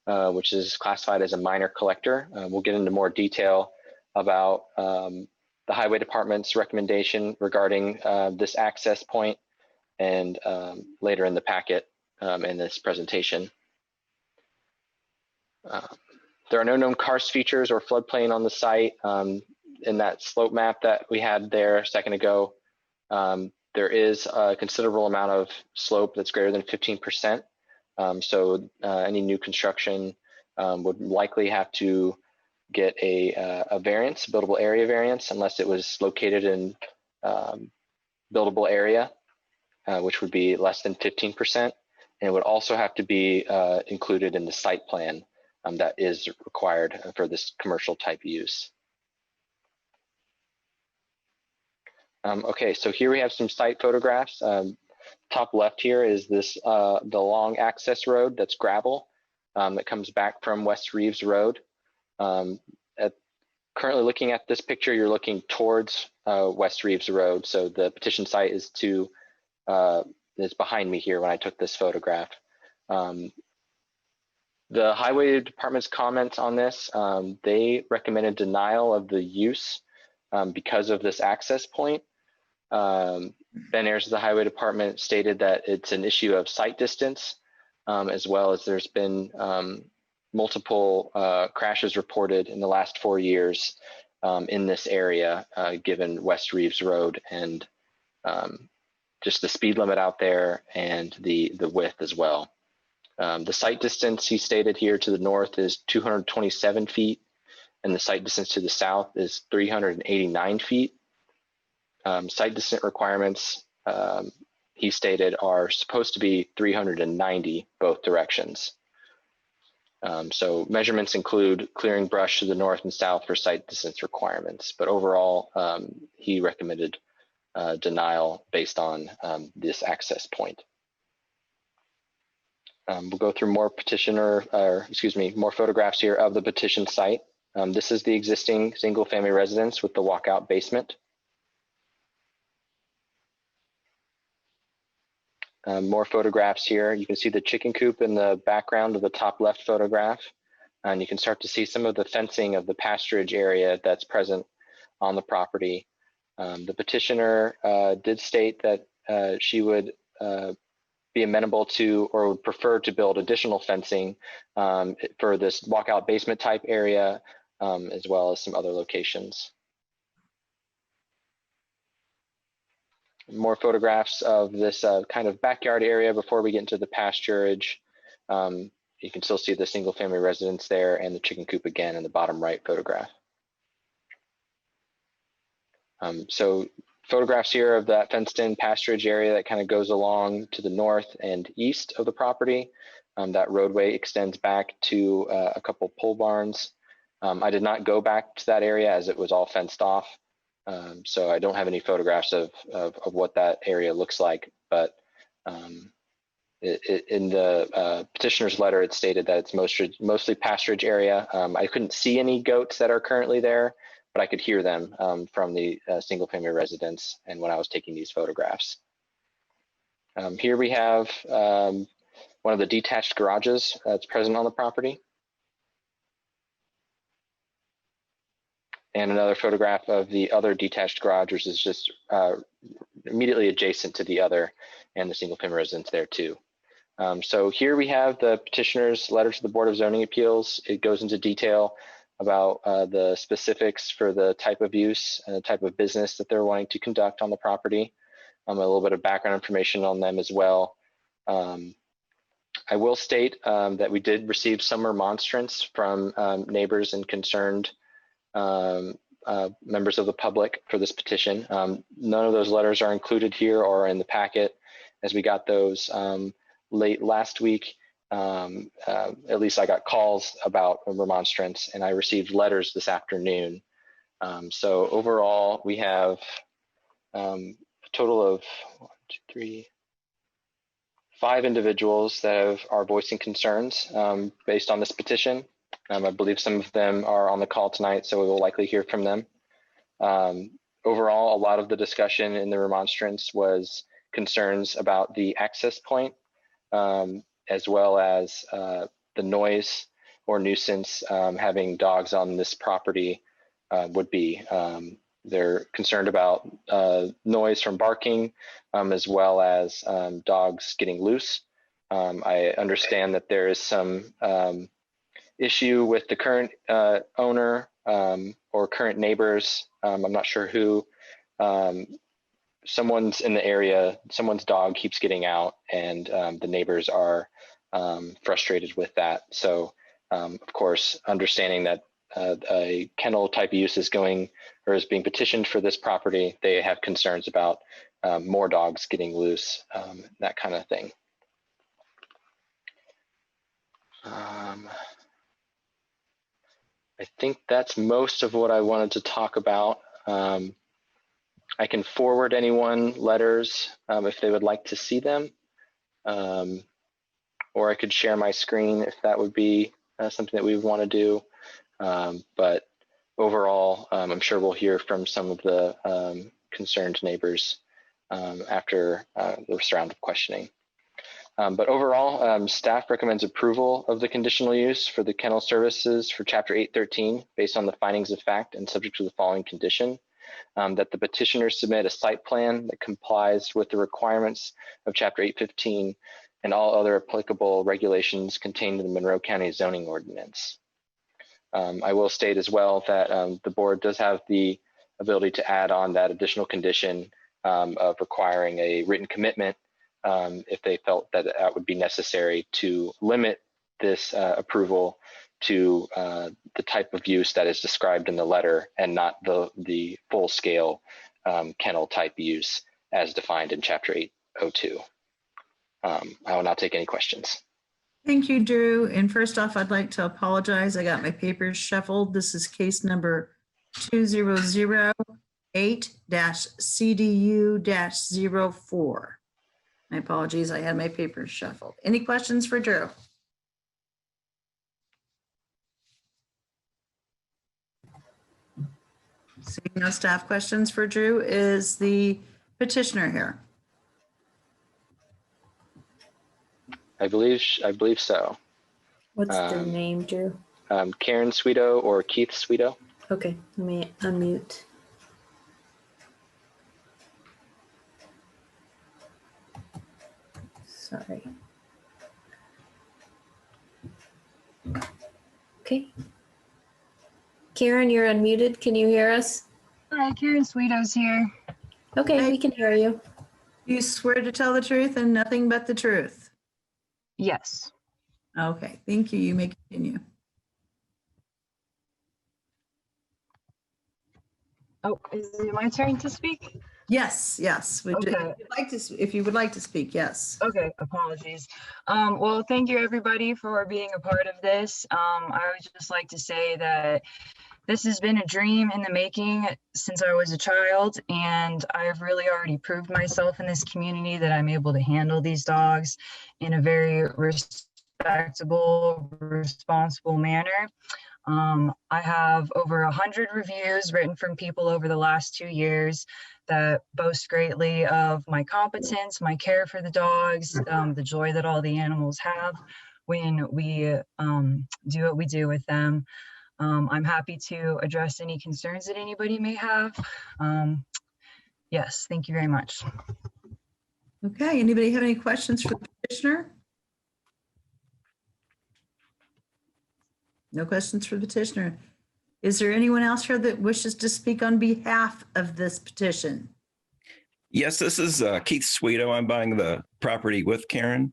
which is classified as a minor collector. We'll get into more detail about the Highway Department's recommendation regarding this access point and later in the packet in this presentation. There are no known karst features or floodplain on the site. In that slope map that we had there a second ago, there is a considerable amount of slope that's greater than 15%. So any new construction would likely have to get a variance, buildable area variance, unless it was located in buildable area, which would be less than 15%. And it would also have to be included in the site plan that is required for this commercial type use. Okay, so here we have some site photographs. Top left here is this the long access road that's gravel that comes back from West Reeves Road. Currently looking at this picture, you're looking towards West Reeves Road. So the petition site is behind me here when I took this photograph. The Highway Department's comments on this, they recommended denial of the use because of this access point. Ben Ayers of the Highway Department stated that it's an issue of site distance, as well as there's been multiple crashes reported in the last 4 years in this area, given West Reeves Road and just the speed limit out there and the width as well. The site distance he stated here to the north is 227 feet, and the site distance to the south is 389 feet. Site distance requirements, he stated, are supposed to be 390 both directions. So measurements include clearing brush to the north and south for site distance requirements, but overall, he recommended denial based on this access point. We'll go through more more photographs here of the petition site. This is the existing single-family residence with the walkout basement. More photographs here. You can see the chicken coop in the background of the top left photograph, and you can start to see some of the fencing of the pasturage area that's present on the property. The petitioner did state that she would be amenable to or would prefer to build additional fencing for this walkout basement type area as well as some other locations. More photographs of this kind of backyard area before we get into the pasturage. You can still see the single family residence there and the chicken coop again in the bottom right photograph. So photographs here of that fenced in pasturage area that kind of goes along to the north and east of the property. That roadway extends back to a couple pole barns. I did not go back to that area as it was all fenced off. So I don't have any photographs of what that area looks like, but in the petitioner's letter, it stated that it's mostly pasturage area. I couldn't see any goats that are currently there, but I could hear them from the single family residence and when I was taking these photographs. Here we have one of the detached garages that's present on the property. And another photograph of the other detached garage, which is just immediately adjacent to the other and the single family residence there too. So here we have the petitioner's letter to the Board of Zoning Appeals. It goes into detail about the specifics for the type of use and the type of business that they're wanting to conduct on the property. A little bit of background information on them as well. I will state that we did receive some remonstrance from neighbors and concerned members of the public for this petition. None of those letters are included here or in the packet, as we got those late last week. At least I got calls about a remonstrance, and I received letters this afternoon. So overall, we have a total of 1, 2, 3, 5 individuals that are voicing concerns based on this petition. I believe some of them are on the call tonight, so we will likely hear from them. Overall, a lot of the discussion in the remonstrance was concerns about the access point, as well as the noise or nuisance having dogs on this property would be. They're concerned about noise from barking, as well as dogs getting loose. I understand that there is some issue with the current owner or current neighbors. I'm not sure who. Someone's in the area, someone's dog keeps getting out, and the neighbors are frustrated with that. So, of course, understanding that a kennel type of use is going or is being petitioned for this property, they have concerns about more dogs getting loose, that kind of thing. I think that's most of what I wanted to talk about. I can forward anyone letters if they would like to see them, or I could share my screen if that would be something that we would want to do. But overall, I'm sure we'll hear from some of the concerned neighbors after the round of questioning. But overall, staff recommends approval of the conditional use for the kennel services for Chapter 813 based on the findings of fact and subject to the following condition. That the petitioner submit a site plan that complies with the requirements of Chapter 815 and all other applicable regulations contained in the Monroe County zoning ordinance. I will state as well that the board does have the ability to add on that additional condition of requiring a written commitment if they felt that that would be necessary to limit this approval to the type of use that is described in the letter and not the full scale kennel type use as defined in Chapter 802. I will now take any questions. Thank you, Drew. And first off, I'd like to apologize. I got my papers shuffled. This is case number 2008-CDU-04. My apologies, I had my papers shuffled. Any questions for Drew? Seeing no staff questions for Drew, is the petitioner here? I believe so. What's the name, Drew? Karen Sweeto or Keith Sweeto. Okay, let me unmute. Sorry. Okay. Karen, you're unmuted. Can you hear us? Hi, Karen Sweeto's here. Okay, we can hear you. You swear to tell the truth and nothing but the truth? Yes. Okay, thank you. You may continue. Oh, is it my turn to speak? Yes, yes. Okay. If you would like to speak, yes. Okay, apologies. Well, thank you everybody for being a part of this. I would just like to say that this has been a dream in the making since I was a child, and I've really already proved myself in this community that I'm able to handle these dogs in a very respectable, responsible manner. I have over 100 reviews written from people over the last 2 years that boast greatly of my competence, my care for the dogs, the joy that all the animals have when we do what we do with them. I'm happy to address any concerns that anybody may have. Yes, thank you very much. Okay, anybody have any questions for the petitioner? No questions for the petitioner. Is there anyone else here that wishes to speak on behalf of this petition? Yes, this is Keith Sweeto. I'm buying the property with Karen.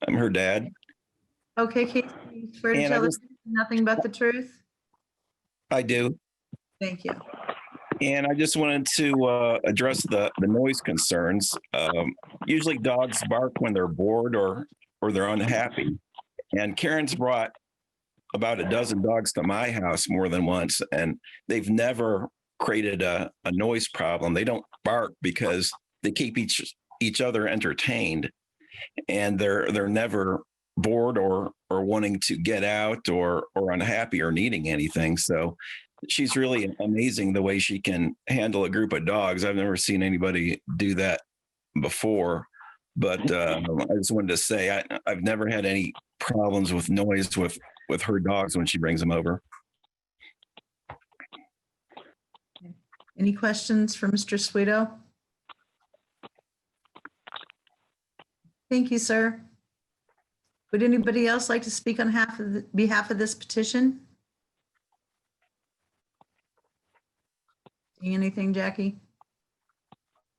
I'm her dad. Okay, Kate, you swear to And tell the truth and nothing but the truth? I do. Thank you. And I just wanted to address the noise concerns. Usually dogs bark when they're bored or they're unhappy. And Karen's brought about a dozen dogs to my house more than once, and they've never created a noise problem. They don't bark because they keep each other entertained, and they're never bored or wanting to get out or unhappy or needing anything. So she's really amazing the way she can handle a group of dogs. I've never seen anybody do that before, but I just wanted to say I've never had any problems with noise with her dogs when she brings them over. Any questions for Mr. Sweeto? Thank you, sir. Would anybody else like to speak on behalf of this petition? See anything, Jackie?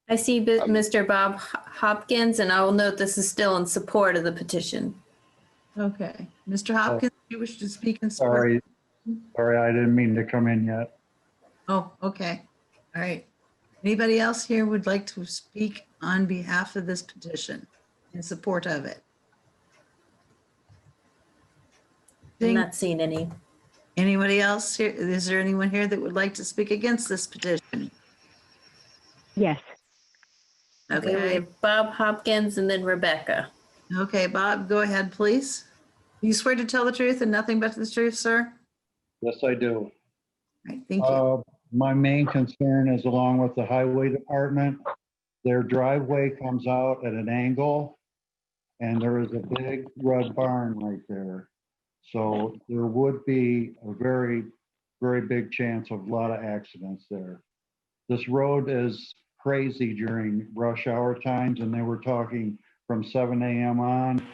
I see Mr. Bob Hopkins, and I will note this is still in support of the petition. Okay. Mr. Hopkins, do you wish to speak in support? Sorry, I didn't mean to come in yet. Oh, okay. All right. Anybody else here would like to speak on behalf of this petition in support of it? I'm not seeing any. Anybody else here? Is there anyone here that would like to speak against this petition? Yes. Okay. We have Bob Hopkins and then Rebecca. Okay, Bob, go ahead, please. You swear to tell the truth and nothing but the truth, sir? Yes, I do. All right, thank you. My main concern is along with the highway department, their driveway comes out at an angle and there is a big red barn right there. So there would be a very, very big chance of a lot of accidents there. This road is crazy during rush hour times, and they were talking from 7 a.m. on.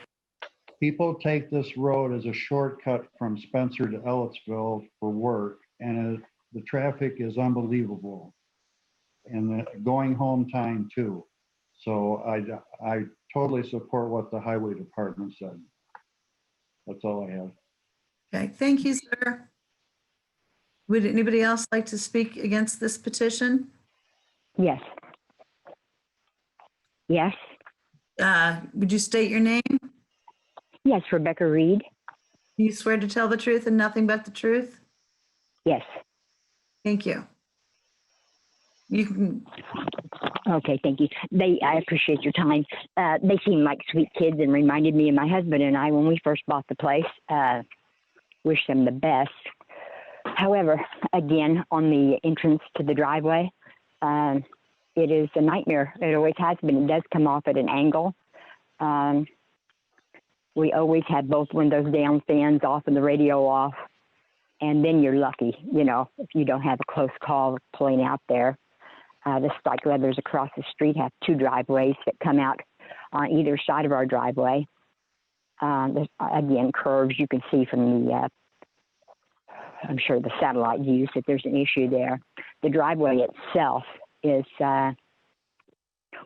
People take this road as a shortcut from Spencer to Ellettsville for work, and the traffic is unbelievable. And the going home time too. So I totally support what the highway department said. That's all I have. Okay, thank you, sir. Would anybody else like to speak against this petition? Yes. Yes. Would you state your name? Yes, Rebecca Reed. Do you swear to tell the truth and nothing but the truth? Yes. Thank you. You can. Okay, thank you. I appreciate your time. They seem like sweet kids and reminded me of my husband and I when we first bought the place. Wish them the best. However, again, on the entrance to the driveway, it is a nightmare. It always has been. It does come off at an angle. We always have both windows down, fans off, and the radio off. And then you're lucky, if you don't have a close call pulling out there. The Strike Leathers across the street have two driveways that come out on either side of our driveway. There's, again, curves you can see from the I'm sure the satellite views that there's an issue there. The driveway itself is, well,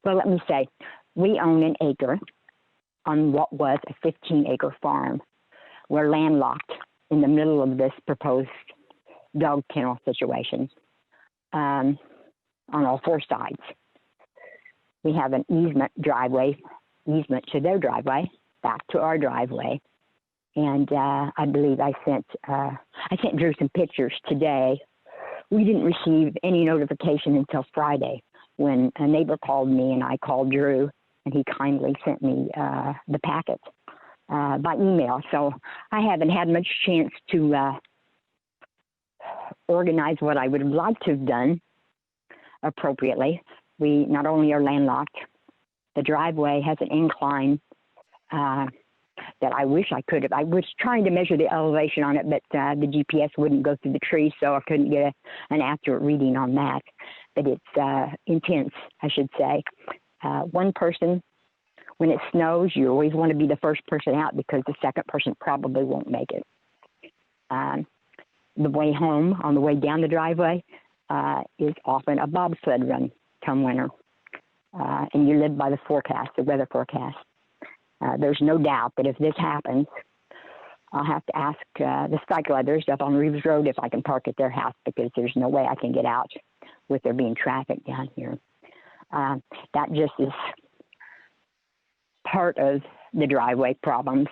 let me say, we own an acre on what was a 15-acre farm. We're landlocked in the middle of this proposed dog kennel situation on all four sides. We have an easement to their driveway, back to our driveway. And I believe I sent Drew some pictures today. We didn't receive any notification until Friday when a neighbor called me and I called Drew, and he kindly sent me the packet by email. So I haven't had much chance to organize what I would have liked to have done appropriately. We not only are landlocked, the driveway has an incline that I wish I could have. I was trying to measure the elevation on it, but the GPS wouldn't go through the trees, so I couldn't get an accurate reading on that. But it's intense, I should say. One person, when it snows, you always want to be the first person out because the second person probably won't make it. The way home, on the way down the driveway, is often a bobsled run come winter. And you live by the forecast, the weather forecast. There's no doubt that if this happens, I'll have to ask the cyclists up on Reeves Road if I can park at their house because there's no way I can get out with there being traffic down here. That just is part of the driveway problems.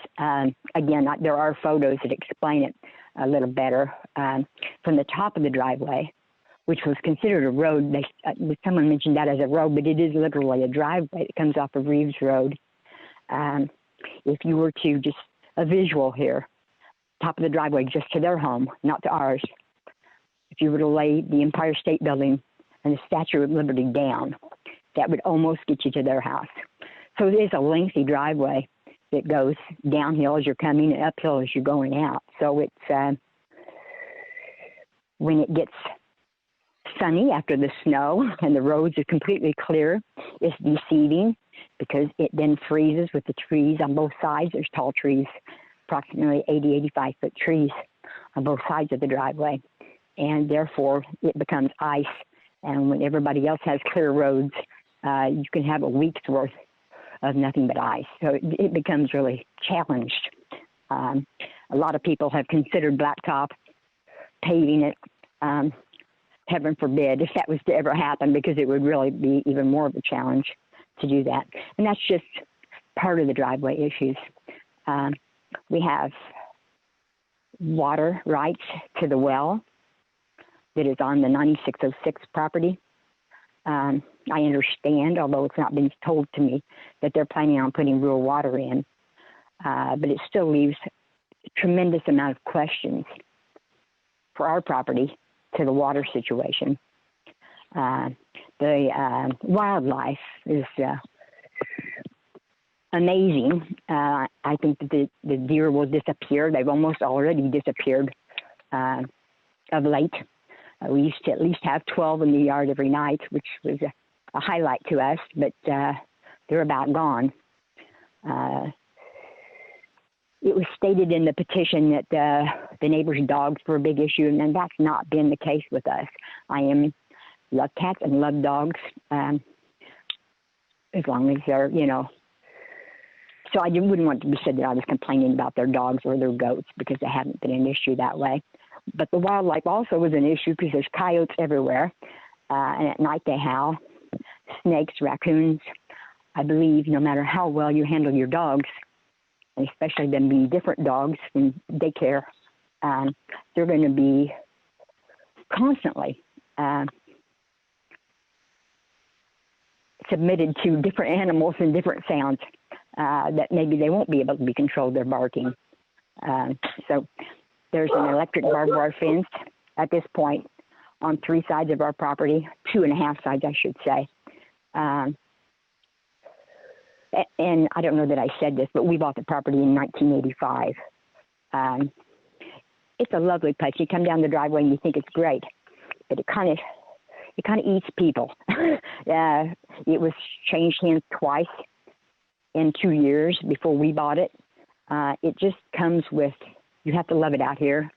Again, there are photos that explain it a little better. From the top of the driveway, which was considered a road, someone mentioned that as a road, but it is literally a driveway that comes off of Reeves Road. If you were to just a visual here, top of the driveway just to their home, not to ours. If you were to lay the Empire State Building and the Statue of Liberty down, that would almost get you to their house. So it is a lengthy driveway that goes downhill as you're coming and uphill as you're going out. So it's, when it gets sunny after the snow and the roads are completely clear, it's deceiving because it then freezes with the trees on both sides. There's tall trees, approximately 80, 85 foot trees on both sides of the driveway. And therefore it becomes ice. And when everybody else has clear roads, you can have a week's worth of nothing but ice. So it becomes really challenged. A lot of people have considered blacktop, paving it. Heaven forbid if that was to ever happen, because it would really be even more of a challenge to do that. And that's just part of the driveway issues. We have water rights to the well that is on the 9606 property. I understand, although it's not been told to me, that they're planning on putting rural water in, but it still leaves a tremendous amount of questions for our property to the water situation. The wildlife is amazing. I think that the deer will disappear. They've almost already disappeared of late. We used to at least have 12 in the yard every night, which was a highlight to us, but they're about gone. It was stated in the petition that the neighbors' dogs were a big issue, and that's not been the case with us. I love cats and love dogs, as long as they're, So I wouldn't want to be said that I was complaining about their dogs or their goats, because they haven't been an issue that way. But the wildlife also was an issue because there's coyotes everywhere, and at night they howl, snakes, raccoons. I believe no matter how well you handle your dogs, especially them being different dogs from daycare, they're going to be constantly submitted to different animals and different sounds that maybe they won't be able to be controlled, their barking. So there's an electric barbed wire fence at this point on 3 sides of our property, 2.5 sides, I should say. And I don't know that I said this, but we bought the property in 1985. It's a lovely place. You come down the driveway and you think it's great, but it kind of eats people. It was changed hands twice in 2 years before we bought it. It just comes with, you have to love it out here.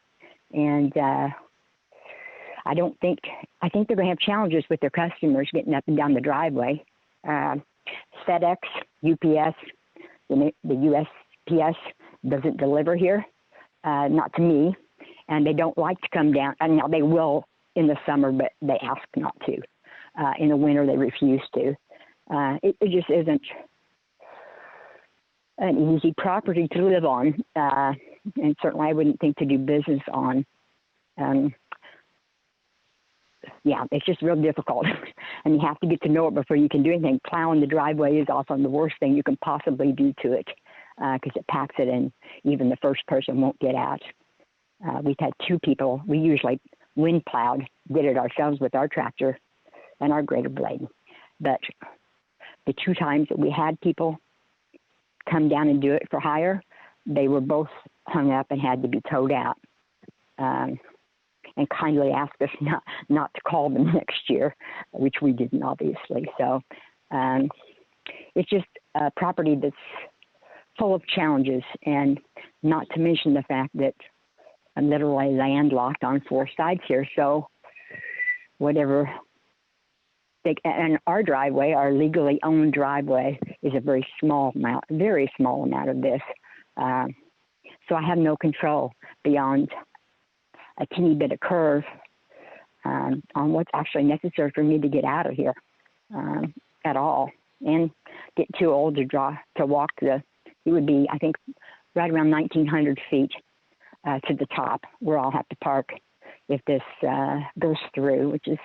And I think they're going to have challenges with their customers getting up and down the driveway. FedEx, UPS, the USPS doesn't deliver here, not to me, and they don't like to come down. And now they will in the summer, but they ask not to. In the winter, they refuse to. It just isn't an easy property to live on, and certainly I wouldn't think to do business on. Yeah, it's just real difficult, and you have to get to know it before you can do anything. Plowing the driveway is often the worst thing you can possibly do to it, because it packs it in. Even the first person won't get out. We've had 2 people. We usually wind plowed, did it ourselves with our tractor and our grader blade. But the 2 times that we had people come down and do it for hire, they were both hung up and had to be towed out. And kindly asked us not to call them next year, which we didn't, obviously. So it's just a property that's full of challenges, and not to mention the fact that I'm literally landlocked on 4 sides here. So whatever, and our driveway, our legally owned driveway, is a very small amount of this. So I have no control beyond a teeny bit of curve on what's actually necessary for me to get out of here at all, and get too old to walk it would be, I think, right around 1,900 feet to the top where I'll have to park if this goes through, which is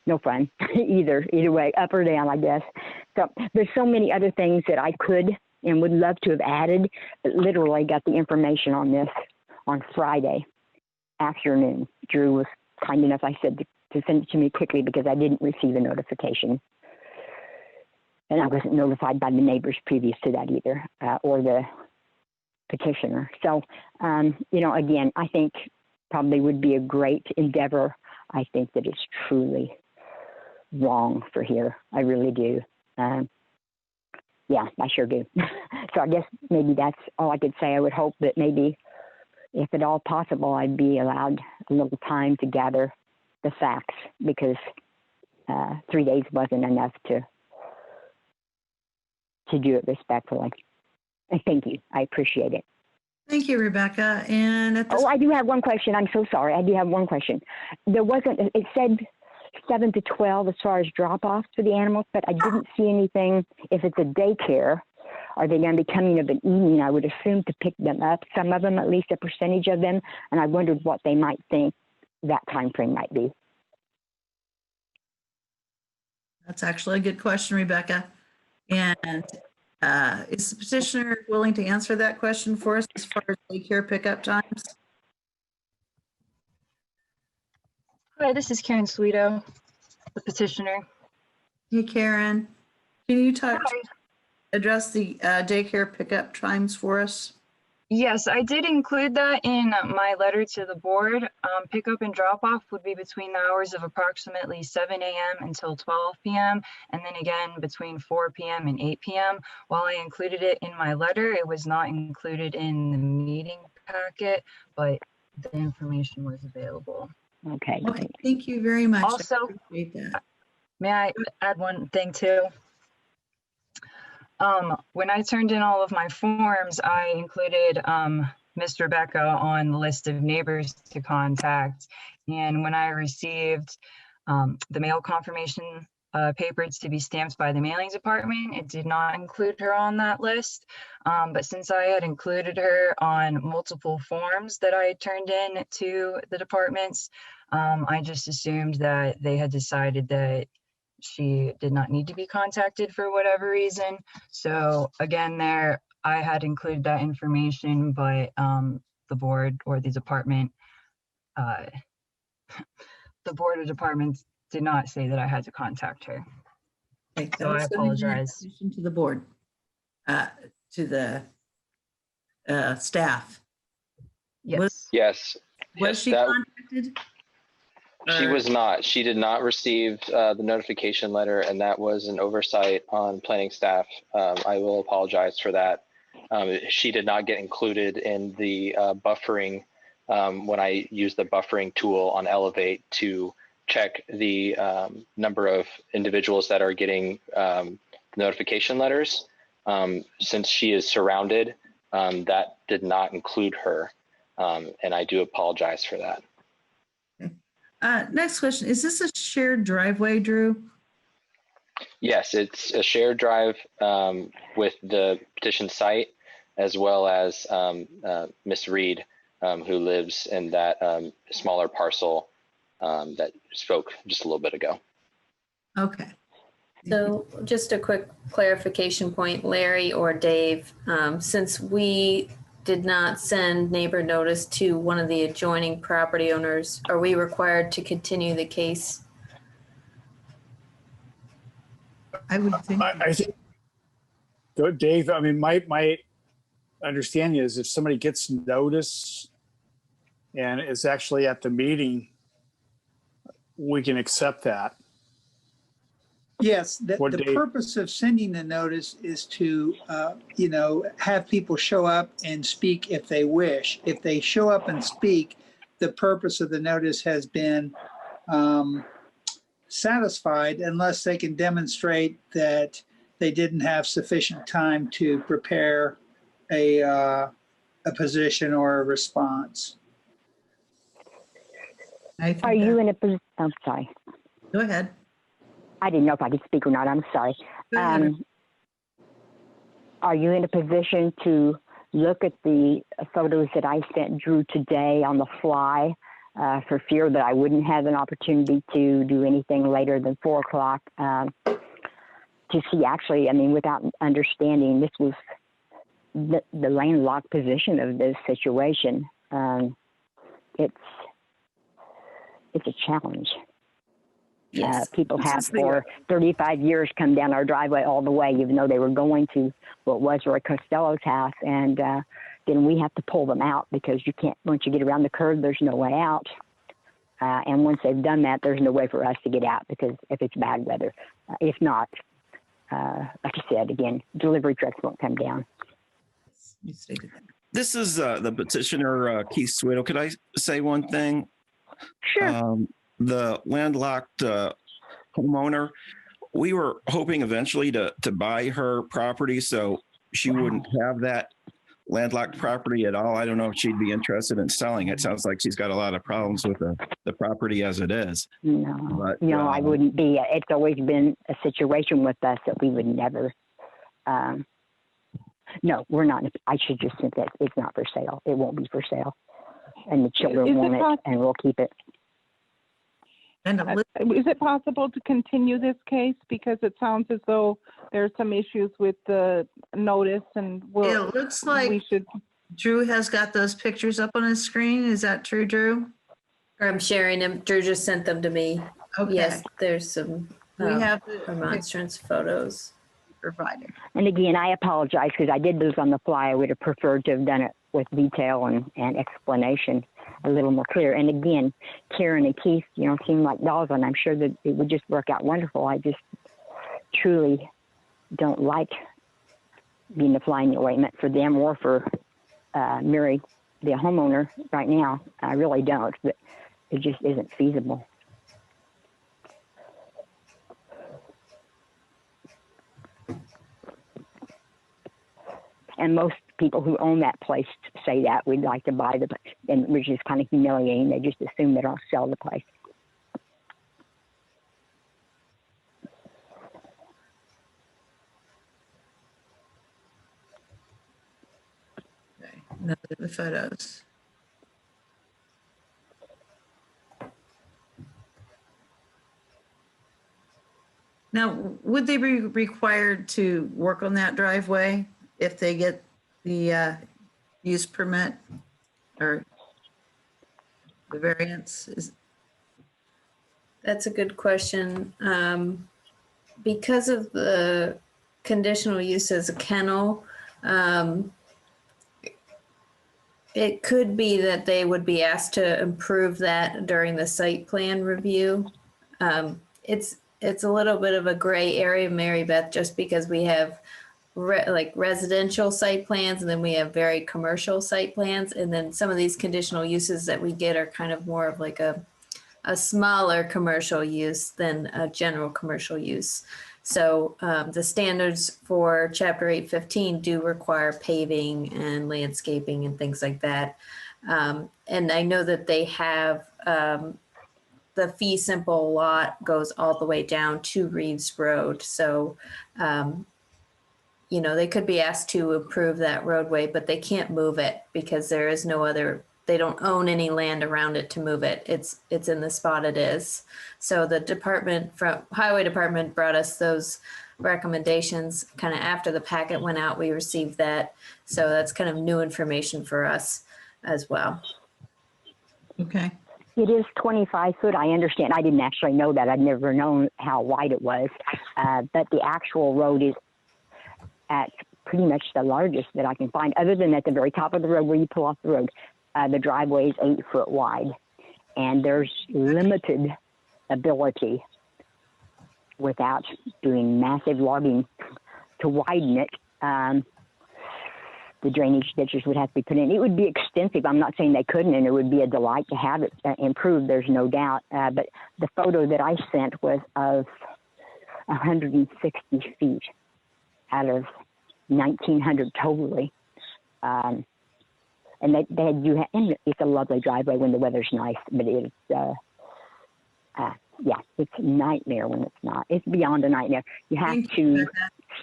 no fun either way, up or down, I guess. So there's so many other things that I could and would love to have added, but literally got the information on this on Friday afternoon. Drew was kind enough, I said, to send it to me quickly because I didn't receive a notification. And I wasn't notified by the neighbors previous to that either, or the petitioner. So, again, I think probably would be a great endeavor. I think that it's truly wrong for here. I really do. Yeah, I sure do. So I guess maybe that's all I could say. I would hope that maybe, if at all possible, I'd be allowed a little time to gather the facts, because 3 days wasn't enough to do it respectfully. And thank you. I appreciate it. Thank you, Rebecca. And I do have one question. I'm so sorry. I do have one question. It said 7 to 12 as far as drop-offs for the animals, but I didn't see anything. If it's a daycare, are they going to be coming of an evening? I would assume to pick them up, some of them, at least a percentage of them, and I wondered what they might think that time frame might be. That's actually a good question, Rebecca. And is the petitioner willing to answer that question for us as far as daycare pickup times? Hi, this is Karen Sweeto, the petitioner. Hey, Karen, can you address the daycare pickup times for us? Yes, I did include that in my letter to the board. Pickup and drop off would be between the hours of approximately 7 a.m. until 12 p.m. and then again between 4 p.m. and 8 p.m. While I included it in my letter, it was not included in the meeting packet, but the information was available. Okay. Okay, thank you very much. Also, I appreciate that. may I add one thing too? When I turned in all of my forms, I included Miss Rebecca on the list of neighbors to contact. And when I received the mail confirmation papers to be stamped by the mailing department, it did not include her on that list. But since I had included her on multiple forms that I had turned in to the departments, I just assumed that they had decided that she did not need to be contacted for whatever reason. So again, I had included that information, but the board or the department, the board of departments did not say that I had to contact her. Okay, so I apologize. To the board, to the staff. Yes. Yes. Was she contacted? She was not. She did not receive the notification letter, and that was an oversight on planning staff. I will apologize for that. She did not get included in the buffering when I use the buffering tool on Elevate to check the number of individuals that are getting notification letters. Since she is surrounded, that did not include her, and I do apologize for that. Next question, is this a shared driveway, Drew? Yes, it's a shared drive with the petition site, as well as Miss Reed, who lives in that smaller parcel that spoke just a little bit ago. Okay. So just a quick clarification point, Larry or Dave, since we did not send neighbor notice to one of the adjoining property owners, are we required to continue the case? I would think. I think, Dave, I mean, my understanding is if somebody gets notice and is actually at the meeting, we can accept that. Yes, the What date? purpose of sending the notice is to, have people show up and speak if they wish. If they show up and speak, the purpose of the notice has been satisfied unless they can demonstrate that they didn't have sufficient time to prepare a position or a response. Are you in a position? I'm sorry. Go ahead. I didn't know if I could speak or not. I'm sorry. Are you in a position to look at the photos that I sent Drew today on the fly for fear that I wouldn't have an opportunity to do anything later than 4 o'clock to see actually, I mean, without understanding this was the landlocked position of this situation. It's a challenge. Yes. People have for 35 years come down our driveway all the way, even though they were going to what was Roy Costello's house. And then we have to pull them out because you can't, once you get around the curve, there's no way out. And once they've done that, there's no way for us to get out because if it's bad weather. If not, like I said, again, delivery trucks won't come down. You stated that. This is the petitioner, Keith Swiddle. Could I say one thing? Sure. The landlocked homeowner, we were hoping eventually to buy her property so she wouldn't have that landlocked property at all. I don't know if she'd be interested in selling. It sounds like she's got a lot of problems with the property as it is. No, but, no, I wouldn't be. It's always been a situation with us that we would never. No, we're not. I should just think that it's not for sale. It won't be for sale. And the children want it and we'll keep it. Is it possible to continue this case? Because it sounds as though there's some issues with the notice and It looks like Drew has got those pictures up on his screen. Is that true, Drew? I'm sharing them. Drew just sent them to me. Okay. Yes, there's some We have the remonstrance photos. Provided. And again, I apologize because I did those on the fly. I would have preferred to have done it with detail and explanation a little more clear. And again, Karen and Keith, seem like dolls, and I'm sure that it would just work out wonderful. I just truly don't like being the fly in the ointment for them or for Mary, the homeowner right now. I really don't, but it just isn't feasible. And most people who own that place say that we'd like to buy the place, and which is kind of humiliating. They just assume that I'll sell the place. Okay. Now the photos. Now, would they be required to work on that driveway if they get the use permit or the variance? That's a good question. Because of the conditional use as a kennel, it could be that they would be asked to improve that during the site plan review. It's a little bit of a gray area, Mary Beth, just because we have like residential site plans, and then we have very commercial site plans. And then some of these conditional uses that we get are kind of more of like a smaller commercial use than a general commercial use. So the standards for Chapter 815 do require paving and landscaping and things like that. And I know that they have the fee simple lot goes all the way down to Reeves Road. So, you know, they could be asked to approve that roadway, but they can't move it because there is no other, they don't own any land around it to move it. It's in the spot it is. So the highway department brought us those recommendations kind of after the packet went out, we received that. So that's kind of new information for us as well. Okay. It is 25 foot. I understand. I didn't actually know that. I'd never known how wide it was. But the actual road is at pretty much the largest that I can find, other than at the very top of the road where you pull off the road. The driveway is 8 foot wide, and there's limited ability without doing massive logging to widen it. The drainage ditches would have to be put in. It would be extensive. I'm not saying they couldn't, and it would be a delight to have it improved. There's no doubt. But the photo that I sent was of 160 feet out of 1,900 totally. And and it's a lovely driveway when the weather's nice, but it's it's a nightmare when it's not. It's beyond a nightmare. You have to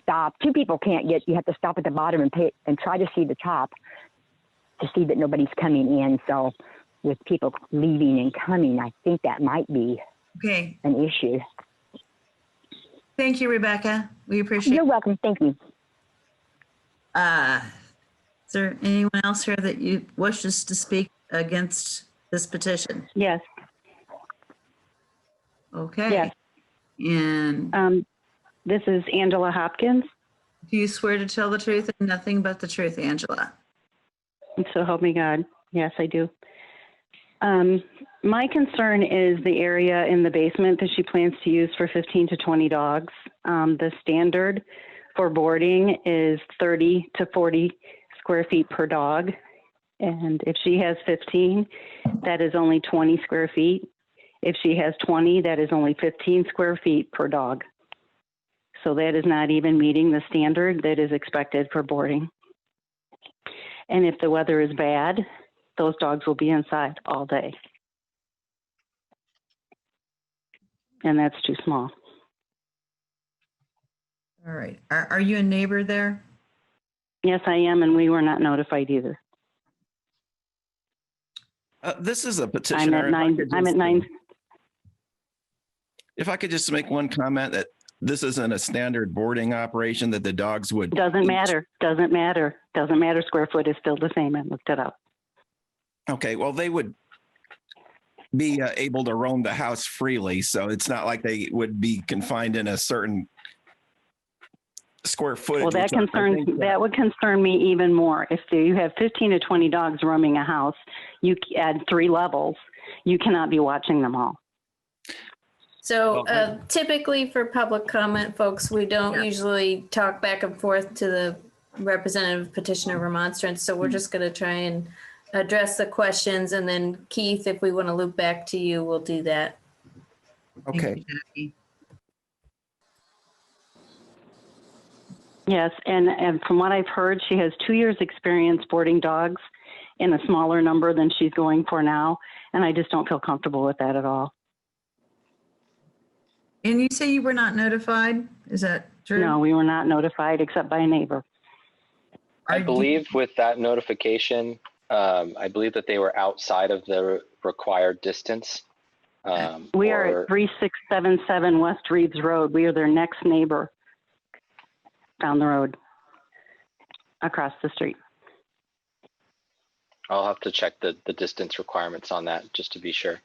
stop. Two people can't get. You have to stop at the bottom and try to see the top to see that nobody's coming in. So with people leaving and coming, I think that might be an issue. Thank you, Rebecca. We appreciate it. You're welcome. Thank you. Is there anyone else here that you wishes to speak against this petition? Yes. Okay. Yes. And this is Angela Hopkins. Do you swear to tell the truth and nothing but the truth, Angela? And so help me God. Yes, I do. My concern is the area in the basement that she plans to use for 15 to 20 dogs. The standard for boarding is 30 to 40 square feet per dog. And if she has 15, that is only 20 square feet. If she has 20, that is only 15 square feet per dog. So that is not even meeting the standard that is expected for boarding. And if the weather is bad, those dogs will be inside all day. And that's too small. All right. Are you a neighbor there? Yes, I am, and we were not notified either. This is a petitioner. I'm at 9. If I could just make one comment that this isn't a standard boarding operation that the dogs would. Doesn't matter. Square foot is still the same. I looked it up. Okay, well, they would be able to roam the house freely. So it's not like they would be confined in a certain square footage. Well, that would concern me even more. If you have 15 to 20 dogs roaming a house, you add 3 levels, you cannot be watching them all. So typically for public comment, folks, we don't usually talk back and forth to the representative petitioner remonstrance. So we're just going to try and address the questions. And then Keith, if we want to loop back to you, we'll do that. Okay. Yes, and from what I've heard, she has 2 years experience boarding dogs in a smaller number than she's going for now. And I just don't feel comfortable with that at all. And you say you were not notified? Is that true? No, we were not notified except by a neighbor. I believe with that notification, I believe that they were outside of the required distance. We are at 3677 West Reeves Road. We are their next neighbor down the road, across the street. I'll have to check the distance requirements on that just to be sure.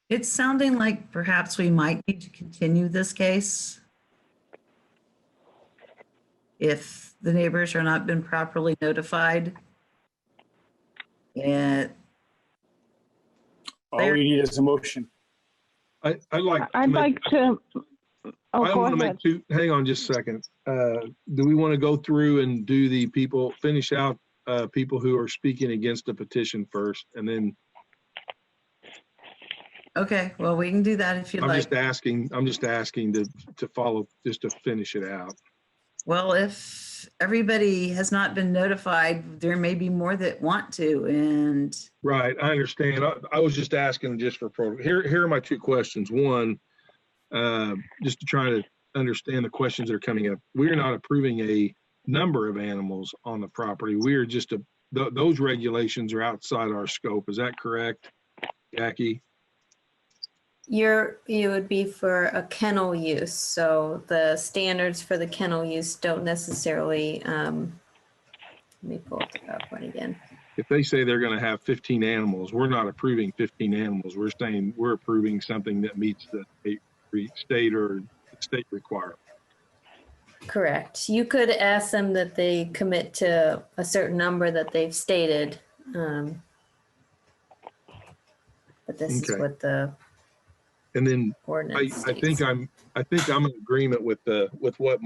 It's sounding like perhaps we might need to continue this case if the neighbors are not been properly notified. And all we need is a motion. I'd like to Oh, I go want to ahead. make two, hang on just a second. Do we want to go through and do the people, finish out people who are speaking against the petition first? And then Okay, well, we can do that if you'd I'm like. just asking to follow, just to finish it out. Well, if everybody has not been notified, there may be more that want to, and Right, I understand. I was just asking just for, here are my two questions. One, just to try to understand the questions that are coming up. We're not approving a number of animals on the property. We are just, those regulations are outside our scope. Is that correct, Jackie? You would be for a kennel use, so the standards for the kennel use don't necessarily, let me pull it up one again. If they say they're going to have 15 animals, we're not approving 15 animals. We're saying we're approving something that meets the state or state requirement. Correct. You could ask them that they commit to a certain number that they've stated. But this is Okay. what the And then ordinance I think states. I'm in agreement with what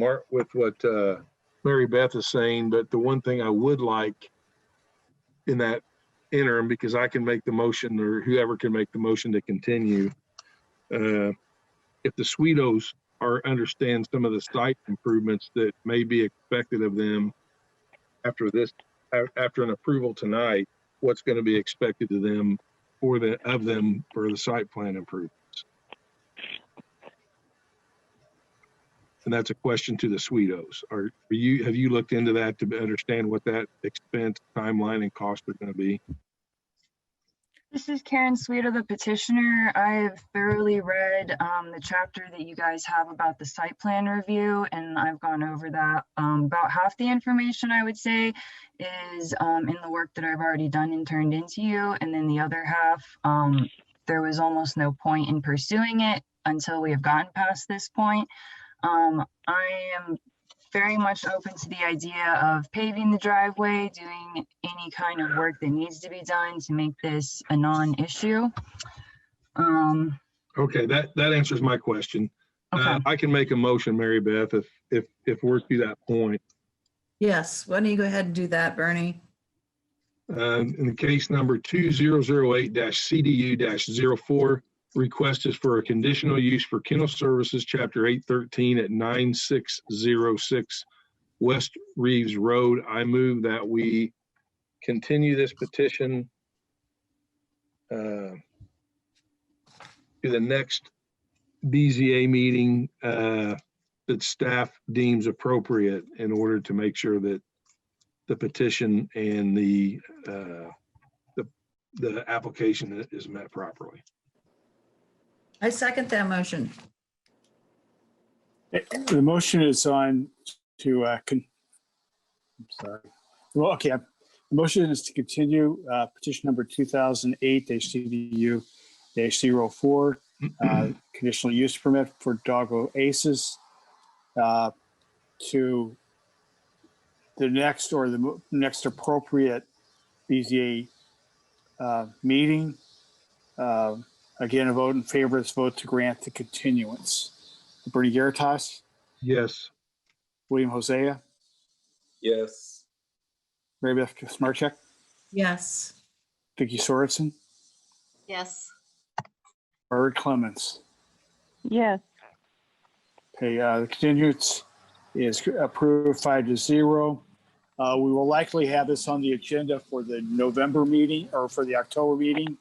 Mary Beth is saying, but the one thing I would like in that interim, because I can make the motion or whoever can make the motion to continue, if the Sweetos understand some of the site improvements that may be expected of them after an approval tonight, what's going to be expected of them for the site plan improvements. And that's a question to the Sweetos. Have you looked into that to understand what that expense, timeline, and cost are going to be? This is Karen Sweeto, the petitioner. I've thoroughly read the chapter that you guys have about the site plan review, and I've gone over that. About half the information, I would say, is in the work that I've already done and turned into you, and then the other half, there was almost no point in pursuing it until we have gotten past this point. I am very much open to the idea of paving the driveway, doing any kind of work that needs to be done to make this a non-issue. Okay, that answers my question. Okay. I can make a motion, Mary Beth, if we're to that point. yes, why don't you go ahead and do that, Bernie? In the case number 2008-CDU-04, request is for a conditional use for kennel services, chapter 813 at 9606 West Reeves Road. I move that we continue this petition to the next BZA meeting that staff deems appropriate in order to make sure that the petition and the application is met properly. I second that motion. The motion is on to, I'm sorry. Well, okay. The motion is to continue petition number 2008-CDU-04, conditional use permit for Doggo Aces to the next or the next appropriate BZA meeting. Again, a vote in favor of this vote to grant the continuance. Bernie Garitas, Yes. William Hosea, Yes. Mary Beth Smartcheck, Yes, Vicki Sorensen, Yes. Bird Clements. Yes. Okay, the continuance is approved 5-0. We will likely have this on the agenda for the November meeting or for the October meeting.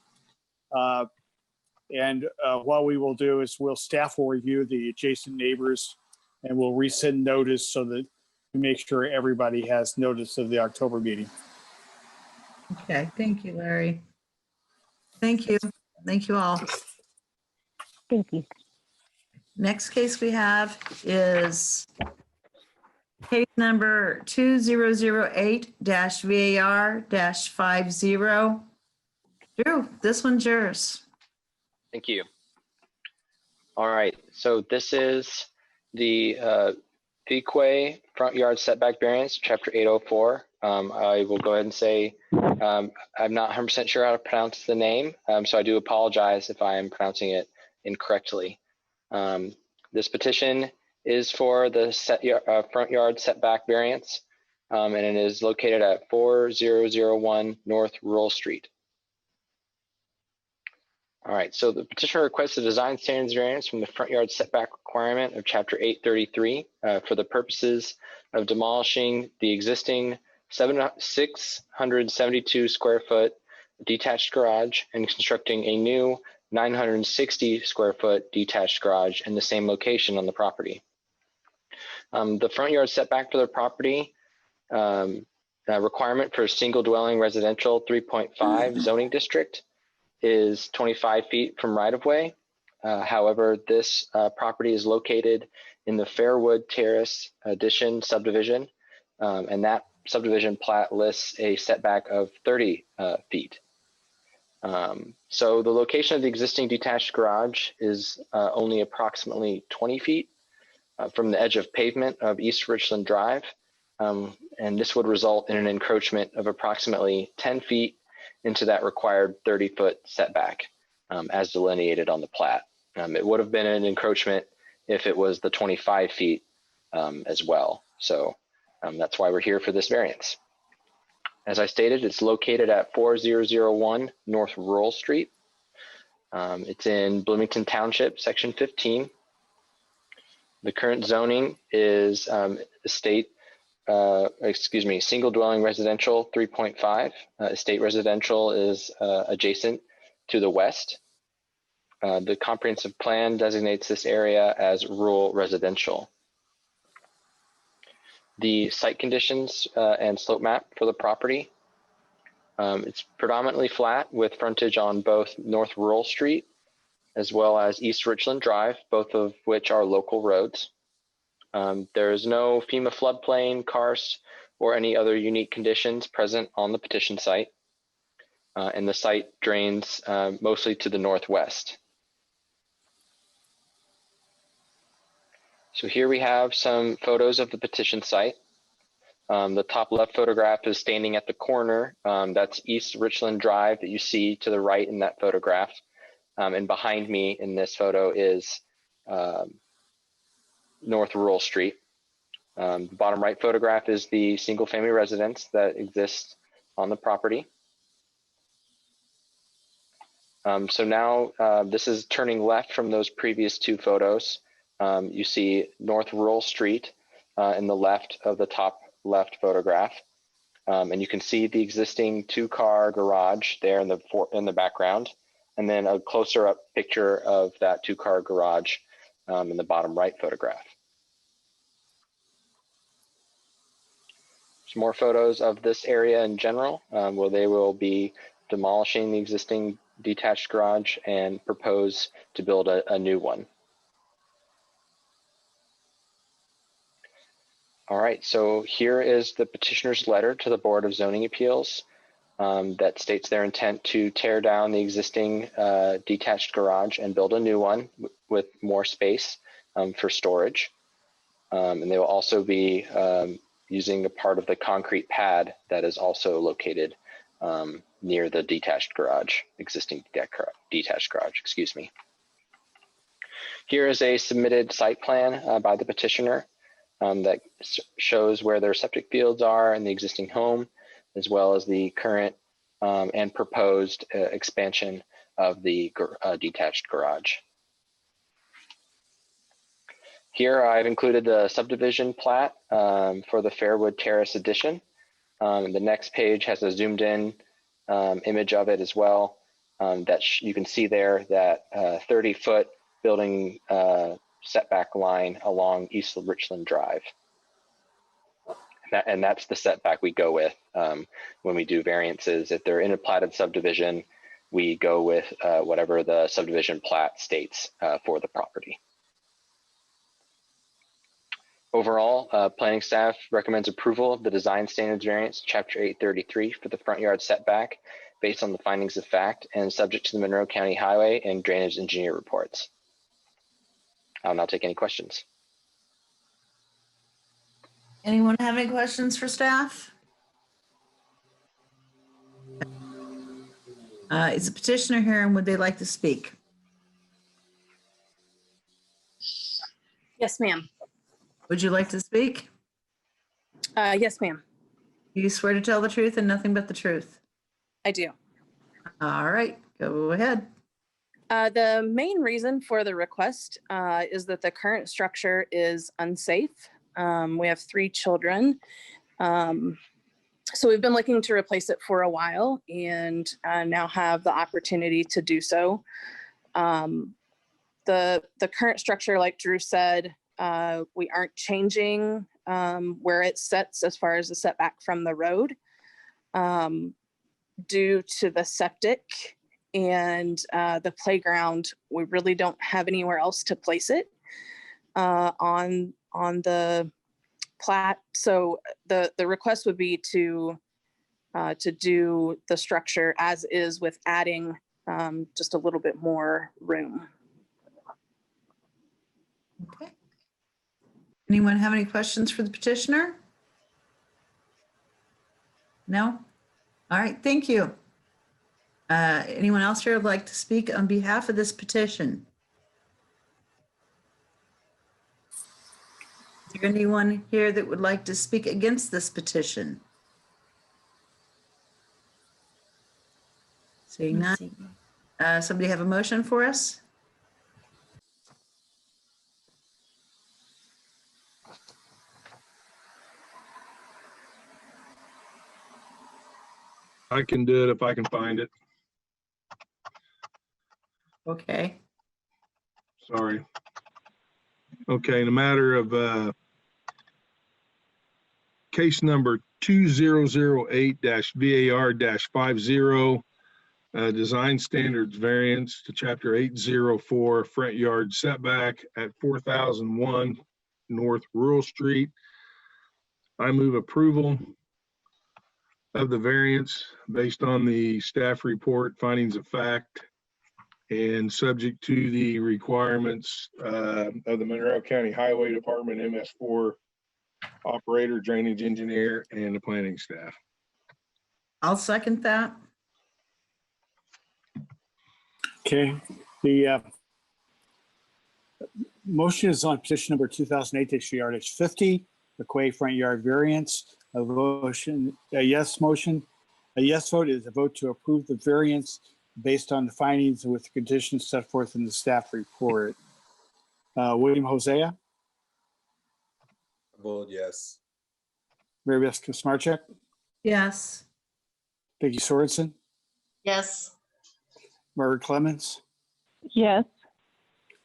And what we will do is staff will review the adjacent neighbors and we'll resend notice so that we make sure everybody has notice of the October meeting. okay, thank you, Larry. Thank you all. Thank you. Next case we have is case number 2008-VAR-50. Drew, this one's yours. Thank you. All right, so this is the Pequay front yard setback variance, chapter 804. I will go ahead and say I'm not 100% sure how to pronounce the name, so I do apologize if I am pronouncing it incorrectly. This petition is for the front yard setback variance, and it is located at 4001 North Rural Street. All right, so the petitioner requests a design standards variance from the front yard setback requirement of Chapter 833 for the purposes of demolishing the existing 672 square foot detached garage and constructing a new 960 square foot detached garage in the same location on the property. The front yard setback for the property requirement for single dwelling residential 3.5 zoning district is 25 feet from right of way. However, this property is located in the Fairwood Terrace Addition subdivision, and that subdivision plat lists a setback of 30 feet. So the location of the existing detached garage is only approximately 20 feet from the edge of pavement of East Richland Drive. And this would result in an encroachment of approximately 10 feet into that required 30-foot setback as delineated on the plat. It would have been an encroachment if it was the 25 feet as well. So that's why we're here for this variance. As I stated, it's located at 4001 North Rural Street. It's in Bloomington Township, Section 15. The current zoning is single dwelling residential 3.5. Estate residential is adjacent to the west. The comprehensive plan designates this area as rural residential. The site conditions and slope map for the property. It's predominantly flat with frontage on both North Rural Street as well as East Richland Drive, both of which are local roads. There is no FEMA floodplain, karst, or any other unique conditions present on the petition site. And the site drains mostly to the northwest. So here we have some photos of the petition site. The top left photograph is standing at the corner. That's East Richland Drive that you see to the right in that photograph. And behind me in this photo is North Rural Street. The bottom right photograph is the single family residence that exists on the property. So now this is turning left from those previous two photos. You see North Rural Street in the left of the top left photograph. And you can see the existing two-car garage there in the background, and then a closer up picture of that two-car garage in the bottom right photograph. Some more photos of this area in general, where they will be demolishing the existing detached garage and propose to build a new one. All right, so here is the petitioner's letter to the Board of Zoning Appeals that states their intent to tear down the existing detached garage and build a new one with more space for storage. And they will also be using a part of the concrete pad that is also located near the detached garage, existing detached garage, excuse me. Here is a submitted site plan by the petitioner that shows where their septic fields are in the existing home, as well as the current and proposed expansion of the detached garage. Here I've included the subdivision plat for the Fairwood Terrace addition. The next page has a zoomed in image of it as well. That you can see there that 30-foot building setback line along East Richland Drive. And that's the setback we go with when we do variances. If they're in a platted subdivision, we go with whatever the subdivision plat states for the property. Overall, planning staff recommends approval of the design standards variance, Chapter 833 for the front yard setback based on the findings of fact and subject to the Monroe County Highway and Drainage Engineer reports. I'll now take any questions. Anyone have any questions for staff? Is the petitioner here and would they like to speak? Yes, ma'am. Would you like to speak? Yes, ma'am. Do you swear to tell the truth and nothing but the truth? I do. All right, go ahead. The main reason for the request is that the current structure is unsafe. We have 3 children. So we've been looking to replace it for a while and now have the opportunity to do so. The current structure, like Drew said, we aren't changing where it sits as far as the setback from the road due to the septic and the playground. We really don't have anywhere else to place it on the plat. So the request would be to do the structure as is with adding just a little bit more room. Okay. Anyone have any questions for the petitioner? No? All right, thank you. Anyone else here would like to speak on behalf of this petition? Is there anyone here that would like to speak against this petition? Seeing none. Somebody have a motion for us? I can do it if I can find it. Okay. Sorry. Okay, in a matter of case number 2008-VAR-50, design standards variance to chapter 804 front yard setback at 4001 North Rural Street. I move approval of the variance based on the staff report findings of fact and subject to the requirements of the Monroe County Highway Department, MS4 operator, drainage engineer, and the planning staff. I'll second that. Okay, the motion is on petition number 2008-VAR-50, the Quay front yard variance. A yes vote is a vote to approve the variance based on the findings with the conditions set forth in the staff report. William Hosea, Vote yes. Mary Beth Smarchek, Yes. Vicki Sorensen, Yes. Margaret Clemens, Yes.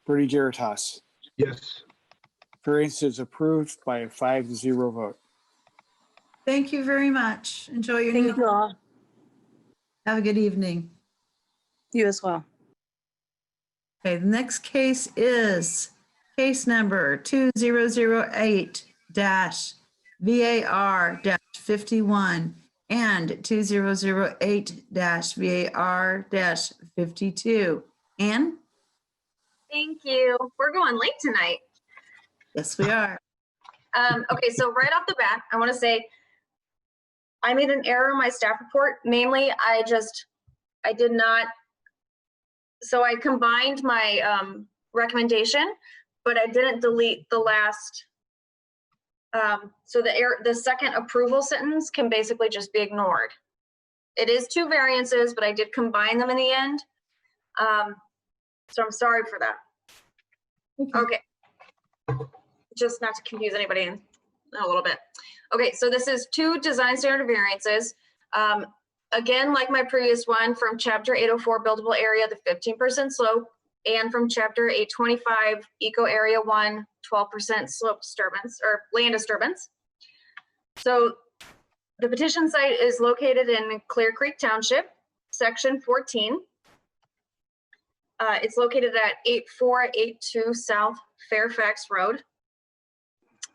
Bernie Geritas. Yes. Variance is approved by a 5-0 vote. Thank you very much. Enjoy your Thank you all. Have a good evening. You as well. Okay, the next case is case number 2008-VAR-51 and 2008-VAR-52. Ann? Thank you. We're going late tonight. Yes, we are. Okay, so right off the bat, I want to say I made an error in my staff report. Mainly, I did not. So I combined my recommendation, but I didn't delete the last. So the second approval sentence can basically just be ignored. It is 2 variances, but I did combine them in the end. So I'm sorry for that. Okay. Just not to confuse anybody in a little bit. Okay, so this is 2 design standard variances. Again, like my previous one, from chapter 804 buildable area, the 15% slope, and from chapter 825 eco area 1, 12% slope disturbance or land disturbance. So the petition site is located in Clear Creek Township, section 14. It's located at 8482 South Fairfax Road.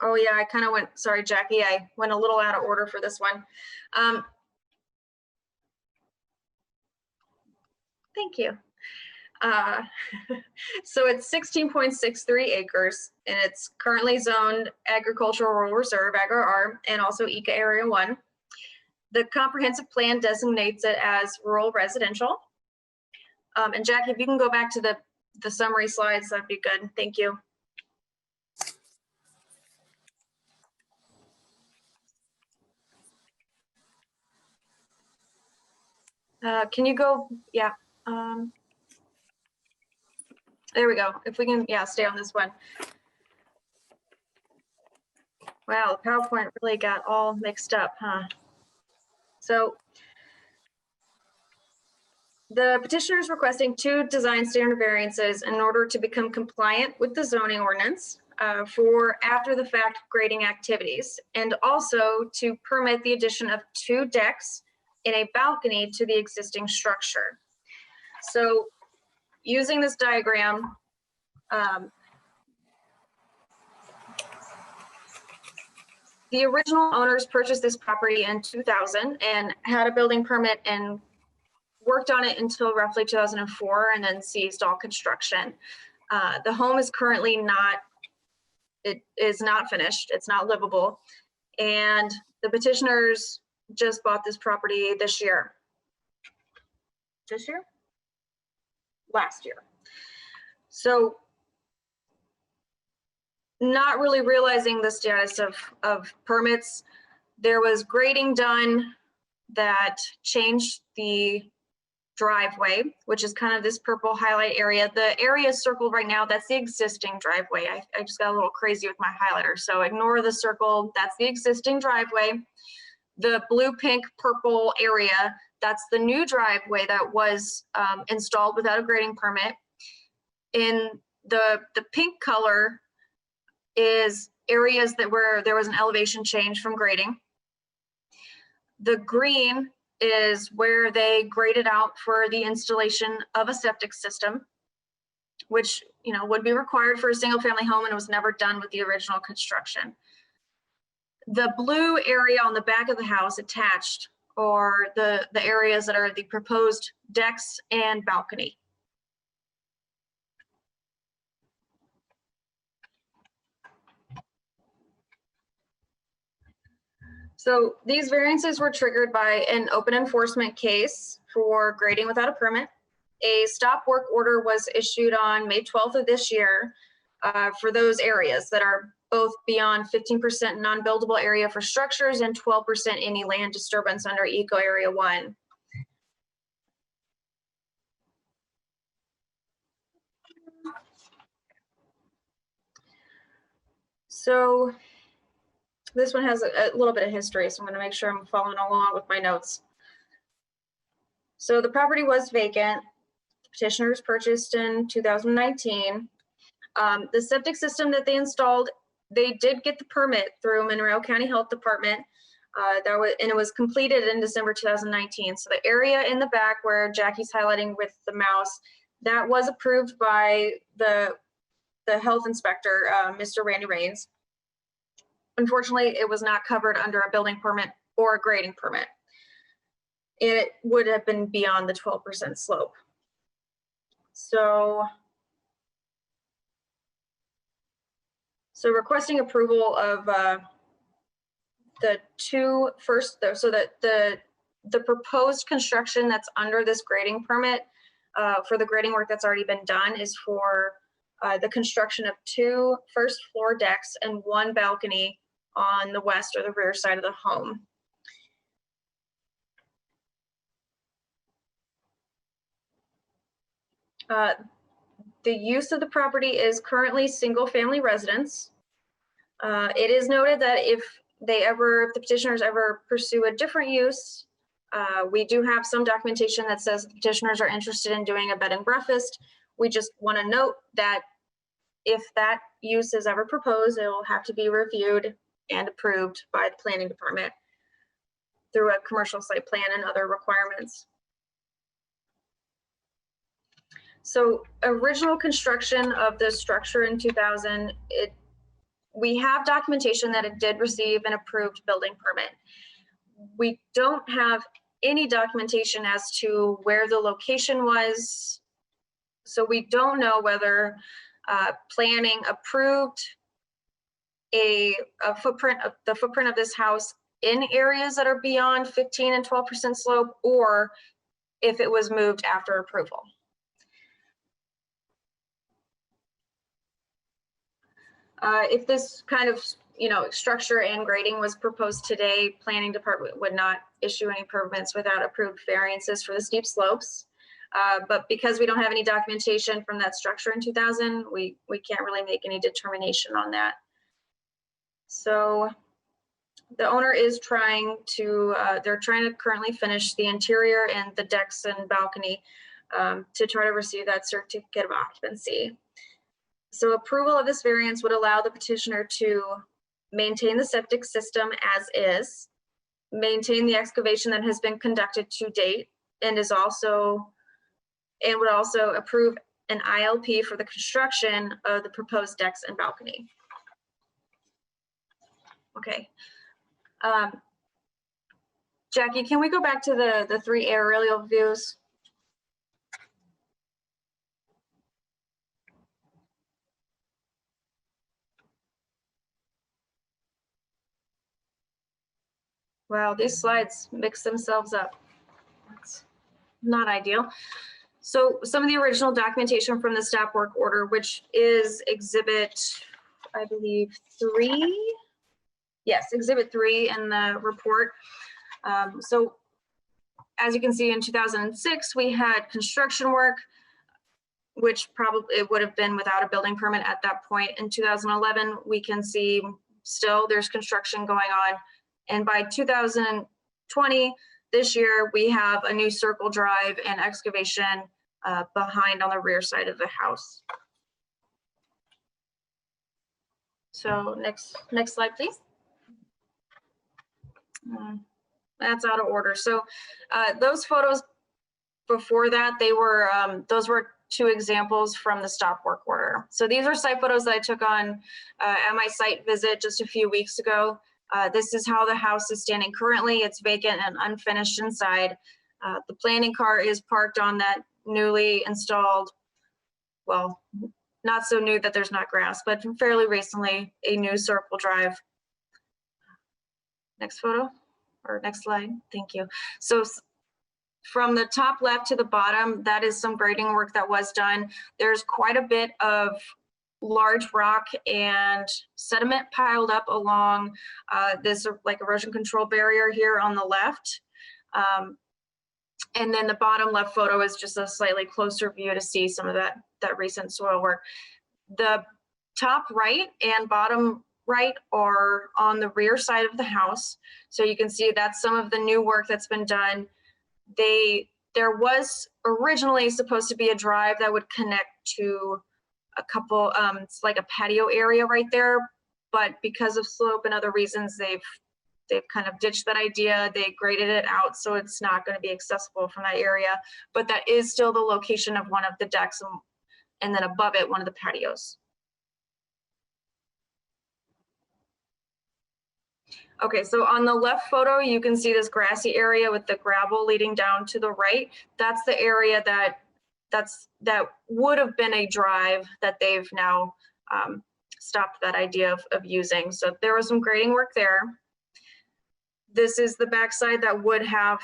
Oh yeah, I kind of went, sorry, Jackie, I went a little out of order for this one. Thank you. So it's 16.63 acres and it's currently zoned agricultural rural reserve, AgriR, and also ECA area 1. The comprehensive plan designates it as rural residential. And Jackie, if you can go back to the summary slides, that'd be good. Thank you. Can you go, yeah. There we go. If we can, yeah, stay on this one. Wow, the PowerPoint really got all mixed up, huh? So the petitioner is requesting 2 design standard variances in order to become compliant with the zoning ordinance for after the fact grading activities, and also to permit the addition of 2 decks in a balcony to the existing structure. So using this diagram, the original owners purchased this property in 2000 and had a building permit and worked on it until roughly 2004 and then ceased all construction. The home is currently not, it is not finished, it's not livable. And the petitioners just bought this property this year. This year? Last year. So not really realizing the status of permits. There was grading done that changed the driveway, which is kind of this purple highlight area. The area circled right now, that's the existing driveway. I just got a little crazy with my highlighter, so ignore the circle. That's the existing driveway. The blue, pink, purple area, that's the new driveway that was installed without a grading permit. In the pink color is areas that where there was an elevation change from grading. The green is where they graded out for the installation of a septic system, which, you know, would be required for a single family home and was never done with the original construction. The blue area on the back of the house attached are the areas that are the proposed decks and balcony. So these variances were triggered by an open enforcement case for grading without a permit. A stop work order was issued on May 12th of this year for those areas that are both beyond 15% non-buildable area for structures and 12% any land disturbance under Eco Area 1. So this one has a little bit of history, so I'm going to make sure I'm following along with my notes. So the property was vacant. Petitioners purchased in 2019. The septic system that they installed, they did get the permit through Monroe County Health Department. And it was completed in December 2019. So the area in the back where Jackie's highlighting with the mouse, that was approved by the health inspector, Mr. Randy Raines. Unfortunately, it was not covered under a building permit or a grading permit. It would have been beyond the 12% slope. So requesting approval of the two first, so that the proposed construction that's under this grading permit for the grading work that's already been done is for the construction of 2 first floor decks and 1 balcony on the west or the rear side of the home. The use of the property is currently single family residence. It is noted that if the petitioners ever pursue a different use, we do have some documentation that says the petitioners are interested in doing a bed and breakfast. We just want to note that if that use is ever proposed, it will have to be reviewed and approved by the planning department through a commercial site plan and other requirements. So original construction of the structure in 2000, we have documentation that it did receive an approved building permit. We don't have any documentation as to where the location was. So we don't know whether planning approved the footprint of this house in areas that are beyond 15 and 12% slope, or if it was moved after approval. If this kind of structure and grading was proposed today. Planning department would not issue any permits without approved variances for the steep slopes. But because we don't have any documentation from that structure in 2000, we can't really make any determination on that. So the owner is trying to, they're trying to currently finish the interior and the decks and balcony to try to receive that certificate of occupancy. So approval of this variance would allow the petitioner to maintain the septic system as is, maintain the excavation that has been conducted to date, and would also approve an ILP for the construction of the proposed decks and balcony. Okay. Jackie, can we go back to the 3 aerial views? Wow, these slides mix themselves up. That's not ideal. So some of the original documentation from the staff work order, which is exhibit, I believe, 3. Yes, exhibit 3 in the report. So as you can see, in 2006, we had construction work, which probably it would have been without a building permit at that point. In 2011, we can see still there's construction going on. And by 2020, this year, we have a new circle drive and excavation behind on the rear side of the house. So next slide, please. That's out of order. So those photos before that, they were those were 2 examples from the stop work order. So these are site photos that I took on at my site visit just a few weeks ago. This is how the house is standing currently. It's vacant and unfinished inside. The planning car is parked on that newly installed, well, not so new that there's not grass, but fairly recently, a new circle drive. Next photo, or next slide, thank you. So from the top left to the bottom, that is some grading work that was done. There's quite a bit of large rock and sediment piled up along this like erosion control barrier here on the left. And then the bottom left photo is just a slightly closer view to see some of that recent soil work. The top right and bottom right are on the rear side of the house. So you can see that's some of the new work that's been done. There was originally supposed to be a drive that would connect to a couple, it's like a patio area right there, but because of slope and other reasons, they've kind of ditched that idea. They graded it out, so it's not going to be accessible from that area, but that is still the location of one of the decks, and then above it, one of the patios. Okay, so on the left photo, you can see this grassy area with the gravel leading down to the right. That's the area that would have been a drive that they've now stopped that idea of using. So there was some grading work there. This is the backside that would have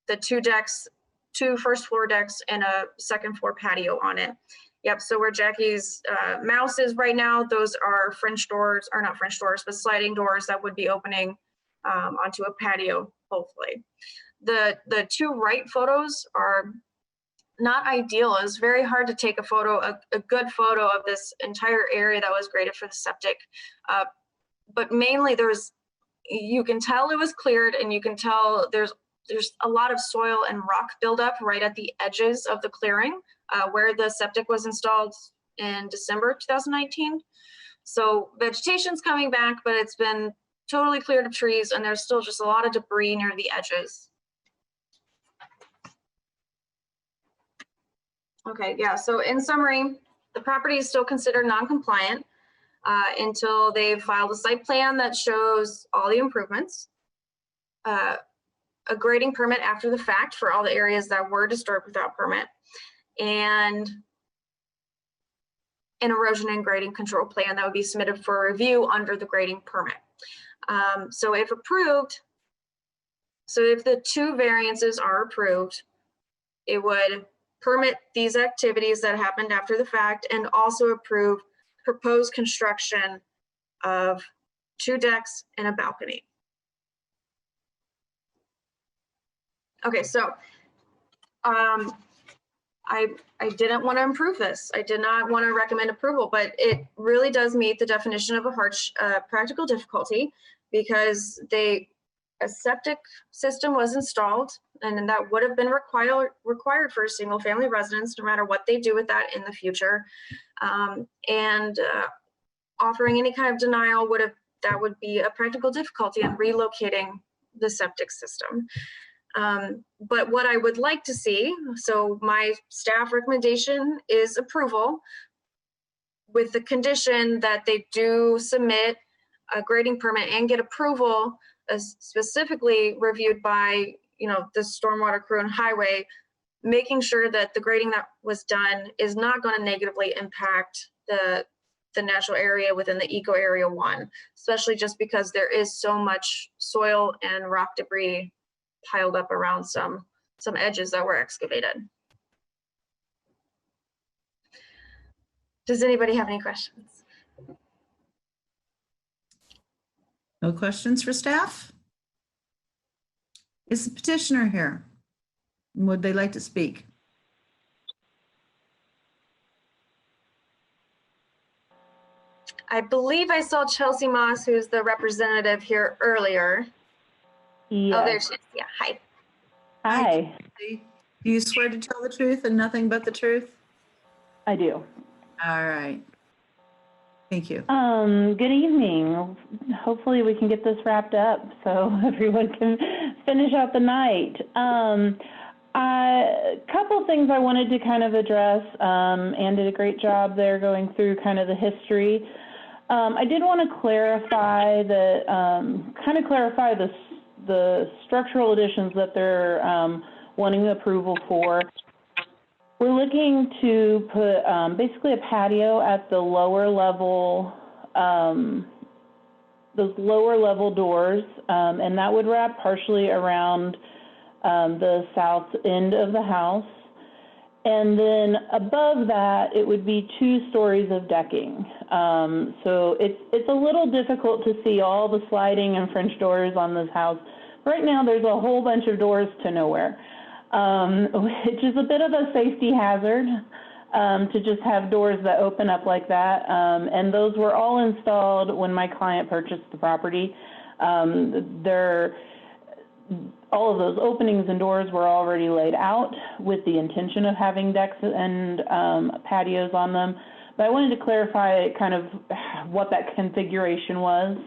the 2 decks, 2 first floor decks and a second floor patio on it. Yep, so where Jackie's mouse is right now, those are French doors, or not French doors, but sliding doors that would be opening onto a patio, hopefully. The 2 right photos are not ideal. It's very hard to take a good photo of this entire area that was graded for the septic. But mainly you can tell it was cleared, and you can tell there's a lot of soil and rock buildup right at the edges of the clearing where the septic was installed in December 2019. So vegetation's coming back, but it's been totally cleared of trees, and there's still just a lot of debris near the edges. Okay, yeah, so in summary, the property is still considered non-compliant until they've filed a site plan that shows all the improvements, a grading permit after the fact for all the areas that were disturbed without permit, and an erosion and grading control plan that would be submitted for review under the grading permit. So if approved, so if the 2 variances are approved, it would permit these activities that happened after the fact and also approve proposed construction of 2 decks, and a balcony. Okay, so I didn't want to approve this. I did not want to recommend approval, but it really does meet the definition of a practical difficulty, because a septic system was installed, and that would have been required for a single family residence, no matter what they do with that in the future. Offering any kind of denial that would be a practical difficulty in relocating the septic system. But what I would like to see, so my staff recommendation is approval with the condition that they do submit a grading permit and get approval, specifically reviewed by, the stormwater crew and highway, making sure that the grading that was done is not going to negatively impact the natural area within the eco area 1, especially just because there is so much soil and rock debris piled up around some edges that were excavated. Does anybody have any questions? No questions for staff? Is the petitioner here? Would they like to speak? I believe I saw Chelsea Moss, who's the representative here earlier. Yes. Oh, there she is. Yeah, hi. Hi. Do you swear to tell the truth and nothing but the truth? I do. All right. Thank you. Good evening. Hopefully we can get this wrapped up so everyone can finish out the night. A couple things I wanted to kind of address. Anne did a great job there going through kind of the history. I did want to clarify that, the structural additions that they're wanting approval for. We're looking to put basically a patio at the lower level, those lower level doors, and that would wrap partially around the south end of the house. And then above that, it would be 2 stories of decking. So it's a little difficult to see all the sliding and French doors on this house. Right now, there's a whole bunch of doors to nowhere, which is a bit of a safety hazard to just have doors that open up like that. And those were all installed when my client purchased the property. All of those openings and doors were already laid out with the intention of having decks and patios on them. But I wanted to clarify kind of what that configuration was.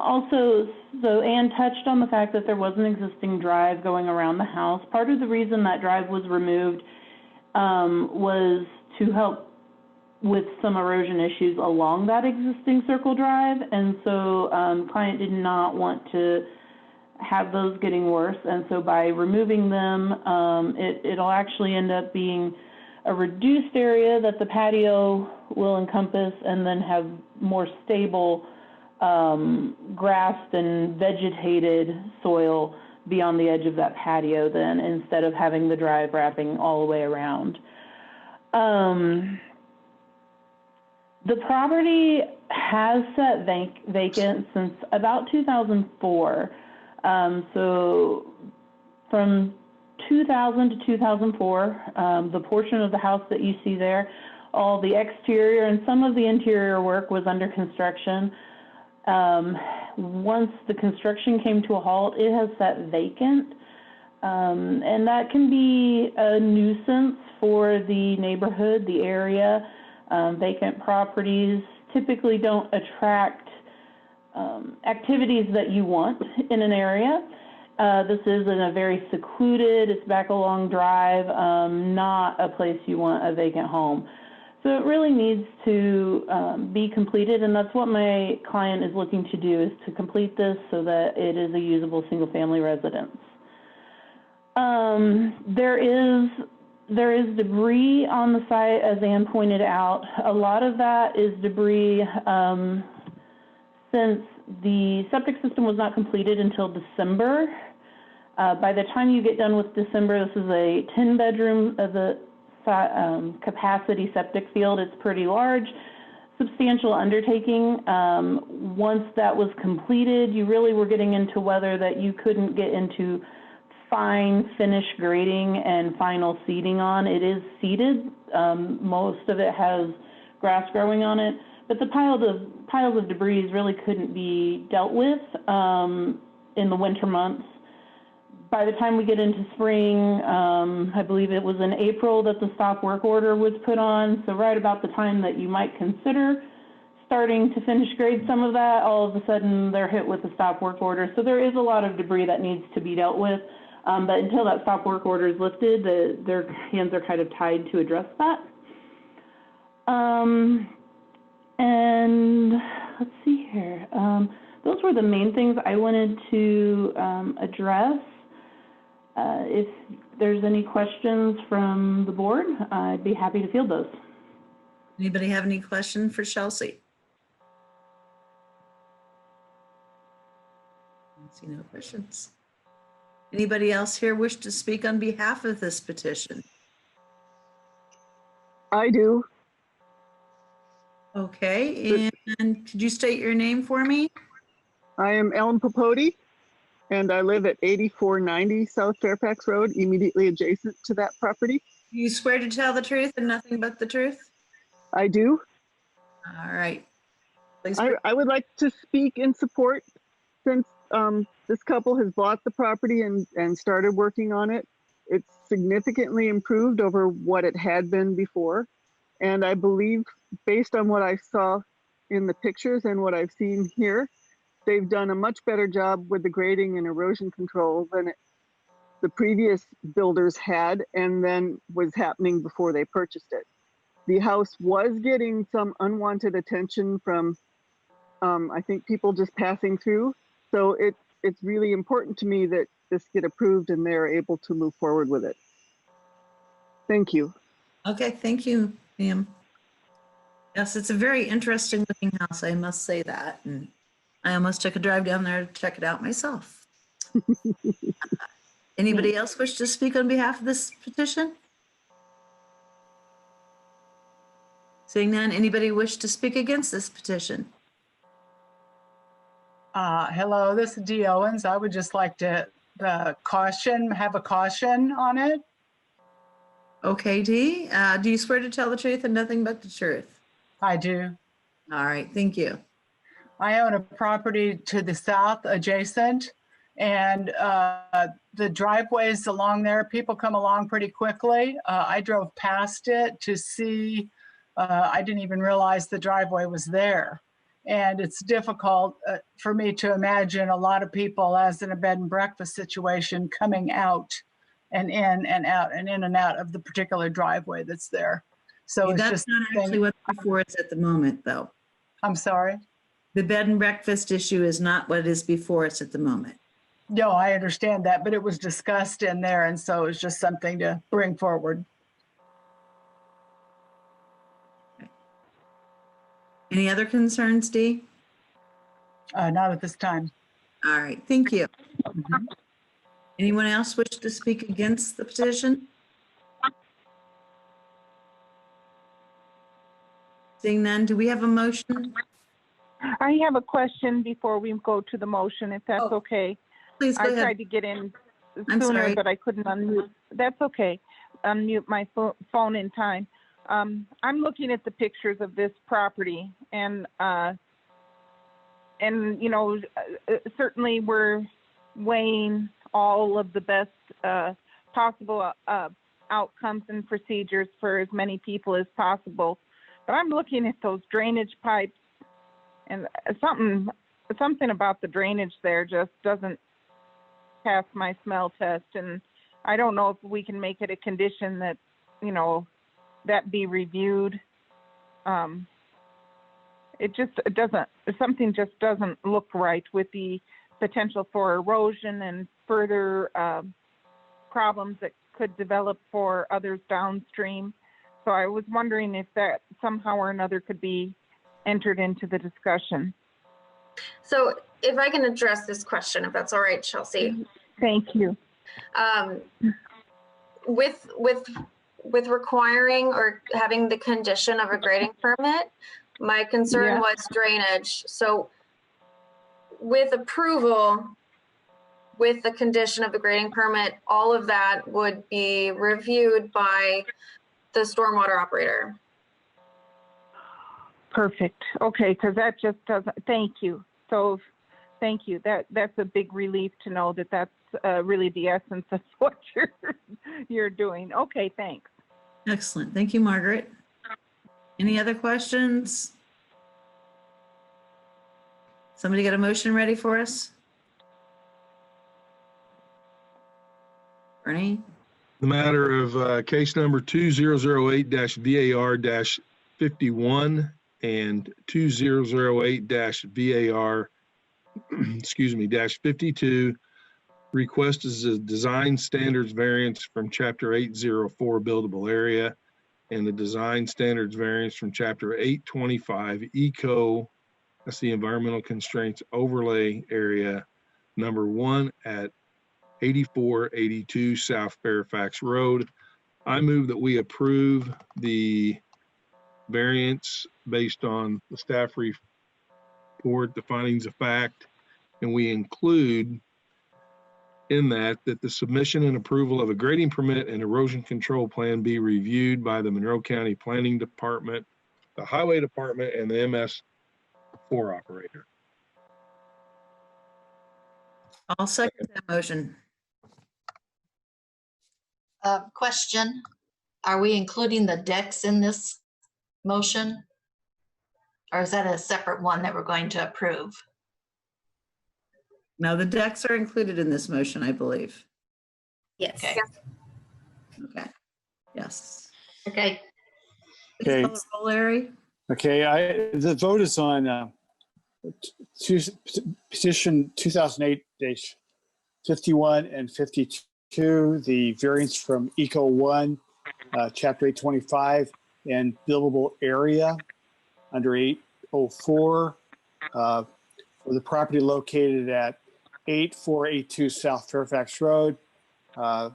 Also, so Anne touched on the fact that there was an existing drive going around the house. Part of the reason that drive was removed was to help with some erosion issues along that existing circle drive. And so client did not want to have those getting worse. And so by removing them, it'll actually end up being a reduced area that the patio will encompass, and then have more stable grassed and vegetated soil beyond the edge of that patio then, instead of having the drive wrapping all the way around. The property has sat vacant since about 2004. So from 2000 to 2004, the portion of the house that you see there, all the exterior and some of the interior work was under construction. Once the construction came to a halt, it has sat vacant. And that can be a nuisance for the neighborhood, the area. Vacant properties typically don't attract activities that you want in an area. This is in a very secluded, it's back a long drive, not a place you want a vacant home. So it really needs to be completed, and that's what my client is looking to do, is to complete this so that it is a usable single-family residence. There is debris on the site, as Anne pointed out. A lot of that is debris since the septic system was not completed until December. By the time you get done with December, this is a 10-bedroom capacity septic field. It's pretty large. substantial undertaking. Once that was completed, you really were getting into weather that you couldn't get into fine finish grading and final seeding on. It is seeded. Most of it has grass growing on it, but the piles of debris really couldn't be dealt with in the winter months. By the time we get into spring, I believe it was in April that the stop work order was put on. So right about the time that you might consider starting to finish grade some of that, all of a sudden they're hit with the stop work order. So there is a lot of debris that needs to be dealt with. But until that stop work order is lifted, their hands are kind of tied to address that. And let's see here. Those were the main things I wanted to address. If there's any questions from the board, I'd be happy to field those. Anybody have any questions for Chelsea? I see no questions. Anybody else here wish to speak on behalf of this petition? I do. Okay, and could you state your name for me? I am Ellen Popodi, and I live at 8490 South Fairfax Road, immediately adjacent to that property. You swear to tell the truth and nothing but the truth? I do. All right. Please. I would like to speak in support since this couple has bought the property and started working on it. It's significantly improved over what it had been before. And I believe, based on what I saw in the pictures and what I've seen here, they've done a much better job with the grading and erosion control than the previous builders had, and then was happening before they purchased it. The house was getting some unwanted attention from, I think, people just passing through. So it's really important to me that this get approved and they're able to move forward with it. Thank you. Okay, thank you, ma'am. Yes, it's a very interesting looking house, I must say that. And I almost took a drive down there to check it out myself. Anybody else wish to speak on behalf of this petition? Seeing none, anybody wish to speak against this petition? Hello, this is Dee Owens. I would just like to have a caution on it. Okay, Dee. Do you swear to tell the truth and nothing but the truth? I do. All right, thank you. I own a property to the south adjacent, and the driveways along there, people come along pretty quickly. I drove past it to see, I didn't even realize the driveway was there. And it's difficult for me to imagine a lot of people, as in a bed and breakfast situation, coming out and in and out and in and out of the particular driveway that's there. So it's that's just not actually what's before us at the moment, though. I'm sorry? The bed and breakfast issue is not what is before us at the moment. No, I understand that, but it was discussed in there, and so it's just something to bring forward. Any other concerns, Dee? Not at this time. All right, thank you. Anyone else wish to speak against the petition? Seeing none, do we have a motion? I have a question before we go to the motion, if that's okay. Please go I ahead. tried to get in I'm sooner, sorry. but I couldn't unmute. That's okay. Unmute my phone in time. I'm looking at the pictures of this property, and you know, certainly we're weighing all of the best possible outcomes and procedures for as many people as possible. But I'm looking at those drainage pipes, and something about the drainage there just doesn't pass my smell test. And I don't know if we can make it a condition that, you know, that be reviewed. Something just doesn't look right with the potential for erosion and further problems that could develop for others downstream. So I was wondering if that somehow or another could be entered into the discussion. So if I can address this question, if that's all right, Chelsea. Thank you. With requiring or having the condition of a grading permit, My concern Yeah. was drainage. So with approval, with the condition of the grading permit, all of that would be reviewed by the stormwater operator. Perfect. Okay, because that just doesn't, thank you. So, thank you. That's a big relief to know that that's really the essence of what you're doing. Okay, thanks. Excellent. Thank you, Margaret. Any other questions? Somebody got a motion ready for us? Bernie? The matter of case number 2008-VAR-51 and 2008-VAR, excuse me, -52. Request is a design standards variance from chapter 804 buildable area and the design standards variance from chapter 825 eco, that's the environmental constraints overlay area, number 1 at 8482 South Fairfax Road. I move that we approve the variance based on the staff report, the findings of fact, and we include in that the submission and approval of a grading permit and erosion control plan be reviewed by the Monroe County Planning Department, the Highway Department, and the MS4 operator. I'll second that motion. Question, are we including the decks in this motion? Or is that a separate one that we're going to approve? Now, the decks are included in this motion, I believe. Yes. Okay. Okay. Yes. Okay. Okay. Please call the roll, Larry. Okay, the vote is on petition 2008-51 and 52, the variance from Eco 1, Chapter 825, and buildable area under 804 for the property located at 8482 South Fairfax Road, the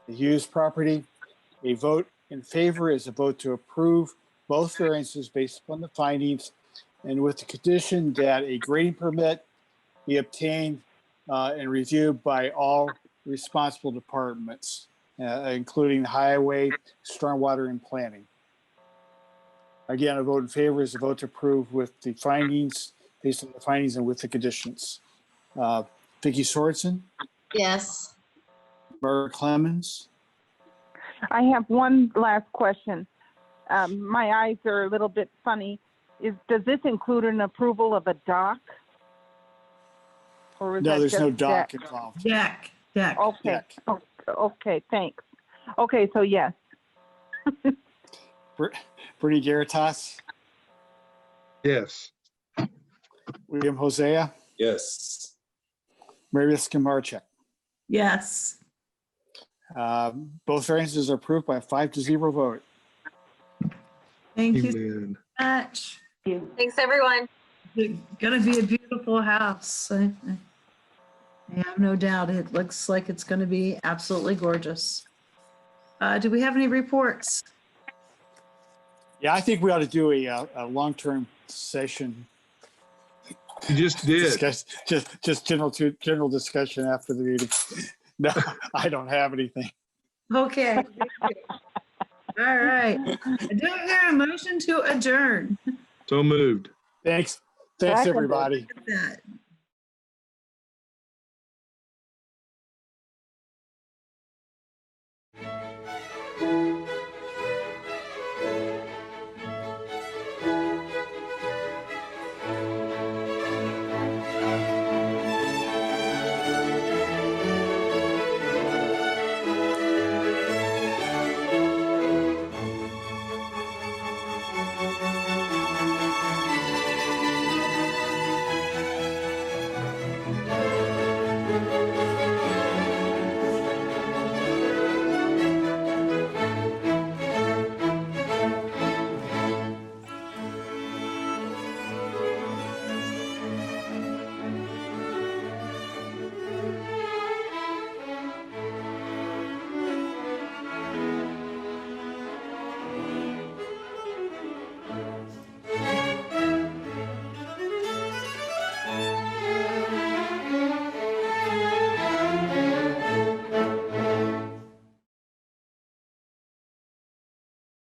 used property. A vote in favor is a vote to approve both variances based upon the findings and with the condition that a grading permit be obtained and reviewed by all responsible departments, including the highway, stormwater, and planning. Again, a vote in favor is a vote to approve with the findings, based on the findings and with the conditions. Vicki Sorensen? Yes. Margaret Clemens? I have one last question. My eyes are a little bit funny. Does this include an approval of a dock? Or is No, that there's just no dock deck? involved. Deck. Okay. Deck. Okay, thanks. Okay, so yes. Brittany Garitas? Yes. William Hosea? Yes. Meredith Skamarchek? Yes. Both variances are approved by a 5-0 vote. Thank you Amen. so much. Thanks, everyone. It's gonna be a beautiful house. I have no doubt. It looks like it's gonna be absolutely gorgeous. Do we have any reports? Yeah, I think we ought to do a long-term session. You just did. Discuss, just general discussion after the meeting. No, I don't have anything. Okay. All right. I do hear a motion to adjourn. So moved. Thanks, Seconded. everybody. Look at that.